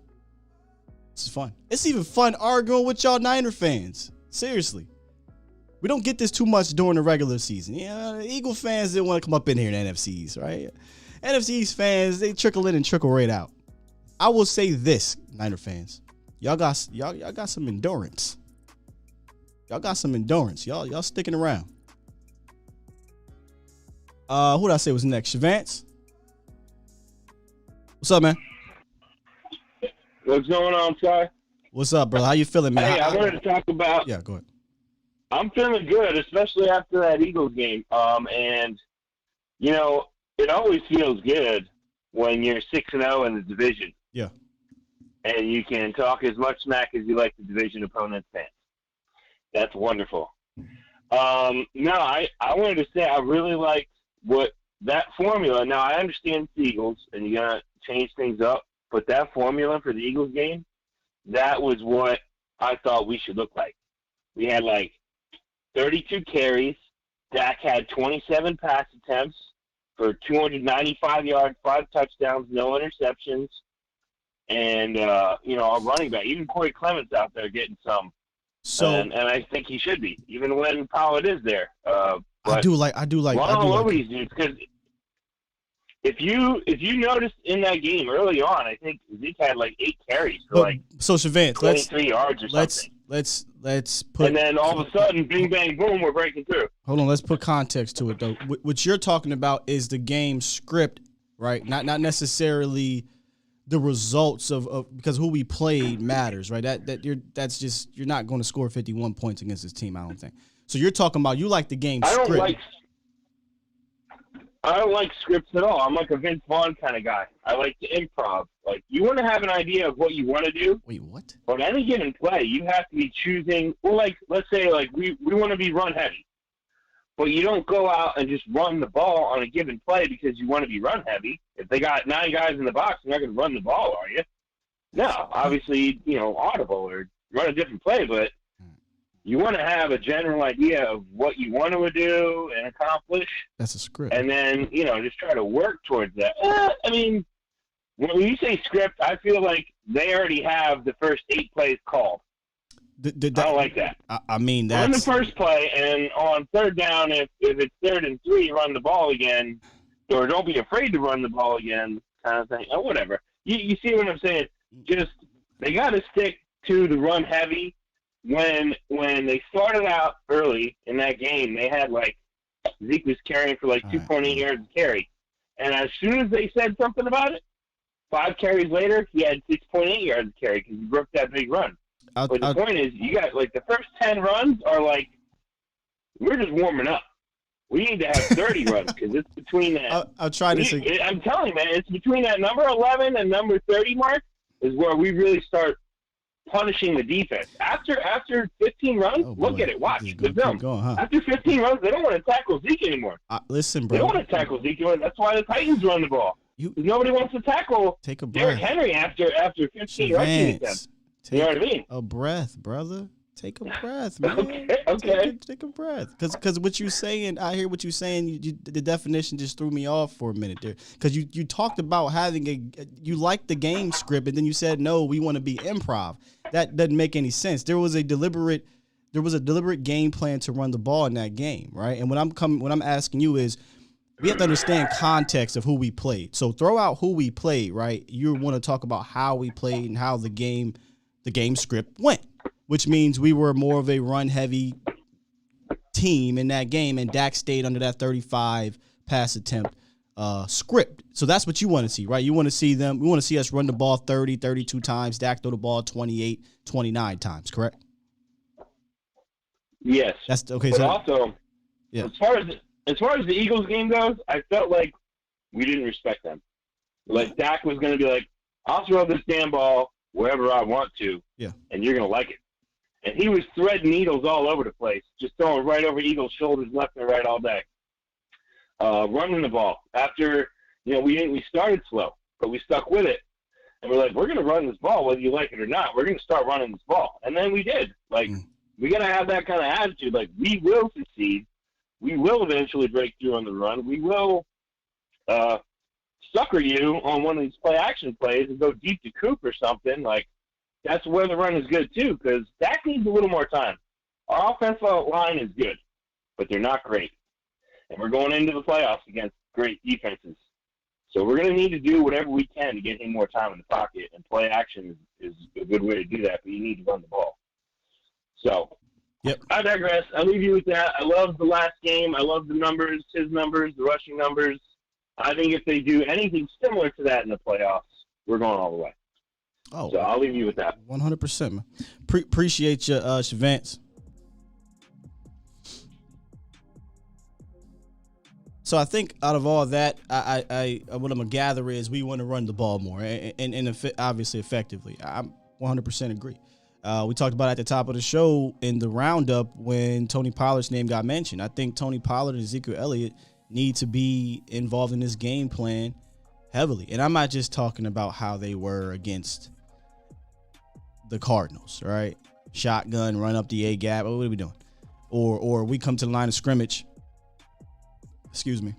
It's fun. It's even fun arguing with y'all Niner fans. Seriously. We don't get this too much during the regular season. Yeah, the Eagle fans didn't want to come up in here in the NFCs, right? NFC's fans, they trickle in and trickle right out. I will say this, Niner fans. Y'all got some endurance. Y'all got some endurance. Y'all sticking around. Who did I say was next? Shavance? What's up, man? What's going on, Ty? What's up, brother? How you feeling, man? Hey, I wanted to talk about. Yeah, go ahead. I'm feeling good, especially after that Eagles game. And you know, it always feels good when you're 6-0 in the division. Yeah. And you can talk as much smack as you like to division opponents' fans. That's wonderful. No, I wanted to say I really liked what that formula. Now, I understand the Eagles, and you're going to change things up, but that formula for the Eagles game, that was what I thought we should look like. We had like 32 carries. Dak had 27 pass attempts for 295 yards, 5 touchdowns, no interceptions. And, you know, our running back, even Corey Clement's out there getting some. So, and I think he should be, even when Pollard is there. I do like all over these dudes, because if you noticed in that game early on, I think Zeke had like 8 carries for so Shavance, 23 yards or something. Let's put. And then all of a sudden, bing, bang, boom, we're breaking through. Hold on, let's put context to it though. What you're talking about is the game script, right? Not necessarily the results of because who we played matters, right? You're not going to score 51 points against this team, I don't think. So you're talking about you like the game script. I don't like scripts at all. I'm like a Vince Vaughn kind of guy. I like to improv. Like, you want to have an idea of what you want to do. Wait, what? But any given play, you have to be choosing. Well, like, let's say, like, we want to be run heavy. But you don't go out and just run the ball on a given play because you want to be run heavy. If they got 9 guys in the box, you're not going to run the ball, are you? No, obviously, you know, audible or run a different play, but you want to have a general idea of what you want to do and accomplish. That's a script. And then, you know, just try to work towards that. I mean, when you say script, I feel like they already have the first 8 plays called. I don't like that. I mean, that's... Run the first play, and on 3rd down, if it's 3rd and 3, run the ball again. Or don't be afraid to run the ball again, kind of thing. Or whatever. You see what I'm saying? Just, they got to stick to the run heavy. When they started out early in that game, they had like Zeke was carrying for like 2.8 yards a carry, and as soon as they said something about it, 5 carries later, he had 6.8 yards a carry because he broke that big run. But the point is, you got like the first 10 runs are like we're just warming up. We need to have 30 runs because it's between that. I'll try to say. I'm telling you, man, it's between that number 11 and number 30 mark is where we really start punishing the defense. After 15 runs, look at it. Watch the film. After 15 runs, they don't want to tackle Zeke anymore. Listen, bro. They don't want to tackle Zeke anymore. That's why the Titans run the ball. Nobody wants to tackle Derrick Henry after 15 rushing attempts. You know what I mean? A breath, brother. Take a breath, man. Okay. Take a breath. Because what you're saying, I hear what you're saying. The definition just threw me off for a minute there. Because you talked about having you liked the game script, and then you said, no, we want to be improv. That doesn't make any sense. There was a deliberate game plan to run the ball in that game, right? And what I'm asking you is, we have to understand context of who we played. So throw out who we played, right? You want to talk about how we played and how the game script went, which means we were more of a run-heavy team in that game, and Dak stayed under that 35 pass attempt script. So that's what you want to see, right? You want to see we want to see us run the ball 30, 32 times, Dak throw the ball 28, 29 times, correct? Yes. That's okay. But So also, yeah. as far as the Eagles game goes, I felt like we didn't respect them. Like Dak was going to be like, I'll throw this damn ball wherever I want to, and you're going to like it. And he was threading needles all over the place, just throwing right over Eagles' shoulders left and right all day. Running the ball. After, we started slow, but we stuck with it. And we're like, we're going to run this ball whether you like it or not. We're going to start running this ball. And then we did. Like, we got to have that kind of attitude. Like, we will succeed. We will eventually break through on the run. We will sucker you on one of these play-action plays and go deep to Coop or something. Like, that's where the run is good, too, because Dak needs a little more time. Our offensive line is good, but they're not great. And we're going into the playoffs against great defenses. So we're going to need to do whatever we can to get him more time in the pocket, and play action is a good way to do that, but you need to run the ball. So I digress. I leave you with that. I love the last game. I love the numbers, his numbers, the rushing numbers. I think if they do anything similar to that in the playoffs, we're going all the way. So I'll leave you with that. 100%, man. Appreciate you, Shavance. So I think out of all that, I what I'm gonna gather is we want to run the ball more and obviously effectively. I 100% agree. We talked about it at the top of the show in the roundup when Tony Pollard's name got mentioned. I think Tony Pollard and Ezekiel Elliott need to be involved in this game plan heavily. And I'm not just talking about how they were against the Cardinals, right? Shotgun, run up the A gap. What are we doing? Or we come to the line of scrimmage. Excuse me.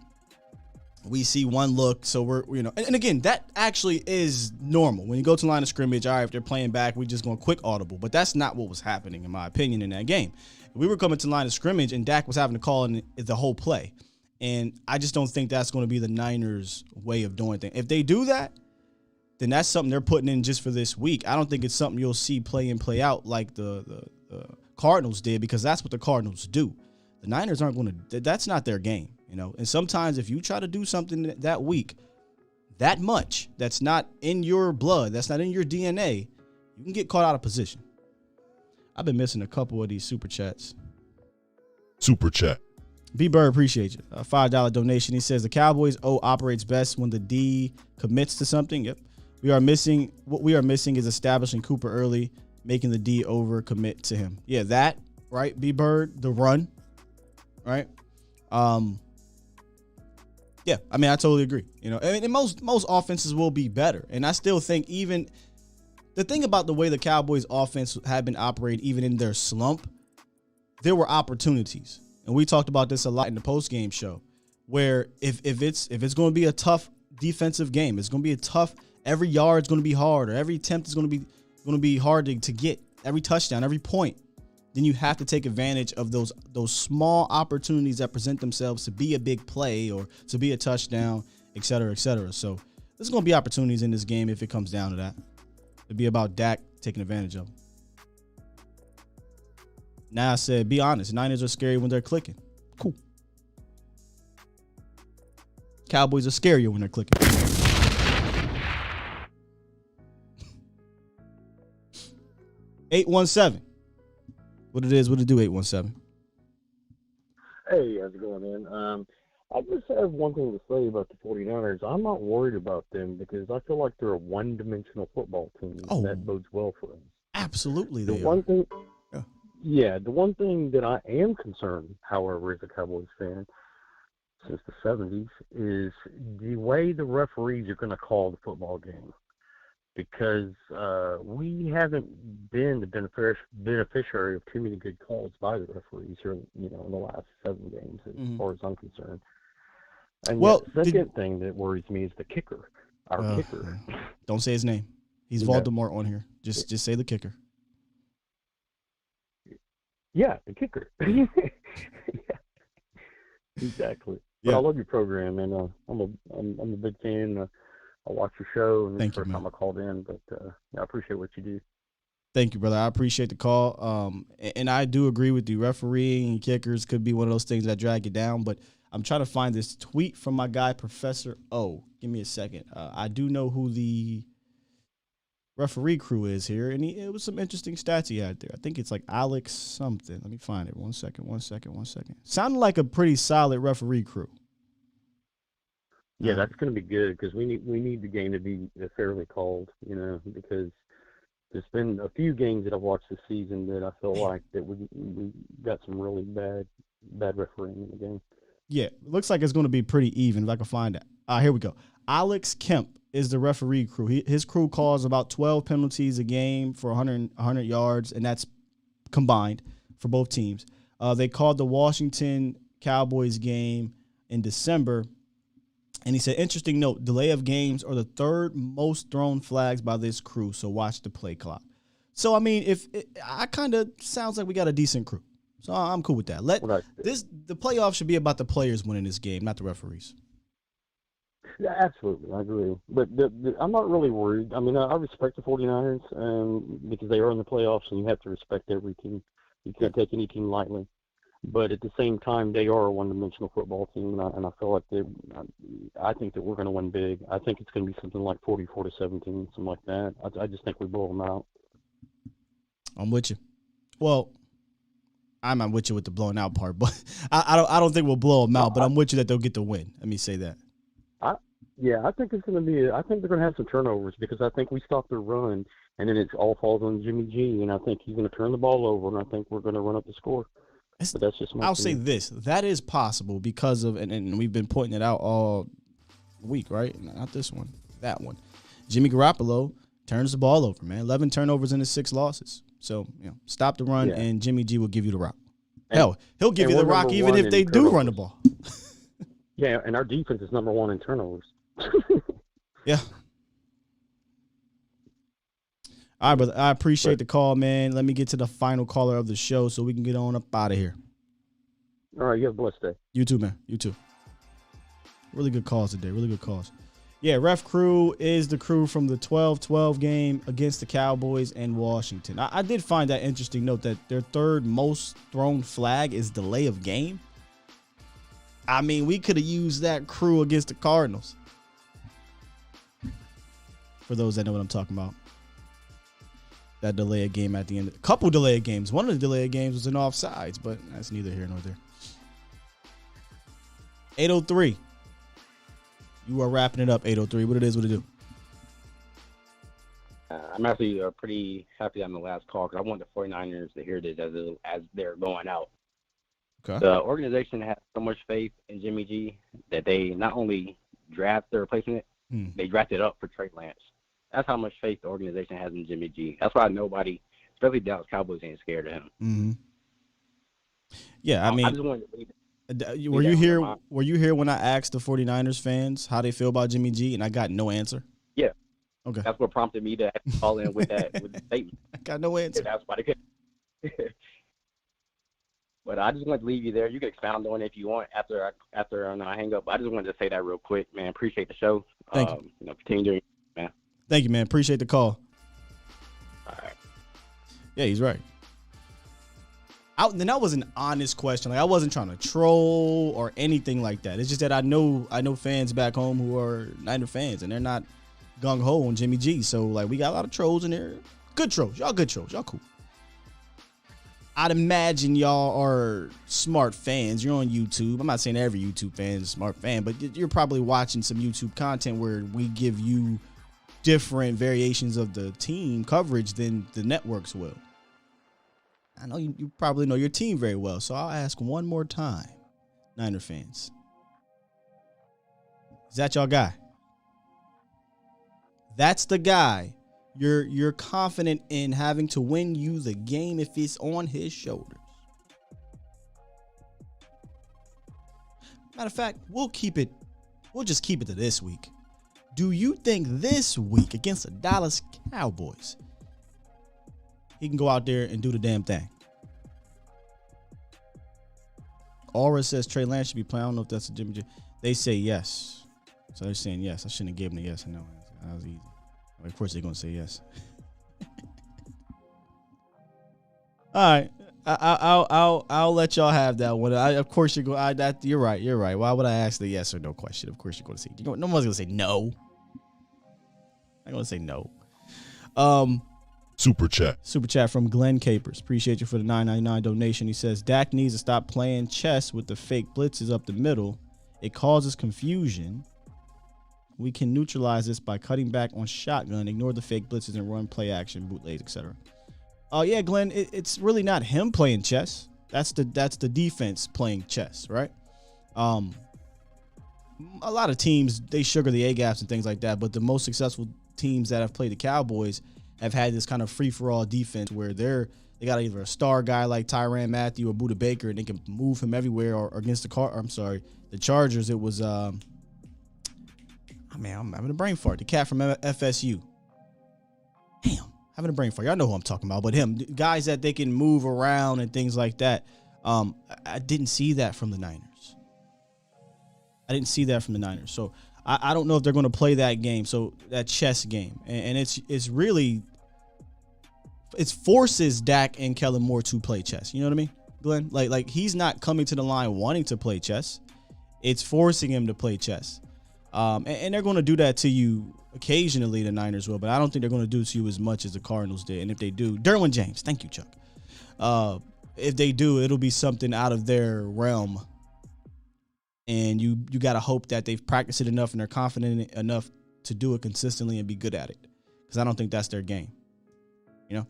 We see one look, so we're, and again, that actually is normal. When you go to the line of scrimmage, all right, if they're playing back, we're just going quick audible. But that's not what was happening, in my opinion, in that game. We were coming to the line of scrimmage, and Dak was having to call in the whole play. And I just don't think that's going to be the Niners' way of doing things. If they do that, then that's something they're putting in just for this week. I don't think it's something you'll see play in, play out like the Cardinals did, because that's what the Cardinals do. The Niners aren't going to – that's not their game. And sometimes if you try to do something that week, that much, that's not in your blood, that's not in your DNA, you can get caught out of position. I've been missing a couple of these super chats. Super chat. B-Bird, appreciate you. A $5 donation. He says the Cowboys operates best when the D commits to something. Yep. What we are missing is establishing Cooper early, making the D over commit to him. Yeah, that, right? B-Bird, the run, right? Yeah, I mean, I totally agree. And most offenses will be better. And I still think even the thing about the way the Cowboys offense had been operating, even in their slump, there were opportunities. And we talked about this a lot in the post-game show, where if it's going to be a tough defensive game, it's going to be a tough, every yard's going to be hard, or every attempt is going to be hard to get, every touchdown, every point. Then you have to take advantage of those small opportunities that present themselves to be a big play or to be a touchdown, et cetera, et cetera. So there's going to be opportunities in this game if it comes down to that. It'll be about Dak taking advantage of them. Now I said, be honest, Niners are scary when they're clicking. Cool. Cowboys are scarier when they're clicking. $817. What it is, what it do, 817. Hey, how's it going, man? I just have one thing to say about the 49ers. I'm not worried about them because I feel like they're a one-dimensional football team. Oh, that bodes well for them. Absolutely, The one thing that I am concerned, however, as a Cowboys fan since the 70s, is the way the referees are going to call the football game. because we haven't been the beneficiary of too many good calls by the referees here, in the last 7 games, as far as I'm concerned. And the second thing that worries me is the kicker, our kicker. Don't say his name. He's Voldemort on here. Just say the kicker. Yeah, the kicker. Yeah. Exactly. But I love your program, and I'm a big fan. I watch your show, and it's the first time I called in, but I appreciate what you do. Thank you, brother. I appreciate the call. And I do agree with you. Refereeing and kickers could be one of those things that drag you down, but I'm trying to find this tweet from my guy, Professor O. Give me a second. I do know who the referee crew is here, and it was some interesting stats he had there. I think it's like Alex something. Let me find it. One second. Sounded like a pretty solid referee crew. Yeah, that's going to be good because we need the game to be fairly called, because there's been a few games that I've watched this season that I feel like that we got some really bad refereeing in the game. Yeah, it looks like it's going to be pretty even if I can find it. Here we go. Alex Kemp is the referee crew. His crew calls about 12 penalties a game for 100 yards, and that's combined for both teams. They called the Washington Cowboys game in December, and he said, interesting note, delay of games are the 3rd most thrown flags by this crew, so watch the play clock. So, I mean, I kind of sounds like we got a decent crew. So I'm cool with that. The playoffs should be about the players winning this game, not the referees. Yeah, absolutely. I agree. But I'm not really worried. I mean, I respect the 49ers because they are in the playoffs, and you have to respect every team. You can't take any team lightly. But at the same time, they are a one-dimensional football team, and I feel like I think that we're going to win big. I think it's going to be something like 44-17, something like that. I just think we blow them out. I'm with you. Well, I'm not with you with the blowing out part, but I don't think we'll blow them out. But I'm with you that they'll get the win. Let me say that. I think it's going to be. I think they're going to have some turnovers because I think we stop their run, and then it all falls on Jimmy G, and I think he's going to turn the ball over, and I think we're going to run up the score. But that's just my I'll opinion. say this. That is possible because of, and we've been pointing it out all week, right? Not this one, that one. Jimmy Garoppolo turns the ball over, man. 11 turnovers in his 6 losses. So, stop the run, and Jimmy G will give you the rock. Hell, he'll give you the rock even if they do run the ball. Yeah, and our defense is number 1 in turnovers. Yeah. All right, brother. I appreciate the call, man. Let me get to the final caller of the show so we can get on up out of here. All right, you have a blessed day. You too, man. You too. Really good calls today. Really good calls. Yeah, ref crew is the crew from the 12-12 game against the Cowboys and Washington. I did find that interesting note that their 3rd most thrown flag is delay of game. I mean, we could have used that crew against the Cardinals. For those that know what I'm talking about. That delay of game at the end. A couple delay of games. One of the delay of games was in offsides, but that's neither here nor there. 803. You are wrapping it up, 803. What it is, what it do. I'm actually pretty happy on the last call because I want the 49ers to hear this as they're going out. Okay. The organization has so much faith in Jimmy G that they not only draft their replacement, they drafted up for Trey Lance. That's how much faith the organization has in Jimmy G. That's why nobody, especially Dallas Cowboys, ain't scared of him. Mm-hmm. Yeah, I mean, I just wanted to were you here? Were you here when I asked the 49ers fans how they feel about Jimmy G, and I got no answer? Yeah. Okay. That's what prompted me to call in with that with the statement. I got no answer. That's why they could. But I just wanted to leave you there. You can expound on it if you want after I hang up. I just wanted to say that real quick, man. Appreciate the show. Thank you. Continue doing it, man. Thank you, man. Appreciate the call. All right. Yeah, he's right. Then that was an honest question. Like, I wasn't trying to troll or anything like that. It's just that I know fans back home who are Niner fans, and they're not gung-ho on Jimmy G. So, like, we got a lot of trolls in there. Good trolls. Y'all good trolls. Y'all cool. I'd imagine y'all are smart fans. You're on YouTube. I'm not saying every YouTube fan is a smart fan, but you're probably watching some YouTube content where we give you different variations of the team coverage than the networks will. I know you probably know your team very well, so I'll ask one more time, Niner fans. Is that y'all guy? That's the guy you're confident in having to win you the game if it's on his shoulders. Matter of fact, we'll just keep it to this week. Do you think this week against the Dallas Cowboys, he can go out there and do the damn thing? Aura says Trey Lance should be playing. I don't know if that's a Jimmy G. They say yes. So they're saying yes. I shouldn't have given a yes and no answer. That was easy. Of course they're going to say yes. All right. I'll let y'all have that one. Of course you're going. You're right. You're right. Why would I ask the yes or no question? Of course you're going to say. No one's going to say no. I'm going to say no. Super chat from Glenn Capers. Appreciate you for the $9.99 donation. He says Dak needs to stop playing chess with the fake blitzes up the middle. It causes confusion. We can neutralize this by cutting back on shotgun, ignore the fake blitzes, and run play action, bootlegs, etc. Oh yeah, Glenn, it's really not him playing chess. That's the defense playing chess, right? A lot of teams, they sugar the A gaps and things like that, but the most successful teams that have played the Cowboys have had this kind of free-for-all defense where they got either a star guy like Tyrann Mathieu or Budda Baker, and they can move him everywhere. Or against the Chargers, it was I'm having a brain fart. The cat from FSU. Damn, having a brain fart. Y'all know who I'm talking about, but him. Guys that they can move around and things like that. I didn't see that from the Niners. So I don't know if they're going to play that game. So that chess game, and it's really. It forces Dak and Kellen Moore to play chess. You know what I mean, Glenn? Like he's not coming to the line wanting to play chess. It's forcing him to play chess. And they're going to do that to you occasionally, the Niners will, but I don't think they're going to do it to you as much as the Cardinals did. And if they do, Derwin James, thank you, Chuck. If they do, it'll be something out of their realm. And you got to hope that they've practiced it enough and they're confident enough to do it consistently and be good at it. Because I don't think that's their game. You know?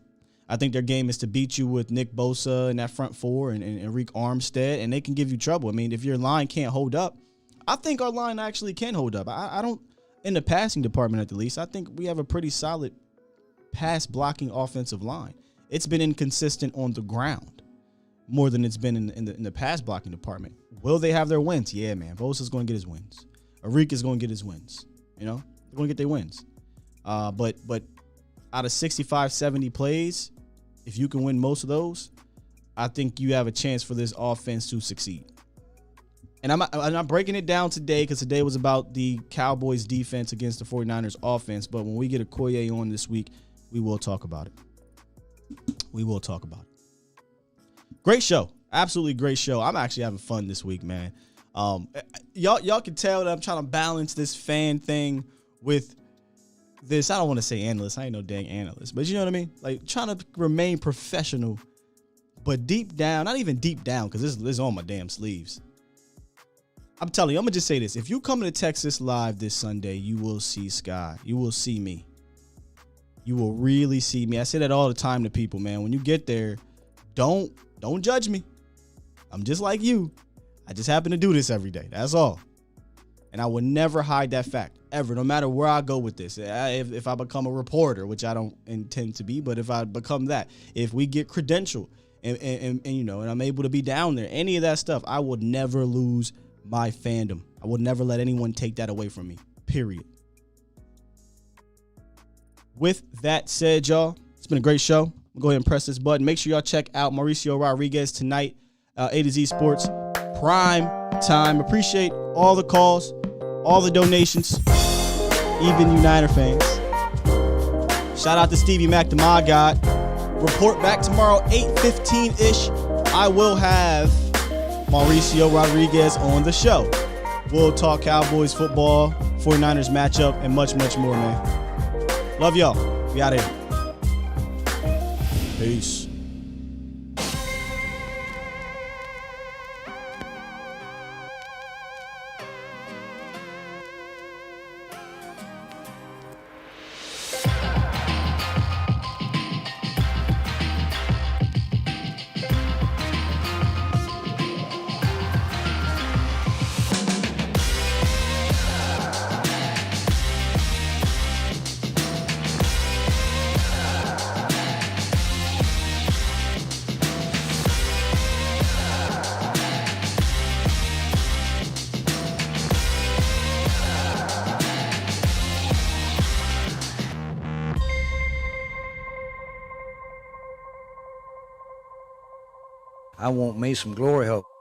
I think their game is to beat you with Nick Bosa and that front four and Arik Armstead, and they can give you trouble. I mean, if your line can't hold up, I think our line actually can hold up. I don't, in the passing department at the least, I think we have a pretty solid pass blocking offensive line. It's been inconsistent on the ground more than it's been in the pass blocking department. Will they have their wins? Yeah, man. Bosa's going to get his wins. Arik is going to get his wins. You know, they're going to get their wins. But out of 65, 70 plays, if you can win most of those, I think you have a chance for this offense to succeed. And I'm breaking it down today because today was about the Cowboys defense against the 49ers offense. But when we get Okoye on this week, we will talk about it. Great show. Absolutely great show. I'm actually having fun this week, man. Y'all can tell that I'm trying to balance this fan thing with this. I don't want to say analyst. I ain't no dang analyst. But you know what I mean? Like trying to remain professional. But deep down, not even deep down, because this is on my damn sleeves. I'm telling you, I'm going to just say this. If you come to Texas Live this Sunday, you will see Sky. You will see me. You will really see me. I say that all the time to people, man. When you get there, don't judge me. I'm just like you. I just happen to do this every day. That's all. And I will never hide that fact, ever, no matter where I go with this. If I become a reporter, which I don't intend to be, but if I become that, if we get credentialed and you know, and I'm able to be down there, any of that stuff, I would never lose my fandom. I would never let anyone take that away from me, period. With that said, y'all, it's been a great show. We'll go ahead and press this button. Make sure y'all check out Mauricio Rodriguez tonight, A to Z Sports, prime time. Appreciate all the calls, all the donations, even you Niner fans. Shout out to Stevie Mac, the My God. Report back tomorrow, 8:15-ish. I will have Mauricio Rodriguez on the show. We'll talk Cowboys football, 49ers matchup, and much, much more, man. Love y'all. We out here. Peace. I want me some glory hole.